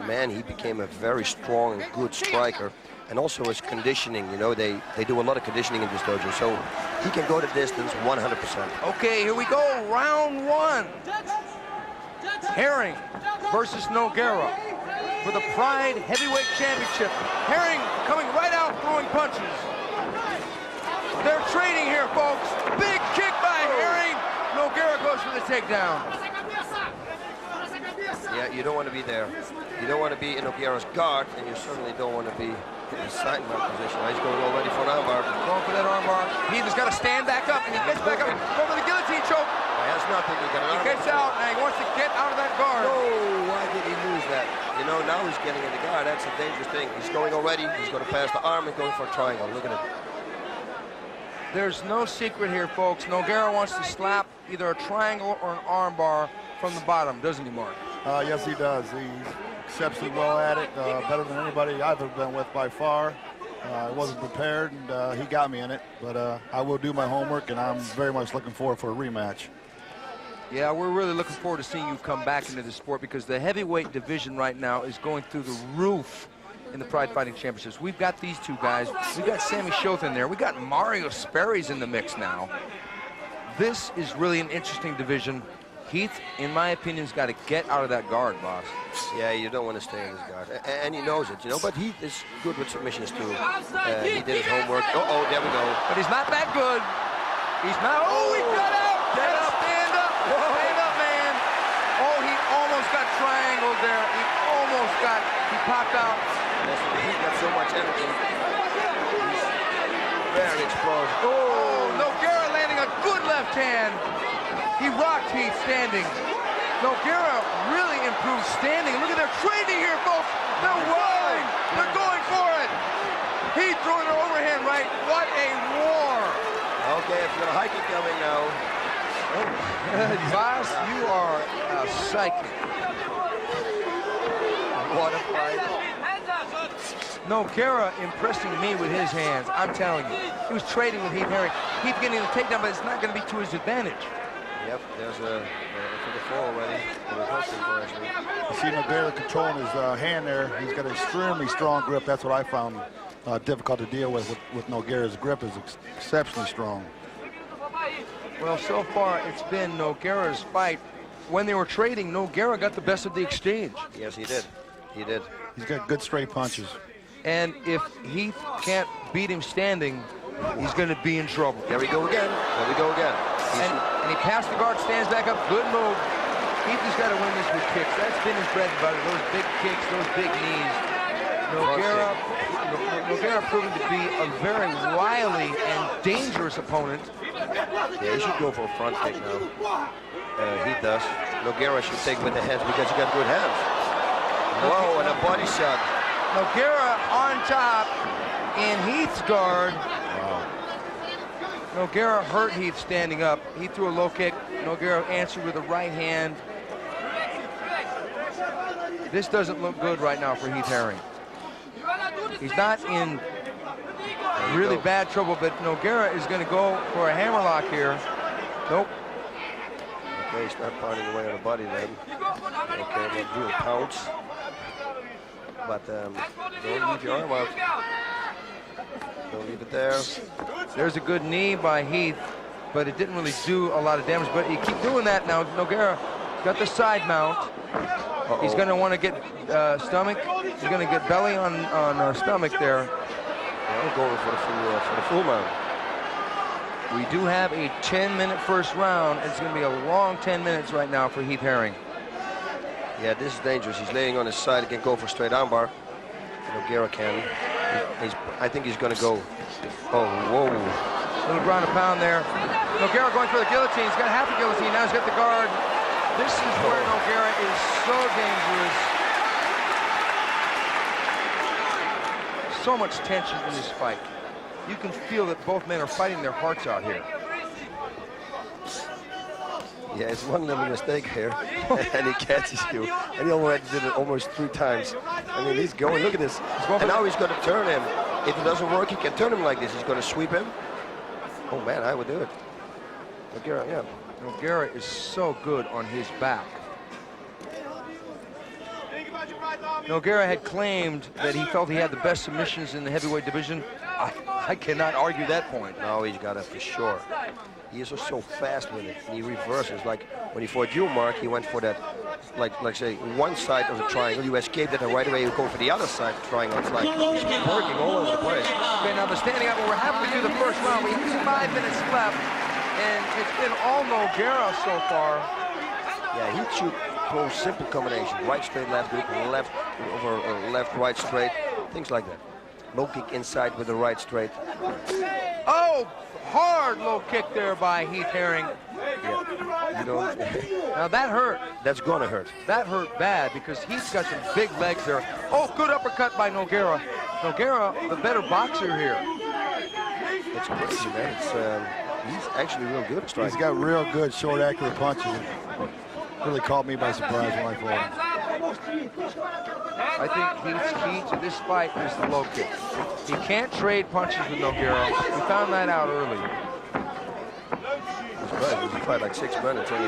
man, he became a very strong and good striker. And also his conditioning, you know, they do a lot of conditioning in this dojo, so he can go the distance 100%. Okay, here we go, round one. Herring versus Nogueira for the Pride Heavyweight Championship. Herring coming right out throwing punches. They're trading here, folks. Big kick by Herring. Nogueira goes for the takedown. Yeah, you don't want to be there. You don't want to be in Nogueira's guard, and you certainly don't want to be in the side mount position. He's going already for an armbar. Going for that armbar. Heath has got to stand back up, and he gets back up. Going for the guillotine choke. He has nothing. He gets out, and he wants to get out of that guard. No, why did he lose that? You know, now he's getting in the guard. That's a dangerous thing. He's going already. He's going to pass the arm and going for a triangle. Look at it. There's no secret here, folks. Nogueira wants to slap either a triangle or an armbar from the bottom, doesn't he, Mark? Yes, he does. He's exceptionally well at it, better than anybody I've ever been with by far. I wasn't prepared, and he got me in it, but I will do my homework, and I'm very much looking forward for a rematch. Yeah, we're really looking forward to seeing you come back into the sport, because the heavyweight division right now is going through the roof in the Pride Fighting Championships. We've got these two guys. We've got Sammy Schilt in there. We got Mario Sperry's in the mix now. This is really an interesting division. Heath, in my opinion, has got to get out of that guard, boss. Yeah, you don't want to stay in this guard. And he knows it, you know, but Heath is good with submissions, too. He did his homework. Oh, there we go. But he's not that good. He's not. Oh, he got out. Get up, stand up. Stand up, man. Oh, he almost got triangled there. He almost got, he popped out. He's got so much energy. He Very explosive. Oh, Nogueira landing a good left hand. He rocked Heath standing. Nogueira really improved standing. Look at their training here, folks. They're rolling. They're going for it. Heath throwing an overhand right. What a war. Okay, it's got a hiking coming now. Boss, you are a psychic. What a fight. Nogueira impressing me with his hands. I'm telling you. He was trading with Heath Herring. Heath getting the takedown, but it's not going to be to his advantage. Yep, there's a for the fall already. It was hosting for actually. You see Nogueira controlling his hand there. He's got an extremely strong grip. That's what I found difficult to deal with Nogueira's grip is exceptionally strong. Well, so far it's been Nogueira's fight. When they were trading, Nogueira got the best of the exchange. Yes, he did. He did. He's got good straight punches. And if Heath can't beat him standing, he's going to be in trouble. There we go again. There we go again. And he passed the guard, stands back up. Good move. Heath has got to win this with kicks. That's been his bread and butter. Those big kicks, those big knees. Nogueira proving to be a very wily and dangerous opponent. Yeah, he should go for a front kick now. He does. Nogueira should take with the hands because he got good hands. Whoa, and a body shot. Nogueira on top in Heath's guard. Wow. Nogueira hurt Heath standing up. He threw a low kick. Nogueira answered with a right hand. This doesn't look good right now for Heath Herring. He's not in really bad trouble, but Nogueira is going to go for a hammerlock here. Nope. Okay, he's not pounding away on the body then. Okay, they'll do a pounce. But don't leave your arm out. Don't leave it there. There's a good knee by Heath, but it didn't really do a lot of damage. But you keep doing that now. Nogueira got the side mount. He's going to want to get stomach. He's going to get belly on stomach there. Yeah, going for the full mount. We do have a 10-minute first round. It's going to be a long 10 minutes right now for Heath Herring. Yeah, this is dangerous. He's laying on his side. He can go for straight armbar. Nogueira can. I think he's going to go. Oh, whoa. Little ground and pound there. Nogueira going for the guillotine. He's got half a guillotine. Now he's got the guard. This is where Nogueira is so dangerous. So much tension in this fight. You can feel that both men are fighting their hearts out here. Yeah, it's one little mistake here, and he catches you. And he already did it almost 3 times. I mean, he's going, look at this. And now he's going to turn him. If it doesn't work, he can turn him like this. He's going to sweep him. Oh, man, I would do it. Nogueira, yeah. Nogueira is so good on his back. Nogueira had claimed that he felt he had the best submissions in the heavyweight division. I cannot argue that point. No, he's got it for sure. He is so fast with it. And he reverses. Like when he fought you, Mark, he went for that, like say, one side of the triangle. You escaped it, and right away you go for the other side of the triangle. It's like he's working all over the place. Okay, now they're standing up. We're halfway through the first round. We have 5 minutes left, and it's been all Nogueira so far. Yeah, he should throw simple combinations. Right, straight, left, hook, left, over, left, right, straight. Things like that. Low kick inside with the right straight. Oh, hard low kick there by Heath Herring. Yeah, you don't. Now that hurt. That's gonna hurt. That hurt bad because Heath's got some big legs there. Oh, good uppercut by Nogueira. Nogueira, the better boxer here. It's crazy, man. It's, he's actually real good at striking. He's got real good, short, accurate punches. Really caught me by surprise when I fought him. I think Heath's key to this fight is the low kick. He can't trade punches with Nogueira. We found that out early. That's right. It was a fight like 6 minutes. And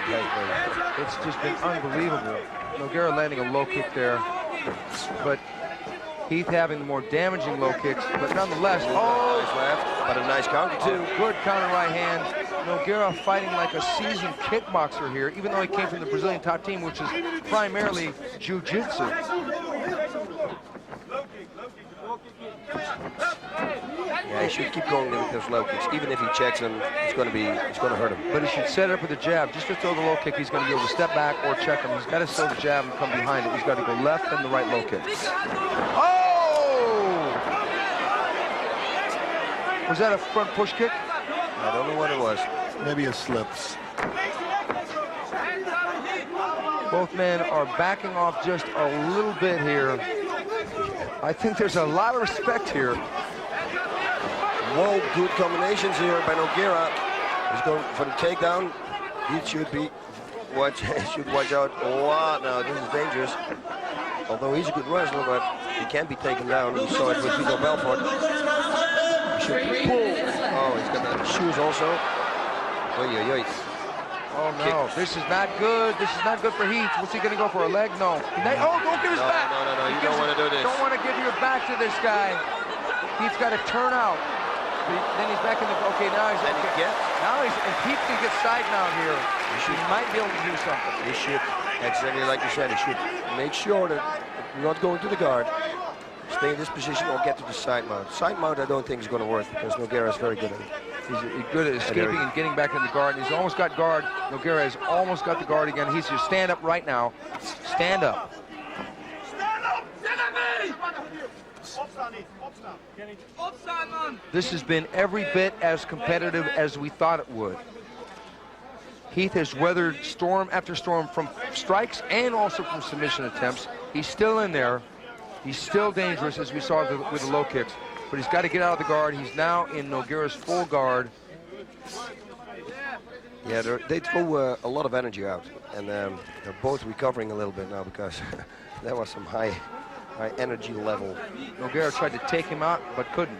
it's just been unbelievable. Nogueira landing a low kick there. But Heath having the more damaging low kicks. But nonetheless, oh! Nice left, but a nice counter too. Good counter right hand. Nogueira fighting like a seasoned kickboxer here, even though he came from the Brazilian top team, which is primarily jiu-jitsu. Yeah, he should keep going with those low kicks. Even if he checks him, it's going to hurt him. But he should set it up with a jab. Just to throw the low kick, he's going to be able to step back or check him. He's got to throw the jab and come behind it. He's got to go left and the right low kick. Oh! Was that a front push kick? I don't know what it was. Maybe a slips. Both men are backing off just a little bit here. I think there's a lot of respect here. Whoa, good combinations here by Nogueira. He's going for the takedown. He should be watch out a lot now. This is dangerous. Although he's a good wrestler, but he can't be taken down. We saw it with Vito Belfort. He should pull. Oh, he's got the shoes also. Oy, oy, oy. Oh no, this is not good. This is not good for Heath. What's he gonna go for, a leg? No. Oh, don't give his back. No, you don't want to do this. Don't want to give your back to this guy. He's got to turn out. Then he's back in the, okay, now he's, now he's, and Heath can get side mount here. He might be able to do something. He should, exactly like you said, he should make sure that you're not going to the guard. Stay in this position or get to the side mount. Side mount I don't think is going to work because Nogueira is very good at it. He's good at escaping and getting back in the guard. He's almost got guard. Nogueira has almost got the guard again. He's just stand up right now. Stand up. This has been every bit as competitive as we thought it would. Heath has weathered storm after storm from strikes and also from submission attempts. He's still in there. He's still dangerous, as we saw with the low kicks. But he's got to get out of the guard. He's now in Nogueira's full guard. Yeah, they throw a lot of energy out. And they're both recovering a little bit now because that was some high energy level. Nogueira tried to take him out, but couldn't.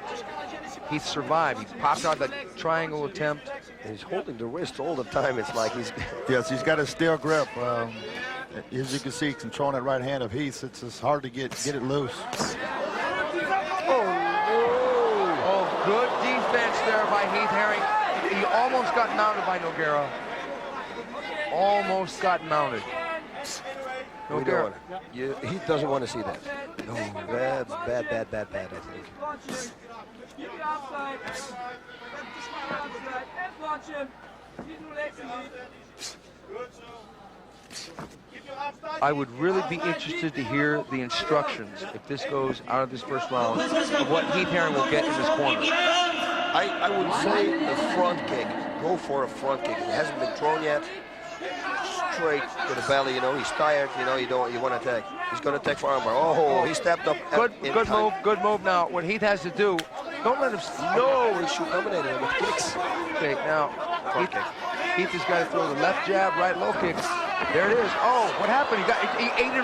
He survived. He popped out that triangle attempt. And he's holding the wrist all the time. It's like he's... Yes, he's got a steel grip. As you can see, controlling that right hand of Heath, it's just hard to get it loose. Oh, good defense there by Heath Herring. He almost got mounted by Nogueira. Almost got mounted. Nogueira, he doesn't want to see that. No, that's bad, I think. I would really be interested to hear the instructions, if this goes out of this first round, of what Heath Herring will get in this corner. I would say a front kick. Go for a front kick. It hasn't been thrown yet. Straight to the belly, you know, he's tired, you know, you want to attack. He's going to attack for armbar. Oh, he stepped up. Good move now. What Heath has to do, don't let him... No, he should dominate him with kicks. Okay, now, Heath has got to throw the left jab, right low kick. There it is. Oh, what happened? He ate a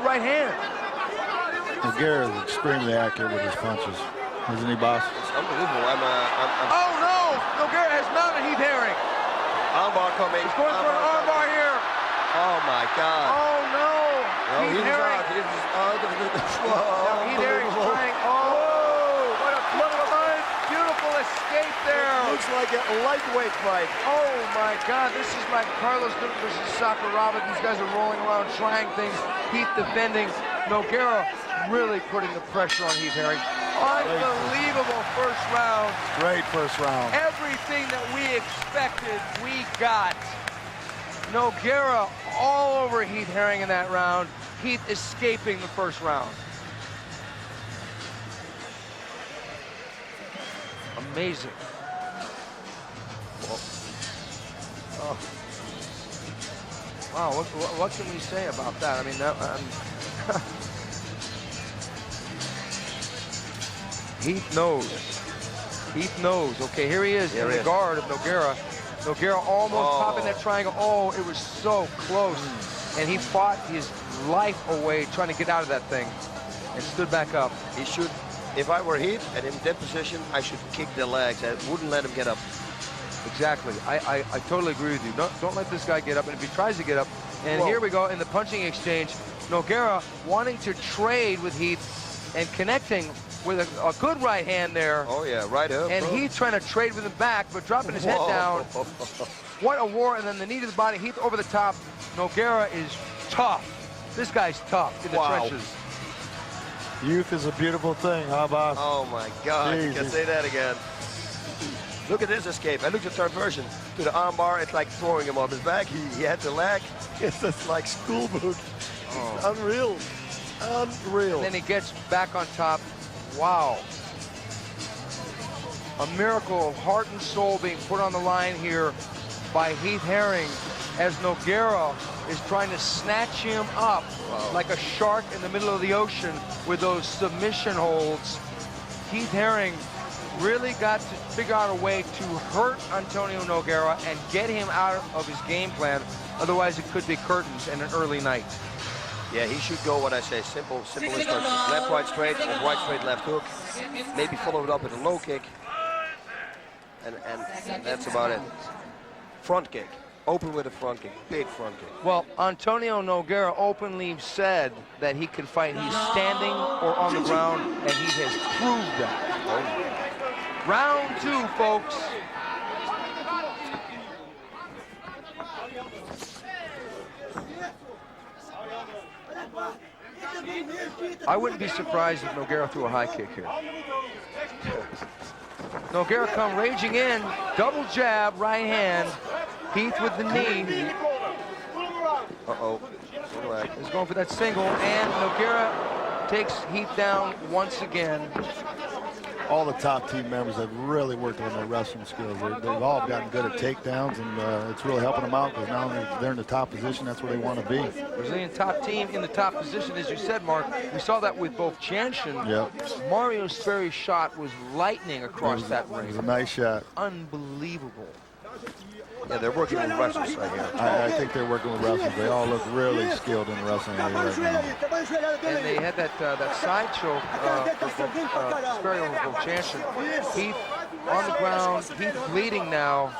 right hand. Nogueira is extremely accurate with his punches. Isn't he, boss? It's unbelievable. Oh, no! Nogueira has mounted Heath Herring. Armbar coming. He's going for an armbar here. Oh, my God. Oh, no. Heath Herring. Heath Herring's trying. Oh, what a beautiful escape there. Looks like a lightweight fight. Oh, my God. This is like Carlos versus Sakuraba. These guys are rolling around, trying things. Heath defending. Nogueira really putting the pressure on Heath Herring. Unbelievable first round. Great first round. Everything that we expected, we got. Nogueira all over Heath Herring in that round. Heath escaping the first round. Amazing. Oh. Wow, what can we say about that? I mean, Heath knows. Heath knows. Okay, here he is in the guard of Nogueira. Nogueira almost popping that triangle. Oh, it was so close. And he fought his life away trying to get out of that thing and stood back up. He should, if I were Heath and in that position, I should kick the legs. I wouldn't let him get up. Exactly. I totally agree with you. Don't let this guy get up. And if he tries to get up, and here we go in the punching exchange. Nogueira wanting to trade with Heath and connecting with a good right hand there. Oh, yeah, right up. And Heath trying to trade with him back, but dropping his head down. What a war, and then the knee to the body. Heath over the top. Nogueira is tough. This guy's tough in the trenches. Youth is a beautiful thing, huh, boss? Oh, my God. Jeez. You can say that again. Look at this escape. I looked at third version. To the armbar, it's like throwing him off his back. He had the leg. It's just like school boot. It's unreal. Unreal. And then he gets back on top. Wow. A miracle of heart and soul being put on the line here by Heath Herring as Nogueira is trying to snatch him up like a shark in the middle of the ocean with those submission holds. Heath Herring really got to figure out a way to hurt Antonio Nogueira and get him out of his game plan. Otherwise, it could be curtains and an early night. Yeah, he should go what I say, simple instructions. Left, right, straight, or right, straight, left hook. Maybe follow it up with a low kick. And that's about it. Front kick. Open with a front kick, big front kick. Well, Antonio Nogueira openly said that he can fight. He's standing or on the ground, and he has proved that. Oh. Round 2, folks. I wouldn't be surprised if Nogueira threw a high kick here. Nogueira come raging in, double jab, right hand. Heath with the knee. Uh-oh. He's going for that single, and Nogueira takes Heath down once again. All the top team members have really worked on their wrestling skills. They've all gotten good at takedowns, and it's really helping them out because now they're in the top position. That's where they want to be. Brazilian top team in the top position, as you said, Mark. We saw that with Vovchanchyn. Yep. Mario Sperry's shot was lightning across that ring. It was a nice shot. Unbelievable. Yeah, they're working with wrestlers right here. I think they're working with wrestlers. They all look really skilled in wrestling right now. And they had that side choke for Sperry over Vovchanchyn. Heath on the ground, Heath bleeding now.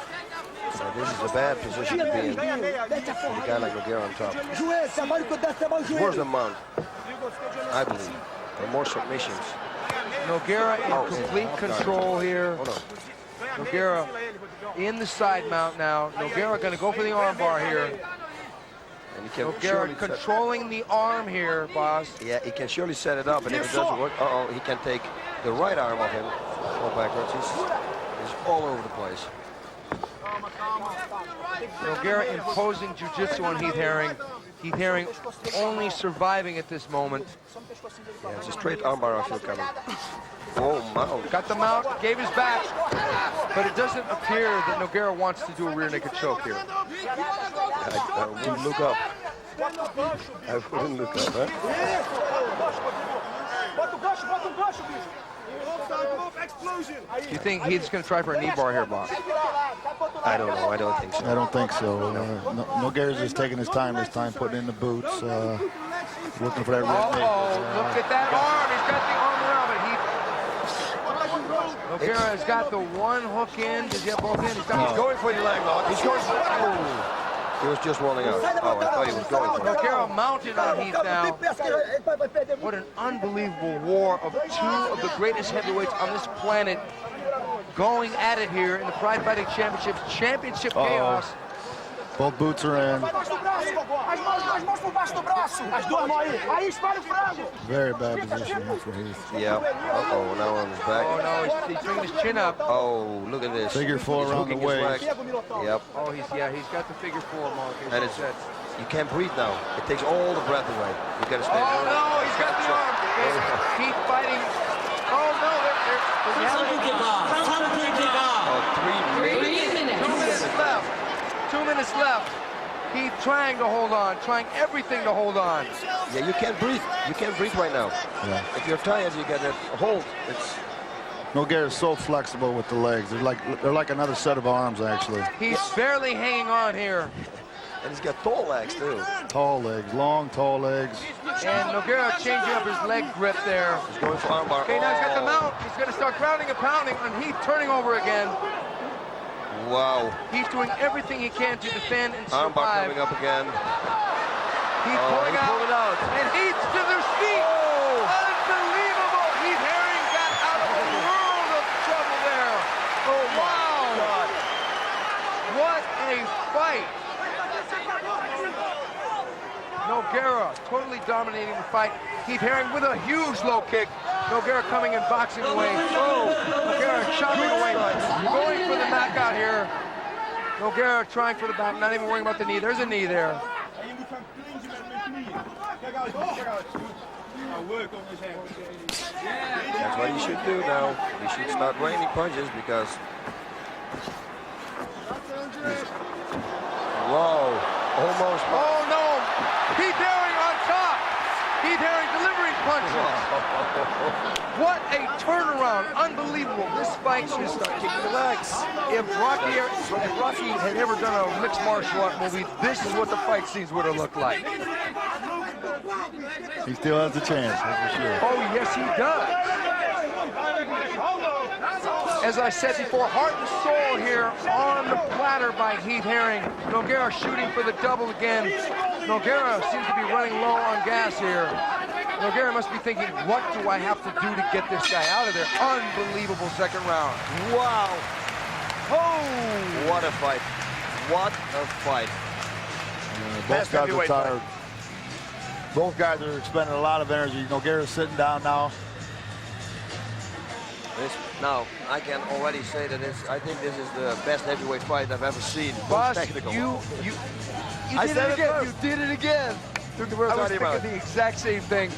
So this is a bad position to be in with a guy like Nogueira on top. It's worse than Mount, I believe. There are more submissions. Nogueira in complete control here. Hold on. Nogueira in the side mount now. Nogueira going to go for the arm bar here. And he can Nogueira controlling the arm here, boss. Yeah, he can surely set it up, and if it doesn't work, he can take the right arm of him, go backwards. He's all over the place. Nogueira imposing jiu-jitsu on Heath Herring. Heath Herring only surviving at this moment. Yeah, it's a straight armbar I feel coming. Whoa, mount. Got the mount, gave his back, but it doesn't appear that Nogueira wants to do a rear naked choke here. I wouldn't look up. I wouldn't look up, huh? Do you think Heath's going to try for a knee bar here, boss? I don't know. I don't think so. I don't think so. Nogueira's just taking his time this time, putting in the boots, looking for that rear naked. Look at that arm. He's got the arm around it. Nogueira has got the one hook in. Does he have both in? He's going for the leg lock. He's going for it. He was just rolling out. Oh, I thought he was going for it. Nogueira mounted on Heath now. What an unbelievable war of two of the greatest heavyweights on this planet going at it here in the Pride Fighting Championships. Championship chaos. Both boots are in. Very bad position here for Heath. Yeah. Uh-oh, now on his back. Oh, no, he's bringing his chin up. Oh, look at this. Figure four around the waist. Yep. Oh, he's got the figure four, Mark. And it's, you can't breathe now. It takes all the breath away. You gotta stay. Oh, no, he's got the arm. Heath fighting. Oh, no, Oh, 3 minutes. 2 minutes left. 2 minutes left. Heath trying to hold on, trying everything to hold on. Yeah, you can't breathe. You can't breathe right now. Yeah. If you're tired, you got to hold. Nogueira is so flexible with the legs. They're like another set of arms, actually. He's barely hanging on here. And he's got tall legs, too. Tall legs, long, tall legs. And Nogueira changing up his leg grip there. He's going for armbar. Okay, now he's got the mount. He's going to start grounding and pounding, and Heath turning over again. Wow. He's doing everything he can to defend and survive. Armbar coming up again. Heath pulling out. And Heath to their feet. Oh. Unbelievable. Heath Herring got out of a world of trouble there. Oh, wow. God. What a fight. Nogueira totally dominating the fight. Heath Herring with a huge low kick. Nogueira coming and boxing away. Oh, Nogueira chopping away. Going for the knockout here. Nogueira trying for the back, not even worrying about the knee. There's a knee there. That's what he should do now. He should start raining punches because... Whoa, almost. Oh no, Heath Herring on top. Heath Herring delivering punches. What a turnaround, unbelievable. This fight should start kicking the legs. If Rocky had ever done a mixed martial art movie, this is what the fight scenes would have looked like. He still has a chance, that's for sure. Oh, yes, he does. As I said before, heart and soul here on the platter by Heath Herring. Nogueira shooting for the double again. Nogueira seems to be running low on gas here. Nogueira must be thinking, what do I have to do to get this guy out of there? Unbelievable second round. Wow. Oh! What a fight. What a fight. Both guys are tired. Both guys are expending a lot of energy. Nogueira's sitting down now. Now, I can already say that I think this is the best heavyweight fight I've ever seen. Boss, technical. you did it again. You did it again. I was thinking the exact same thing.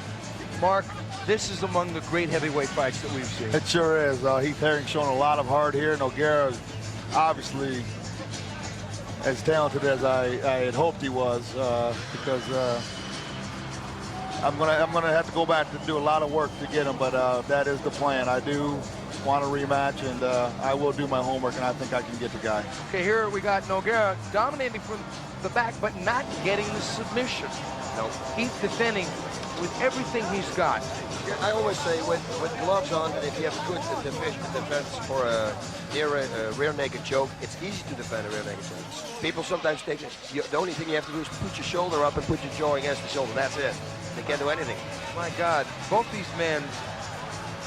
Mark, this is among the great heavyweight fights that we've seen. It sure is. Heath Herring showing a lot of heart here. Nogueira is obviously as talented as I had hoped he was because I'm gonna have to go back and do a lot of work to get him, but that is the plan. I do want a rematch, and I will do my homework, and I think I can get the guy. Okay, here we got Nogueira dominating from the back, but not getting the submission. No. He's defending with everything he's got. I always say with gloves on, that if you have a good defense for a rear naked choke, it's easy to defend a rear naked choke. People sometimes think the only thing you have to do is put your shoulder up and put your jaw against the shoulder. That's it. They can't do anything. My God, both these men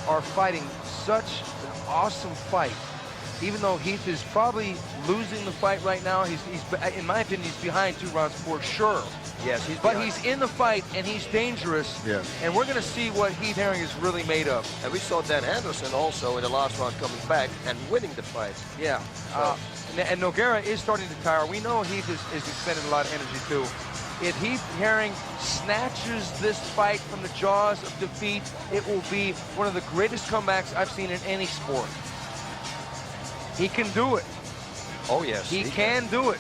are fighting such an awesome fight. Even though Heath is probably losing the fight right now, he's in my opinion, he's behind 2 rounds for sure. Yes, but he's in the fight and he's dangerous. Yes. And we're going to see what Heath Herring is really made of. And we saw Dan Henderson also in the last round coming back and winning the fight. Yeah. So. And Nogueira is starting to tire. We know Heath is expending a lot of energy too. If Heath Herring snatches this fight from the jaws of defeat, it will be one of the greatest comebacks I've seen in any sport. He can do it. Oh, yes. He can do it.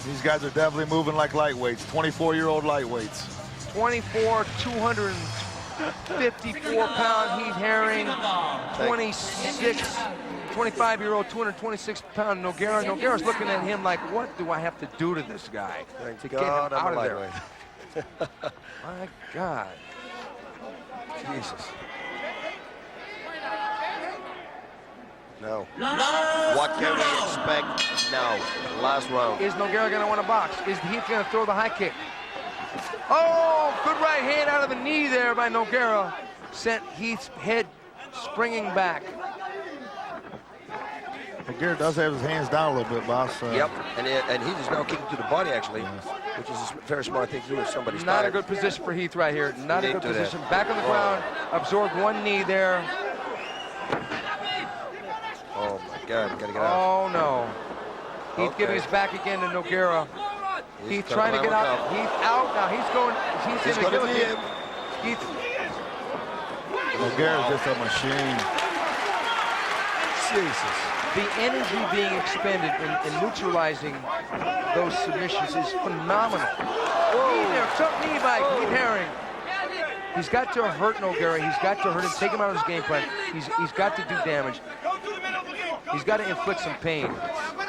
These guys are definitely moving like lightweights, 24-year-old lightweights. 24, 254-pound Heath Herring, 25-year-old, 226-pound Nogueira. Nogueira's looking at him like, what do I have to do to this guy to get him out of there? My God. Jesus. No. What can we expect now? Last round. Is Nogueira going to want to box? Is Heath going to throw the high kick? Oh, good right hand out of the knee there by Nogueira. Sent Heath's head springing back. Nogueira does have his hands down a little bit, boss. Yep, and Heath is now kicking to the body, actually, which is a very smart thing to do if somebody's Not tired. a good position for Heath right here. Not a good position. That. Back on the ground, absorbed one knee there. Oh my God, gotta get out. Oh no. Heath giving his back again to Nogueira. Heath trying to get out. Heath out now. He's going to kill him. Heath. Nogueira's just a machine. Jesus. The energy being expended in neutralizing those submissions is phenomenal. Knee there, tough knee by Heath Herring. He's got to hurt Nogueira. He's got to hurt him, take him out of his game plan. He's got to do damage. He's got to inflict some pain.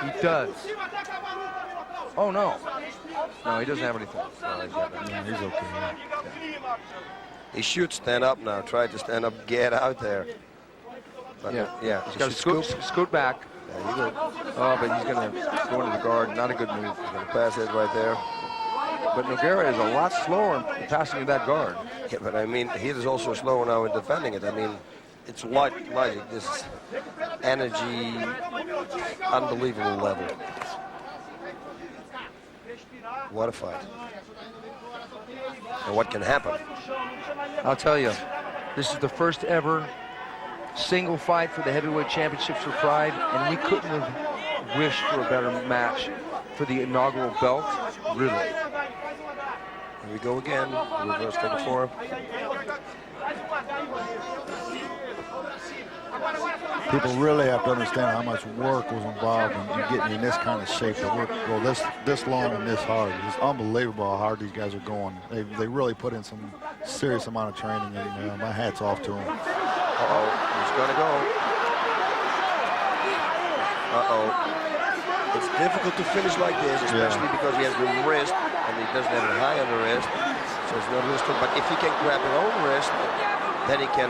He does. Oh, no. No, he doesn't have anything. No, he's okay. He should stand up now. Try to stand up, get out there. But yeah. He's got to scoot back. Yeah, you go. Oh, but he's going to go into the guard. Not a good move. He's going to pass it right there. But Nogueira is a lot slower in passing that guard. Yeah, but I mean, he is also slower now in defending it. I mean, it's logic. This energy, unbelievable level. What a fight. And what can happen? I'll tell you, this is the first ever single fight for the heavyweight championships for Pride, and we couldn't have wished for a better match for the inaugural belt, really. Here we go again, reverse figure four. People really have to understand how much work was involved in getting in this kind of shape to go this long and this hard. It's unbelievable how hard these guys are going. They really put in some serious amount of training, and my hat's off to them. Uh-oh, he's gonna go. Uh-oh. It's difficult to finish like this, especially because he has the wrist, and he doesn't have it high on the wrist, so it's not real strong. But if he can grab his own wrist, then he can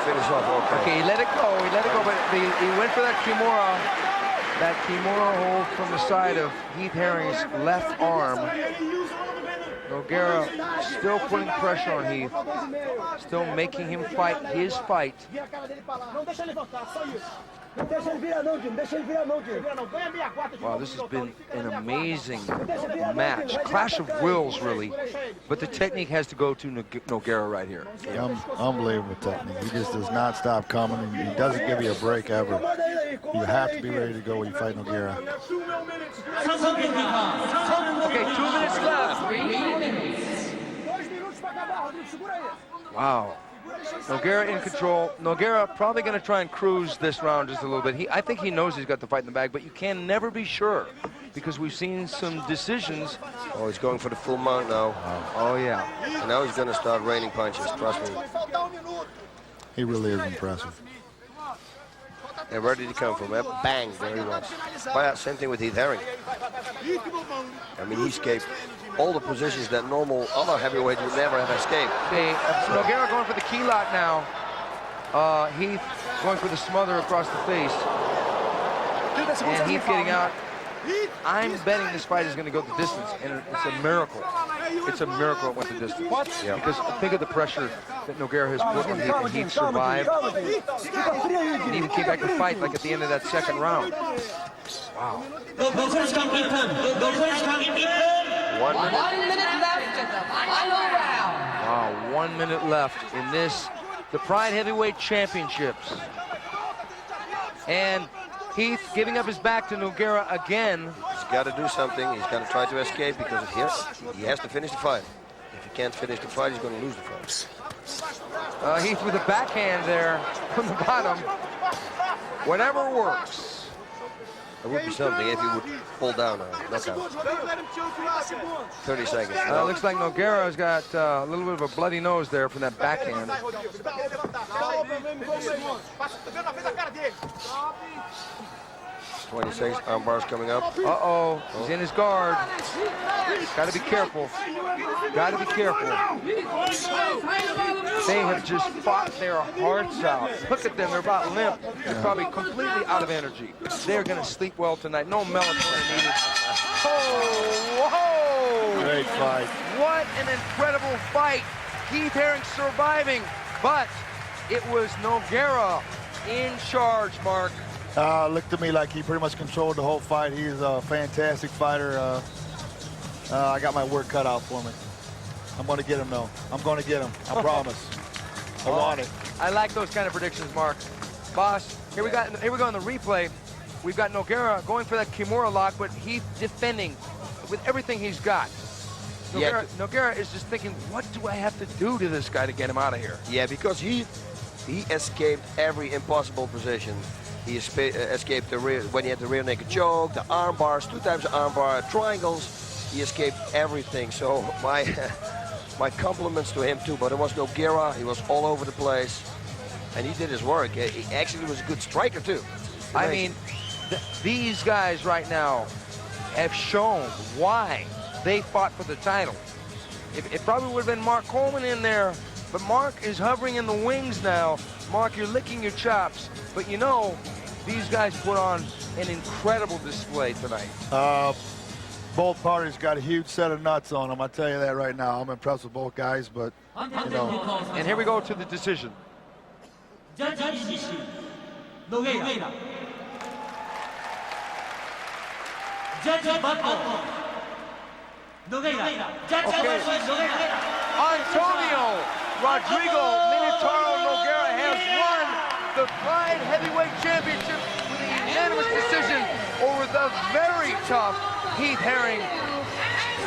finish off okay. Okay, he let it go, but he went for that Kimura hold from the side of Heath Herring's left arm. Nogueira still putting pressure on Heath, still making him fight his fight. Wow, this has been an amazing match. Clash of wills, really. But the technique has to go to Nogueira right here. Unbelievable technique. He just does not stop coming, and he doesn't give you a break ever. You have to be ready to go when you fight Nogueira. Okay, 2 minutes left. Wow. Nogueira in control. Nogueira probably going to try and cruise this round just a little bit. I think he knows he's got the fight in the bag, but you can never be sure because we've seen some decisions. Oh, he's going for the full mount now. Oh, yeah. And now he's going to start raining punches, trust me. He really is impressive. And where did he come from? Bang, there he was. But yeah, same thing with Heath Herring. I mean, he escaped all the positions that normal other heavyweights would never have escaped. Okay, Nogueira going for the key lock now. Heath going for the smother across the face. And Heath getting out. I'm betting this fight is going to go the distance, and it's a miracle. It's a miracle it went the distance. Yeah. Because think of the pressure that Nogueira has put on Heath, and Heath survived. And even came back to fight like at the end of that second round. Wow. 1 minute left in the final round. Wow, 1 minute left in this, the Pride Heavyweight Championships. And Heath giving up his back to Nogueira again. He's got to do something. He's got to try to escape because he has to finish the fight. If he can't finish the fight, he's going to lose the fight. Heath with a backhand there from the bottom. Whatever works. It would be something if he would pull down a knockout. 30 seconds. Looks like Nogueira's got a little bit of a bloody nose there from that backhand. 20 seconds, arm bars coming up. Uh-oh, he's in his guard. Got to be careful. Got to be careful. They have just fought their hearts out. Look at them, they're about limp. They're probably completely out of energy. They're going to sleep well tonight. No melatonin needed. Oh, whoa! Great fight. What an incredible fight. Heath Herring surviving, but it was Nogueira in charge, Mark. Looked to me like he pretty much controlled the whole fight. He's a fantastic fighter. I got my work cut out for me. I'm going to get him, though. I'm going to get him. I promise. I want it. I like those kind of predictions, Mark. Boss, here we go on the replay. We've got Nogueira going for that Kimura lock, but Heath defending with everything he's got. Nogueira is just thinking, what do I have to do to this guy to get him out of here? Yeah, because he escaped every impossible position. He escaped the rear, when he had the rear naked choke, the arm bars, 2 times the arm bar, triangles. He escaped everything. So my compliments to him too. But it was Nogueira. He was all over the place, and he did his work. He actually was a good striker too. I mean, these guys right now have shown why they fought for the title. It probably would have been Mark Coleman in there, but Mark is hovering in the wings now. Mark, you're licking your chops, but you know, these guys put on an incredible display tonight. Both parties got a huge set of nuts on them. I tell you that right now. I'm impressed with both guys, but you know. And here we go to the decision. Antonio Rodrigo Nogueira has won the Pride Heavyweight Championship with a unanimous decision over the very tough Heath Herring.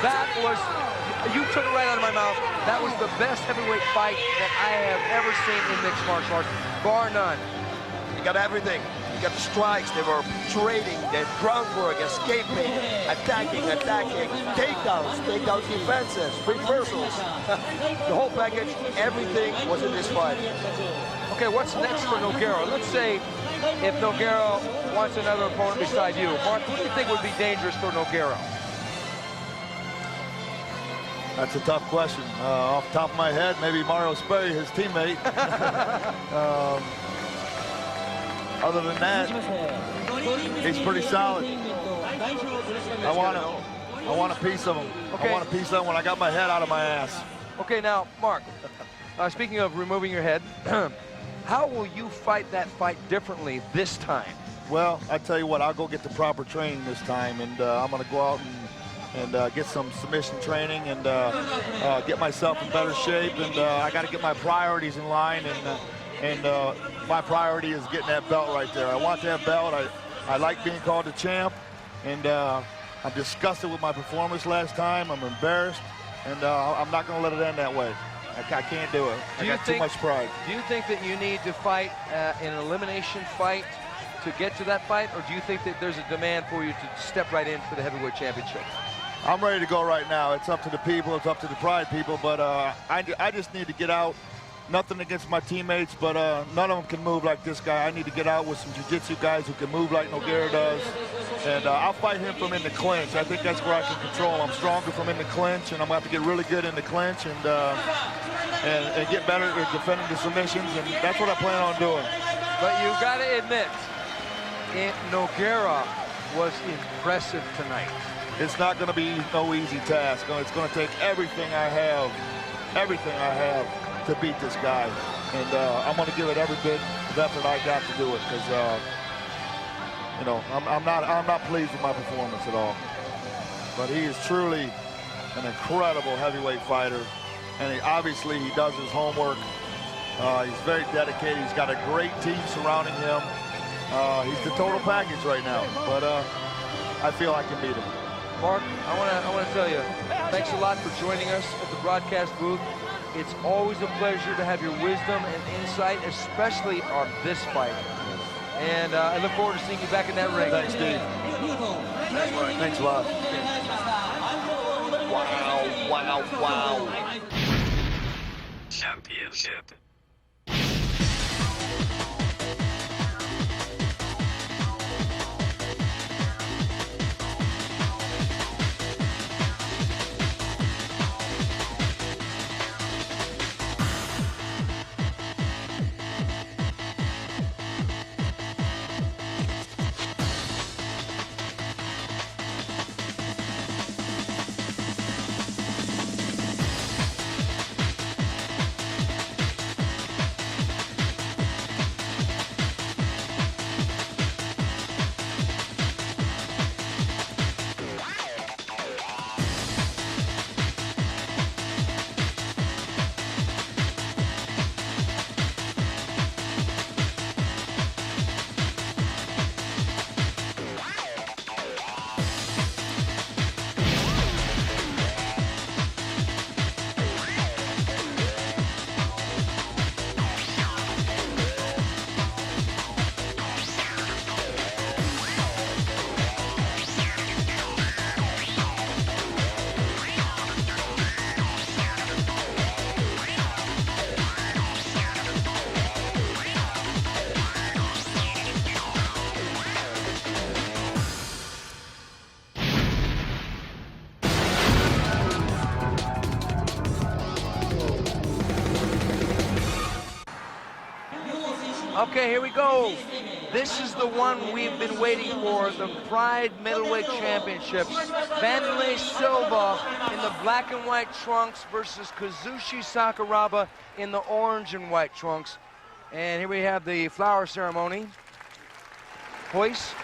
That was, you took it right out of my mouth. That was the best heavyweight fight that I have ever seen in mixed martial arts, bar none. You got everything. You got the strikes. They were trading, their groundwork, escaping, attacking, takedowns, defenses, reversals. The whole package, everything was in this fight. Okay, what's next for Nogueira? Let's say if Nogueira wants another opponent beside you. Mark, who do you think would be dangerous for Nogueira? That's a tough question. Off the top of my head, maybe Mario Sperry, his teammate. Other than that, he's pretty solid. I want a piece of him. Okay. I want a piece of him when I got my head out of my ass. Okay, now, Mark, speaking of removing your head, how will you fight that fight differently this time? Well, I tell you what, I'll go get the proper training this time, and I'm going to go out and get some submission training and get myself in better shape. And I got to get my priorities in line, and my priority is getting that belt right there. I want that belt. I like being called the champ, and I'm disgusted with my performance last time. I'm embarrassed, and I'm not going to let it end that way. I can't do it. I got too much pride. Do you think that you need to fight an elimination fight to get to that fight, or do you think that there's a demand for you to step right in for the heavyweight championship? I'm ready to go right now. It's up to the people. It's up to the pride people. But I just need to get out. Nothing against my teammates, but none of them can move like this guy. I need to get out with some jiu-jitsu guys who can move like Nogueira does. And I'll fight him from in the clinch. I think that's where I can control him. I'm stronger from in the clinch, and I'm going to have to get really good in the clinch and get better at defending the submissions, and that's what I plan on doing. But you got to admit, Nogueira was impressive tonight. It's not going to be no easy task. It's going to take everything I have to beat this guy, and I'm going to give it every bit of effort I got to do it, because you know, I'm not pleased with my performance at all. But he is truly an incredible heavyweight fighter, and obviously he does his homework. He's very dedicated. He's got a great team surrounding him. He's the total package right now, but I feel I can beat him. Mark, I want to tell you, thanks a lot for joining us at the broadcast booth. It's always a pleasure to have your wisdom and insight, especially on this fight. And I look forward to seeing you back in that ring. Thanks, Steve. Thanks a lot. Wow. Championship. Okay, here we go. This is the one we've been waiting for, the Pride Middleweight Championships. Wanderlei Silva in the black and white trunks versus Kazushi Sakuraba in the orange and white trunks. And here we have the flower ceremony. Hoist,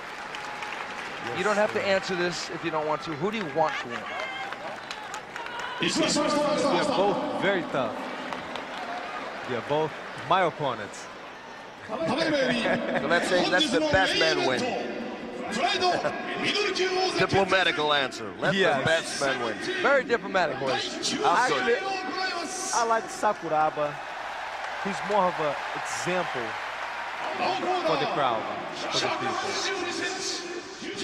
you don't have to answer this if you don't want to. Who do you want to win? They're both very tough. They're both my opponents. So let's say that's the best man win. Diplomatical answer. Let the best man win. Very diplomatic, boys. Actually, I like Sakuraba. He's more of an example for the crowd, for the people.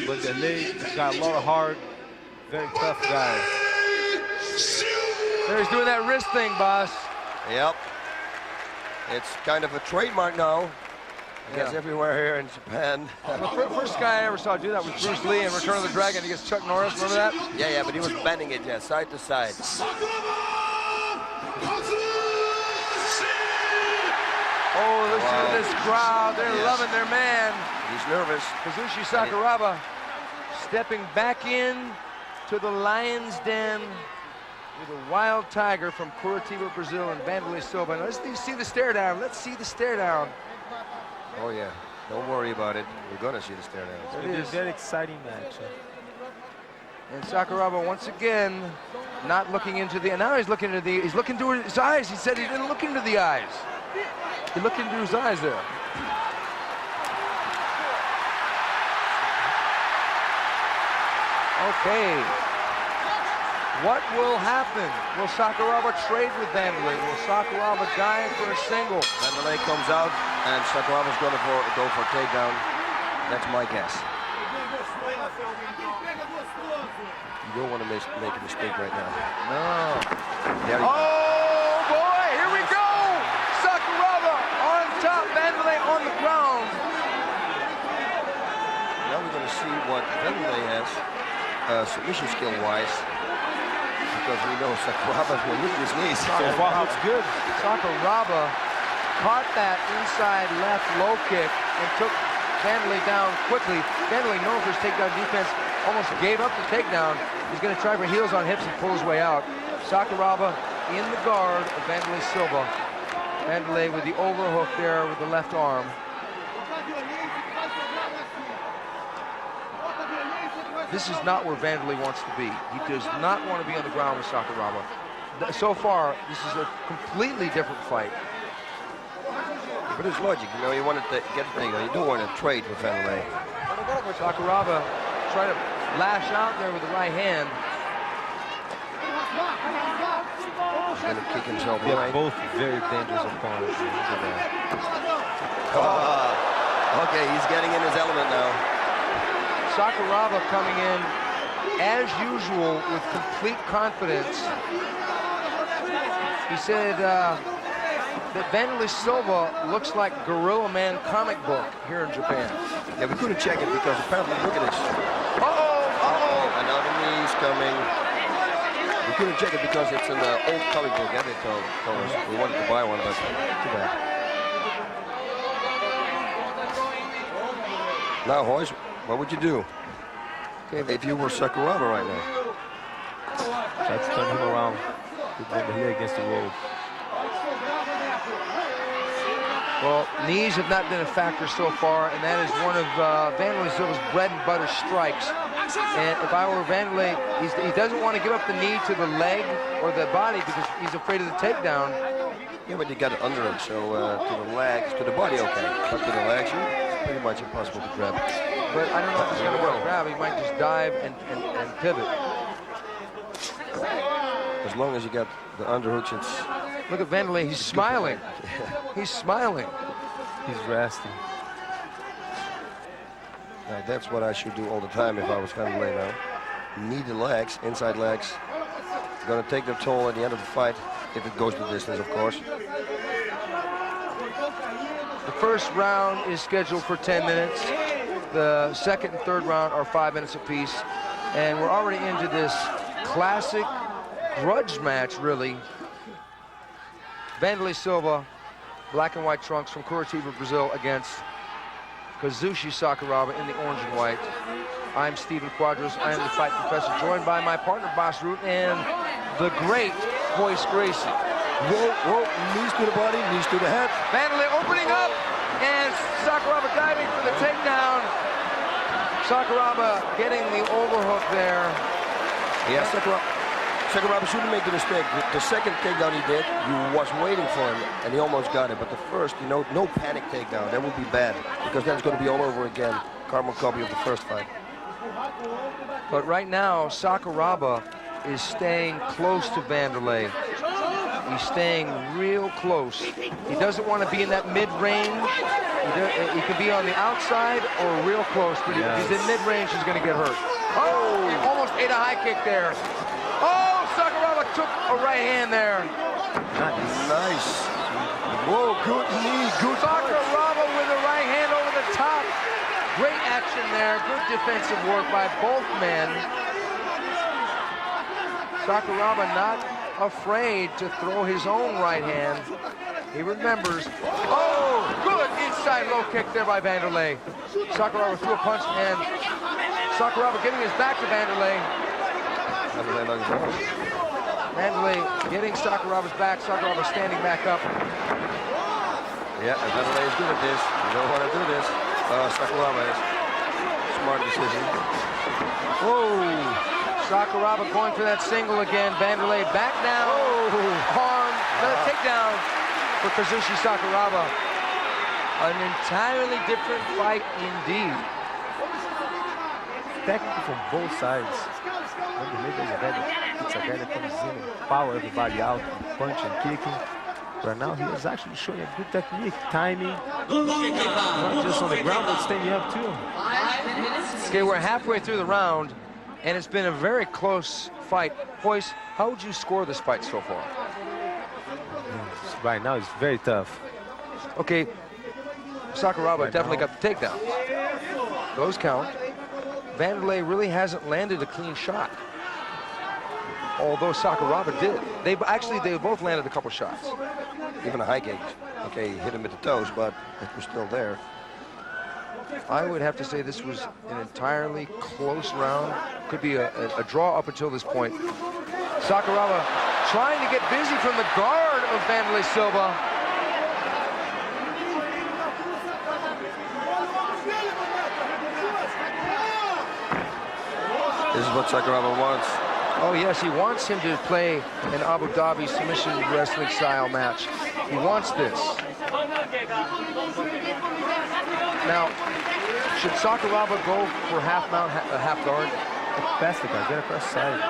But Wanderlei got a lot of heart, very tough guy. There he's doing that wrist thing, boss. Yep. It's kind of a trademark now. I guess Yeah. everywhere here in Japan. The first guy I ever saw do that was Bruce Lee in Return of the Dragon against Chuck Norris. Remember that? Yeah, but he was bending it, side to side. Oh, listen to this crowd. They're loving their man. He's nervous. Kazushi Sakuraba stepping back in to the lion's den with a wild tiger from Curitiba, Brazil, and Wanderlei Silva. Now, let's see the stare down. Let's see the stare down. Oh, yeah. Don't worry about it. We're going to see the stare down. It's going to be a very exciting match. And Sakuraba once again not looking into the, now he's looking into he's looking through his eyes. He said he didn't look into the eyes. He looked into his eyes there. Okay. What will happen? Will Sakuraba trade with Wanderlei? Will Sakuraba dive for a single? Wanderlei comes out, and Sakuraba's going to go for a takedown. That's my guess. You don't want to make a mistake right now. No. There you go. Oh, boy, here we go! Sakuraba on top, Wanderlei on the ground. Now we're going to see what Wanderlei has, submission skill-wise. Because we know Sakuraba's going to look at his knees. Looks good. Sakuraba caught that inside left low kick and took Wanderlei down quickly. Wanderlei, known for his takedown defense, almost gave up the takedown. He's going to try for heels on hips and pull his way out. Sakuraba in the guard of Wanderlei Silva. Wanderlei with the overhook there with the left arm. This is not where Wanderlei wants to be. He does not want to be on the ground with Sakuraba. So far, this is a completely different fight. But it's logic, you know, you want to get the thing, you don't want to trade with Wanderlei. Sakuraba trying to lash out there with the right hand. He's going to kick himself They're right. both very dangerous opponents. Okay, he's getting in his element now. Sakuraba coming in, as usual, with complete confidence. He said that Wanderlei Silva looks like Gorilla Man comic book here in Japan. Yeah, we couldn't check it because apparently, look at this. Another knee's coming. We couldn't check it because it's an old comic book. They told us we wanted to buy one, but too bad. Now, Hoyes, what would you do if you were Sakuraba right now? Try to turn him around with Wanderlei against the rope. Well, knees have not been a factor so far, and that is one of Wanderlei Silva's bread and butter strikes. And if I were Wanderlei, he doesn't want to give up the knee to the leg or the body because he's afraid of the takedown. Yeah, but you got it under him, so to the legs, to the body, okay. But to the legs, it's pretty much impossible to grab. But I don't know if he's going to want to grab. He might just dive and pivot. As long as you got the underhooks, it's... Look at Wanderlei, he's smiling. He's smiling. He's resting. Now that's what I should do all the time if I was Wanderlei now. Knee the legs, inside legs. Gonna take their toll at the end of the fight, if it goes the distance, of course. The first round is scheduled for 10 minutes. The second and third round are 5 minutes apiece. And we're already into this classic grudge match, really. Wanderlei Silva, black and white trunks from Curitiba, Brazil, against Kazushi Sakuraba in the orange and white. I'm Stephen Quadros. I am the Fight Professor, joined by my partner, Boss Rutten, and the great Royce Gracie. Whoa, knees to the body, knees to the head. Wanderlei opening up, and Sakuraba diving for the takedown. Sakuraba getting the overhook there. Yeah, Sakuraba shouldn't make the mistake. The second takedown he did, he was waiting for him, and he almost got it. But the first, you know, no panic takedown. That would be bad, because then it's going to be all over again. carbon copy of the first fight. But right now, Sakuraba is staying close to Wanderlei. He's staying real close. He doesn't want to be in that mid-range. He can be on the outside or real close, but if he's in mid-range, he's going to get hurt. Oh, he almost ate a high kick there. Oh, Sakuraba took a right hand there. Nice. Whoa, good knee, good Sakuraba with a right hand over the top. Great action there. Good defensive work by both men. Sakuraba not afraid to throw his own right hand. He remembers. Oh, good inside low kick there by Wanderlei. Sakuraba threw a punch, and Sakuraba getting his back to Wanderlei. Wanderlei getting Sakuraba's back. Sakuraba standing back up. Yeah, Wanderlei is good at this. You don't want to do this. Sakuraba is. Smart decision. Whoa. Sakuraba going for that single again. Wanderlei back down. Arm. Another takedown for Kazushi Sakuraba. An entirely different fight indeed. Technical from both sides. It's a guy that comes in and power everybody out, punching, kicking. Right now he is actually showing a good technique, timing. Not just on the ground, but standing up too. Okay, we're halfway through the round, and it's been a very close fight. Hoist, how would you score this fight so far? Right now it's very tough. Okay, Sakuraba definitely got the takedown. Those count. Wanderlei really hasn't landed a clean shot, although Sakuraba did. They both landed a couple shots. Even a high kick. Okay, he hit him at the toes, but it was still there. I would have to say this was an entirely close round. Could be a draw up until this point. Sakuraba trying to get busy from the guard of Wanderlei Silva. This is what Sakuraba wants. Oh yes, he wants him to play an Abu Dhabi submission wrestling style match. He wants this. Now, should Sakuraba go for half mount, half guard? Pass the guy, get across side.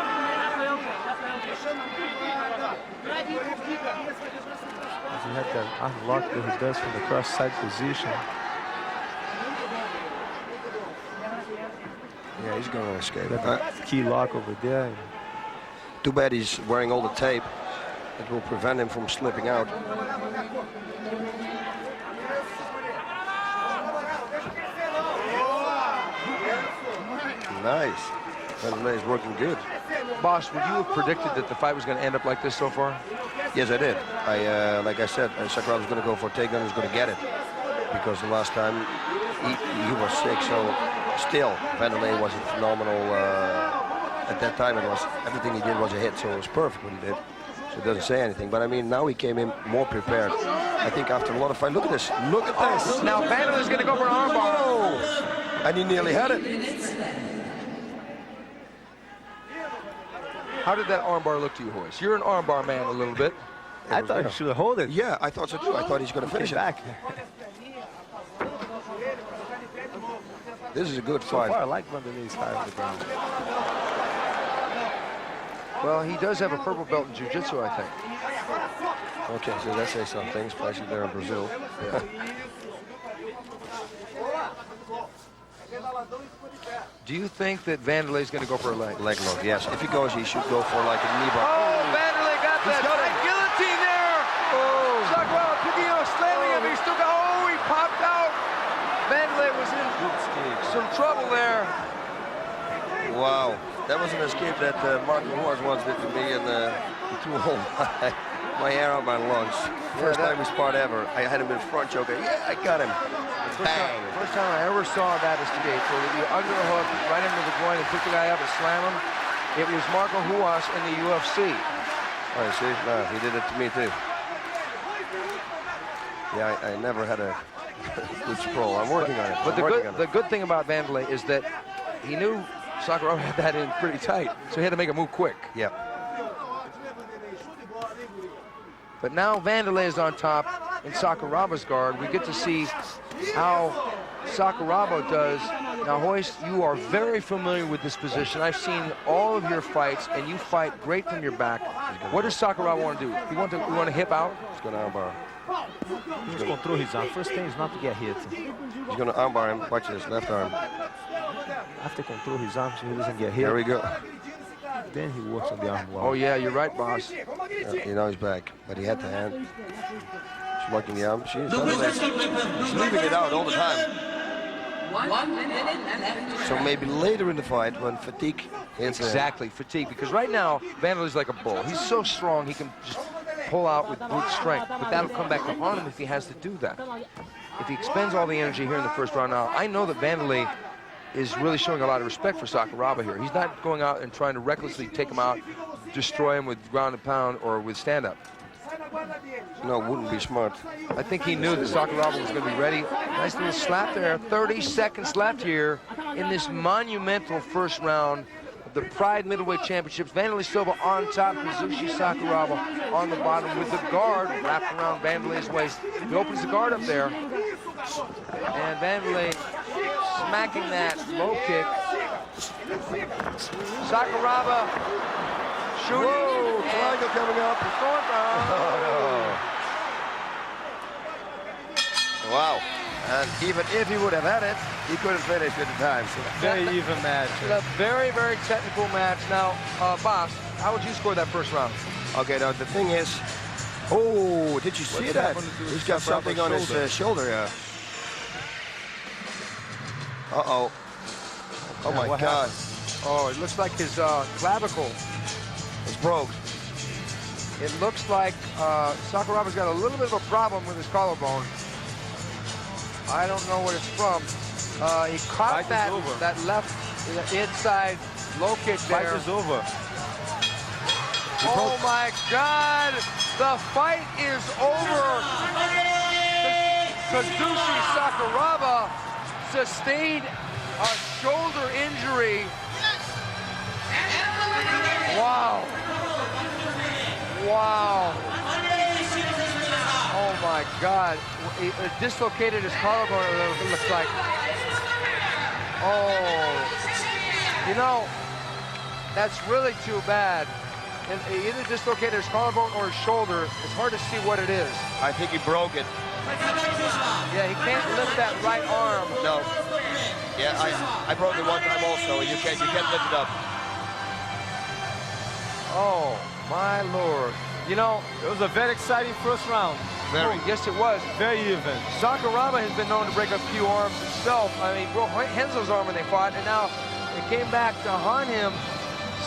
He had that unlock that he does from the cross side position. Yeah, he's going to escape. Key lock over there. Too bad he's wearing all the tape. It will prevent him from slipping out. Nice. Wanderlei is working good. Boss, would you have predicted that the fight was going to end up like this so far? Yes, I did. Like I said, Sakuraba was going to go for a takedown. He was going to get it because the last time he was sick. So still, Wanderlei was a phenomenal. At that time, it was everything he did was a hit. So it was perfect what he did. So it doesn't say anything. But I mean, now he came in more prepared. I think after a lot of fight. Look at this. Look at this. Now Wanderlei's going to go for an armbar. Oh, and he nearly had it. How did that armbar look to you, Hoist? You're an armbar man a little bit. I thought he should have hold it. Yeah, I thought so too. I thought he's going to finish it. Back. This is a good So fight. far, I like Wanderlei's style on the ground. Well, he does have a purple belt in jiu-jitsu, I think. Okay, so that says something, especially there in Brazil. Yeah. Do you think that Wanderlei's going to go for a leg? Leg lock, yes. If he goes, he should go for like a knee bar. Oh, Wanderlei got that tight guillotine there. Oh, Sakuraba Pidillo slamming him. He still got. Oh, he popped out. Wanderlei was in some trouble there. Wow, that was an escape that Martin Ruas once did to me, and he threw all my air out my lungs. First time we sparred ever. I had him in front choke. Yeah, I got him. Bang. First time I ever saw that escape, where you under the hook, right into the groin, and pick the guy up and slam him. It was Marco Ruas in the UFC. Oh, you see? No, he did it to me too. Yeah, I never had a good sprawl. I'm working on it. But the good thing about Wanderlei is that he knew Sakuraba had that in pretty tight, so he had to make a move quick. Yeah. But now Wanderlei is on top in Sakuraba's guard. We get to see how Sakuraba does. Now, Hoist, you are very familiar with this position. I've seen all of your fights, and you fight great from your back. What does Sakuraba want to do? You want to hip out? He's going to armbar. He must control his arm. First thing is not to get hit. He's going to armbar him. Watch this, left arm. Have to control his arm so he doesn't get hit. There we go. Then he works on the arm well. Oh, yeah, you're right, boss. You know he's back, but he had the hand. She's working the arm. She's leaving it out all the time. 1 minute and left. So maybe later in the fight when fatigue hits Exactly, fatigue. Because right now, Wanderlei's like a bull. He's so strong, he can just pull out with brute strength. But that'll come back to haunt him if he has to do that. If he expends all the energy here in the first round now, I know that Wanderlei is really showing a lot of respect for Sakuraba here. He's not going out and trying to recklessly take him out, destroy him with ground and pound or with stand-up. No, it wouldn't be smart. I think he knew that Sakuraba was going to be ready. Nice little slap there. 30 seconds left here in this monumental first round of the Pride Middleweight Championships. Wanderlei Silva on top, Kazushi Sakuraba on the bottom with the guard wrapped around Wanderlei's waist. He opens the guard up there. And Wanderlei smacking that low kick. Sakuraba shooting. Whoa, triangle coming up. Wow. And even if he would have had it, he couldn't finish at the time. So very even match. It's a very, very technical match. Now, boss, how would you score that first round? Okay, now the thing is, oh, did you see that? He's got something on his shoulder, yeah. Uh-oh. Oh, my God. Happened? Oh, it looks like his clavicle is broke. It looks like Sakuraba's got a little bit of a problem with his collarbone. I don't know what it's from. He caught that left inside low kick there. Fight is over. Oh my God! The fight is over. Kazushi Sakuraba sustained a shoulder injury. Wow. Wow. Oh my God. He dislocated his collarbone, it looks like. Oh. You know, that's really too bad. And he either dislocated his collarbone or his shoulder. It's hard to see what it is. I think he broke it. Yeah, he can't lift that right arm. No. Yeah, I broke it one time also. You can't lift it up. Oh, my Lord. You know, it was a very exciting first round. Very. Oh, yes, it was. Very even. Sakuraba has been known to break a few arms himself. I mean, broke Henzo's arm when they fought, and now it came back to haunt him.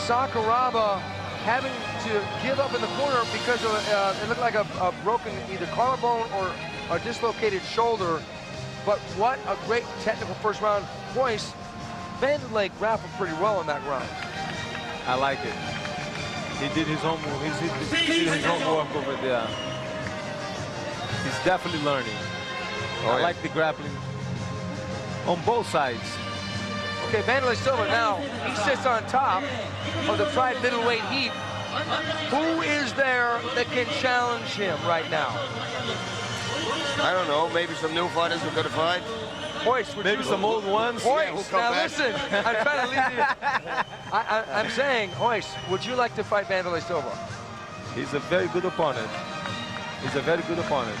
Sakuraba having to give up in the corner because of it looked like a broken either collarbone or a dislocated shoulder. But what a great technical first round. Boyce, Wanderlei grappled pretty well in that round. I like it. He did his homework. He did his homework over there. He's definitely learning. I like the grappling on both sides. Okay, Wanderlei Silva now, he sits on top of the Pride middleweight heap. Who is there that can challenge him right now? I don't know, maybe some new fighters who are going to fight. Boyce, maybe some old ones. Boyce, now listen, I'm trying to lead you. I'm saying, Boyce, would you like to fight Wanderlei Silva? He's a very good opponent. He's a very good opponent.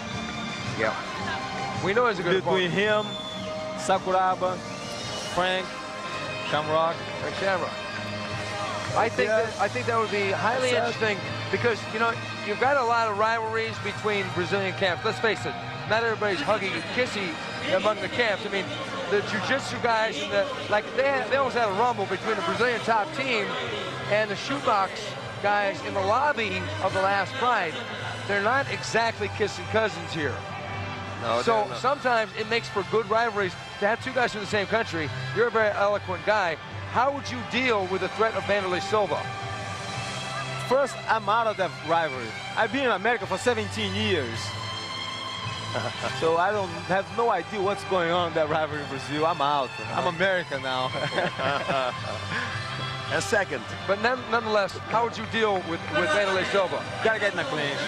Yeah. We know he's a good opponent. Between him, Sakuraba, Frank Shamrock. I think that would be highly interesting because, you know, you've got a lot of rivalries between Brazilian camps. Let's face it, not everybody's huggy and kissy among the camps. I mean, the jiu-jitsu guys, and they almost had a rumble between the Brazilian top team and the shootbox guys in the lobby of the last Pride. They're not exactly kissing cousins here. No, so sometimes it makes for good rivalries to have two guys from the same country. You're a very eloquent guy. How would you deal with the threat of Wanderlei Silva? First, I'm out of that rivalry. I've been in America for 17 years. So I have no idea what's going on in that rivalry in Brazil. I'm out. I'm American now. A second. But nonetheless, how would you deal with Wanderlei Silva? Gotta get in a clinch.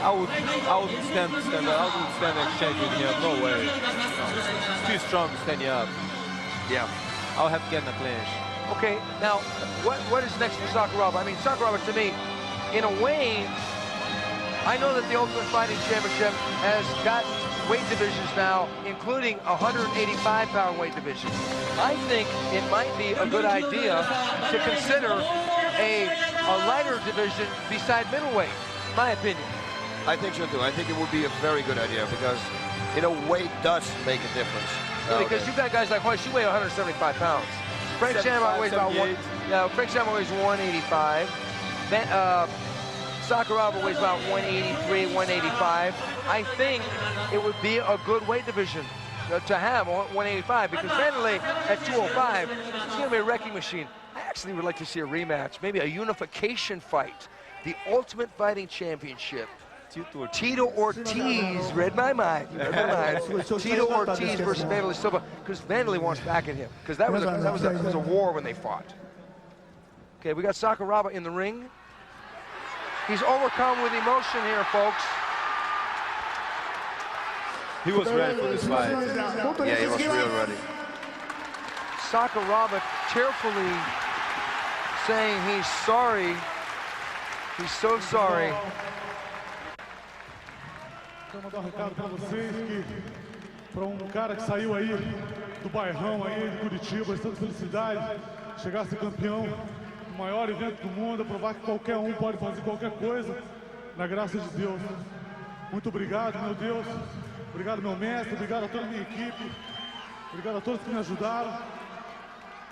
I would stand and exchange with him. No way. too strong standing up. Yeah. I'll have to get in a clinch. Okay, now, what is next for Sakuraba? I mean, Sakuraba, to me, in a way, I know that the Ultimate Fighting Championship has got weight divisions now, including a 185-pound weight division. I think it might be a good idea to consider a lighter division beside middleweight, my opinion. I think so too. I think it would be a very good idea because, you know, weight does make a difference. Yeah, because you've got guys like Hoist, you weigh 175 pounds. Frank Shamrock weighs about Frank Shamrock weighs 185. Sakuraba weighs about 183, 185. I think it would be a good weight division to have 185 because Wanderlei at 205 is going to be a wrecking machine. I actually would like to see a rematch, maybe a unification fight, the Ultimate Fighting Championship. Tito Ortiz read my mind. Tito Ortiz versus Wanderlei Silva, because Wanderlei wants back at him, because that was a war when they fought. Okay, we got Sakuraba in the ring. He's overcome with emotion here, folks. He was ready for this fight. Yeah, he was real ready. Sakuraba tearfully saying he's sorry. He's so sorry. Quero mandar recado para vocês que para cara que saiu aí do bairrão aí de Curitiba, tanta felicidade, chegar a ser campeão do maior evento do mundo, provar que qualquer um pode fazer qualquer coisa, na graça de Deus. Muito obrigado, meu Deus. Obrigado, meu mestre. Obrigado a toda a minha equipe. Obrigado a todos que me ajudaram.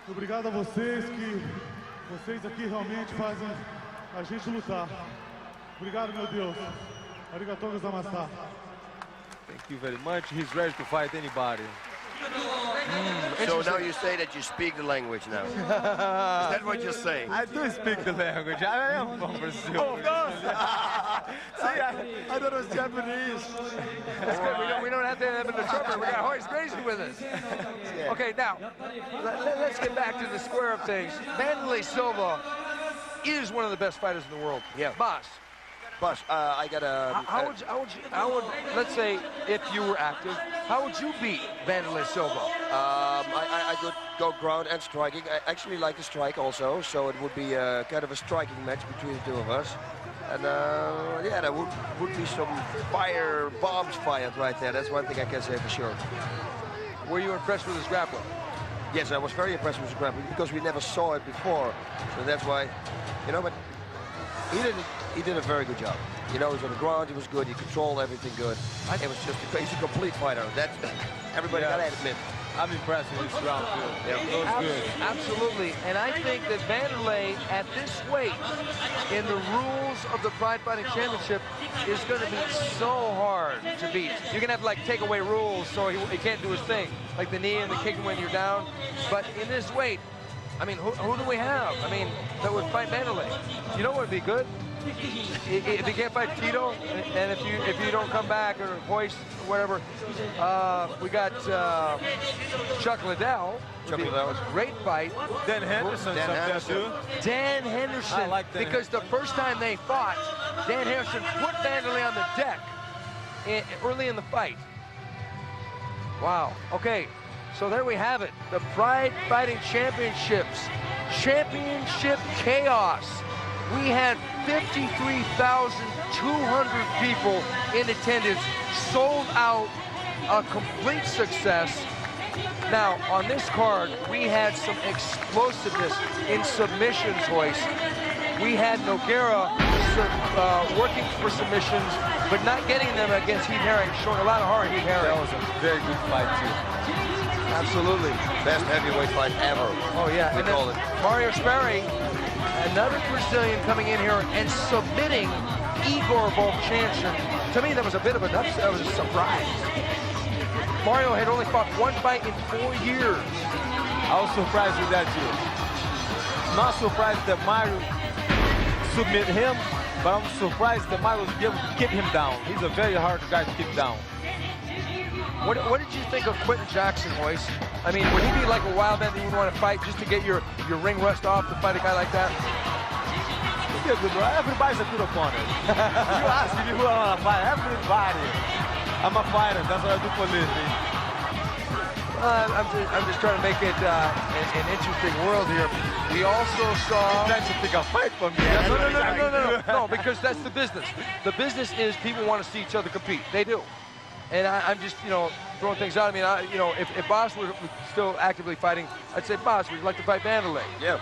Obrigado a vocês que vocês aqui realmente fazem a gente lutar. Obrigado, meu Deus. Arigatou gozaimasu. Thank you very much. He's ready to fight anybody. So now you say that you speak the language now. Is that what you're saying? I do speak the language. I am from Brazil. Oh, of course. See, I thought it was Japanese. That's good. We don't have to have an interpreter. We got Hoist Gracie with us. Okay, now, let's get back to the square of things. Wanderlei Silva is one of the best fighters in the world. Yeah. Boss. I got a... How would, let's say, if you were active, how would you beat Wanderlei Silva? I could go ground and striking. I actually like to strike also, so it would be kind of a striking match between the two of us. And yeah, there would be some bombs fired right there. That's one thing I can say for sure. Were you impressed with his grappling? Yes, I was very impressed with his grappling because we never saw it before. So that's why, you know, but he did a very good job. You know, he was on the ground, he was good, he controlled everything good. It was just a crazy complete fighter. That's everybody gotta admit. I'm impressed with this round too. Yeah, it was good. Absolutely, and I think that Wanderlei at this weight, in the rules of the Pride Fighting Championship, is going to be so hard to beat. You're going to have to like take away rules so he can't do his thing, like the knee and the kicking when you're down. But in this weight, I mean, who do we have? I mean, that would fight Wanderlei. You know what would be good? If you can't fight Tito, and if you don't come back or Hoist or whatever, we got Chuck Liddell. Chuck Liddell was a great fight. Dan Henderson. Dan Henderson. I like Dan because the first time they fought, Dan Henderson put Wanderlei on the deck early in the fight. Wow. Okay. So there we have it. The Pride Fighting Championships. Championship chaos. We had 53,200 people in attendance, sold out, a complete success. Now, on this card, we had some explosiveness in submissions, Hoist. We had Nogueira working for submissions, but not getting them against Heath Herring, showing a lot of heart, Heath Herring. That was a very good fight, too. Absolutely. Best heavyweight fight ever. Oh, yeah. And then Mario Sperry, another Brazilian coming in here and submitting Igor Vovchanchyn. To me, that was a bit of an upset. That was a surprise. Mario had only fought one fight in 4 years. I was surprised with that, too. Not surprised that Mario submit him, but I'm surprised that Mario was able to keep him down. He's a very hard guy to keep down. What did you think of Quinton Jackson, Hoist? I mean, would he be like a wild man that you would want to fight just to get your ring rust off to fight a guy like that? He'd be a good one. Everybody's a good opponent. You ask me who I want to fight. Everybody. I'm a fighter. That's what I do for a living. I'm just trying to make it an interesting world here. We also saw... Trying to pick a fight from me. No, because that's the business. The business is people want to see each other compete. They do. And I'm just, you know, throwing things out. I mean, you know, if Boss were still actively fighting, I'd say, Boss, would you like to fight Wanderlei? Yeah.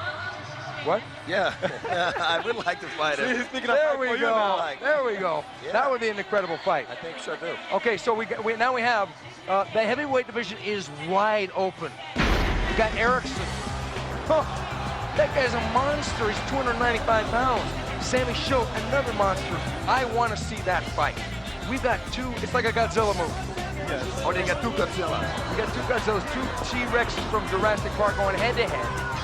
What? Yeah, I would like to fight him. There we go. There we go. Yeah. That would be an incredible fight. I think so too. Okay, so now we have the heavyweight division is wide open. We got Erickson. Huh. That guy's a monster. He's 295 pounds. Sammy Schilt, another monster. I want to see that fight. We've got two. It's like a Godzilla movie. Yes. Or they got two Godzillas. We got two Godzillas, two T-Rexes from Jurassic Park going head-to-head.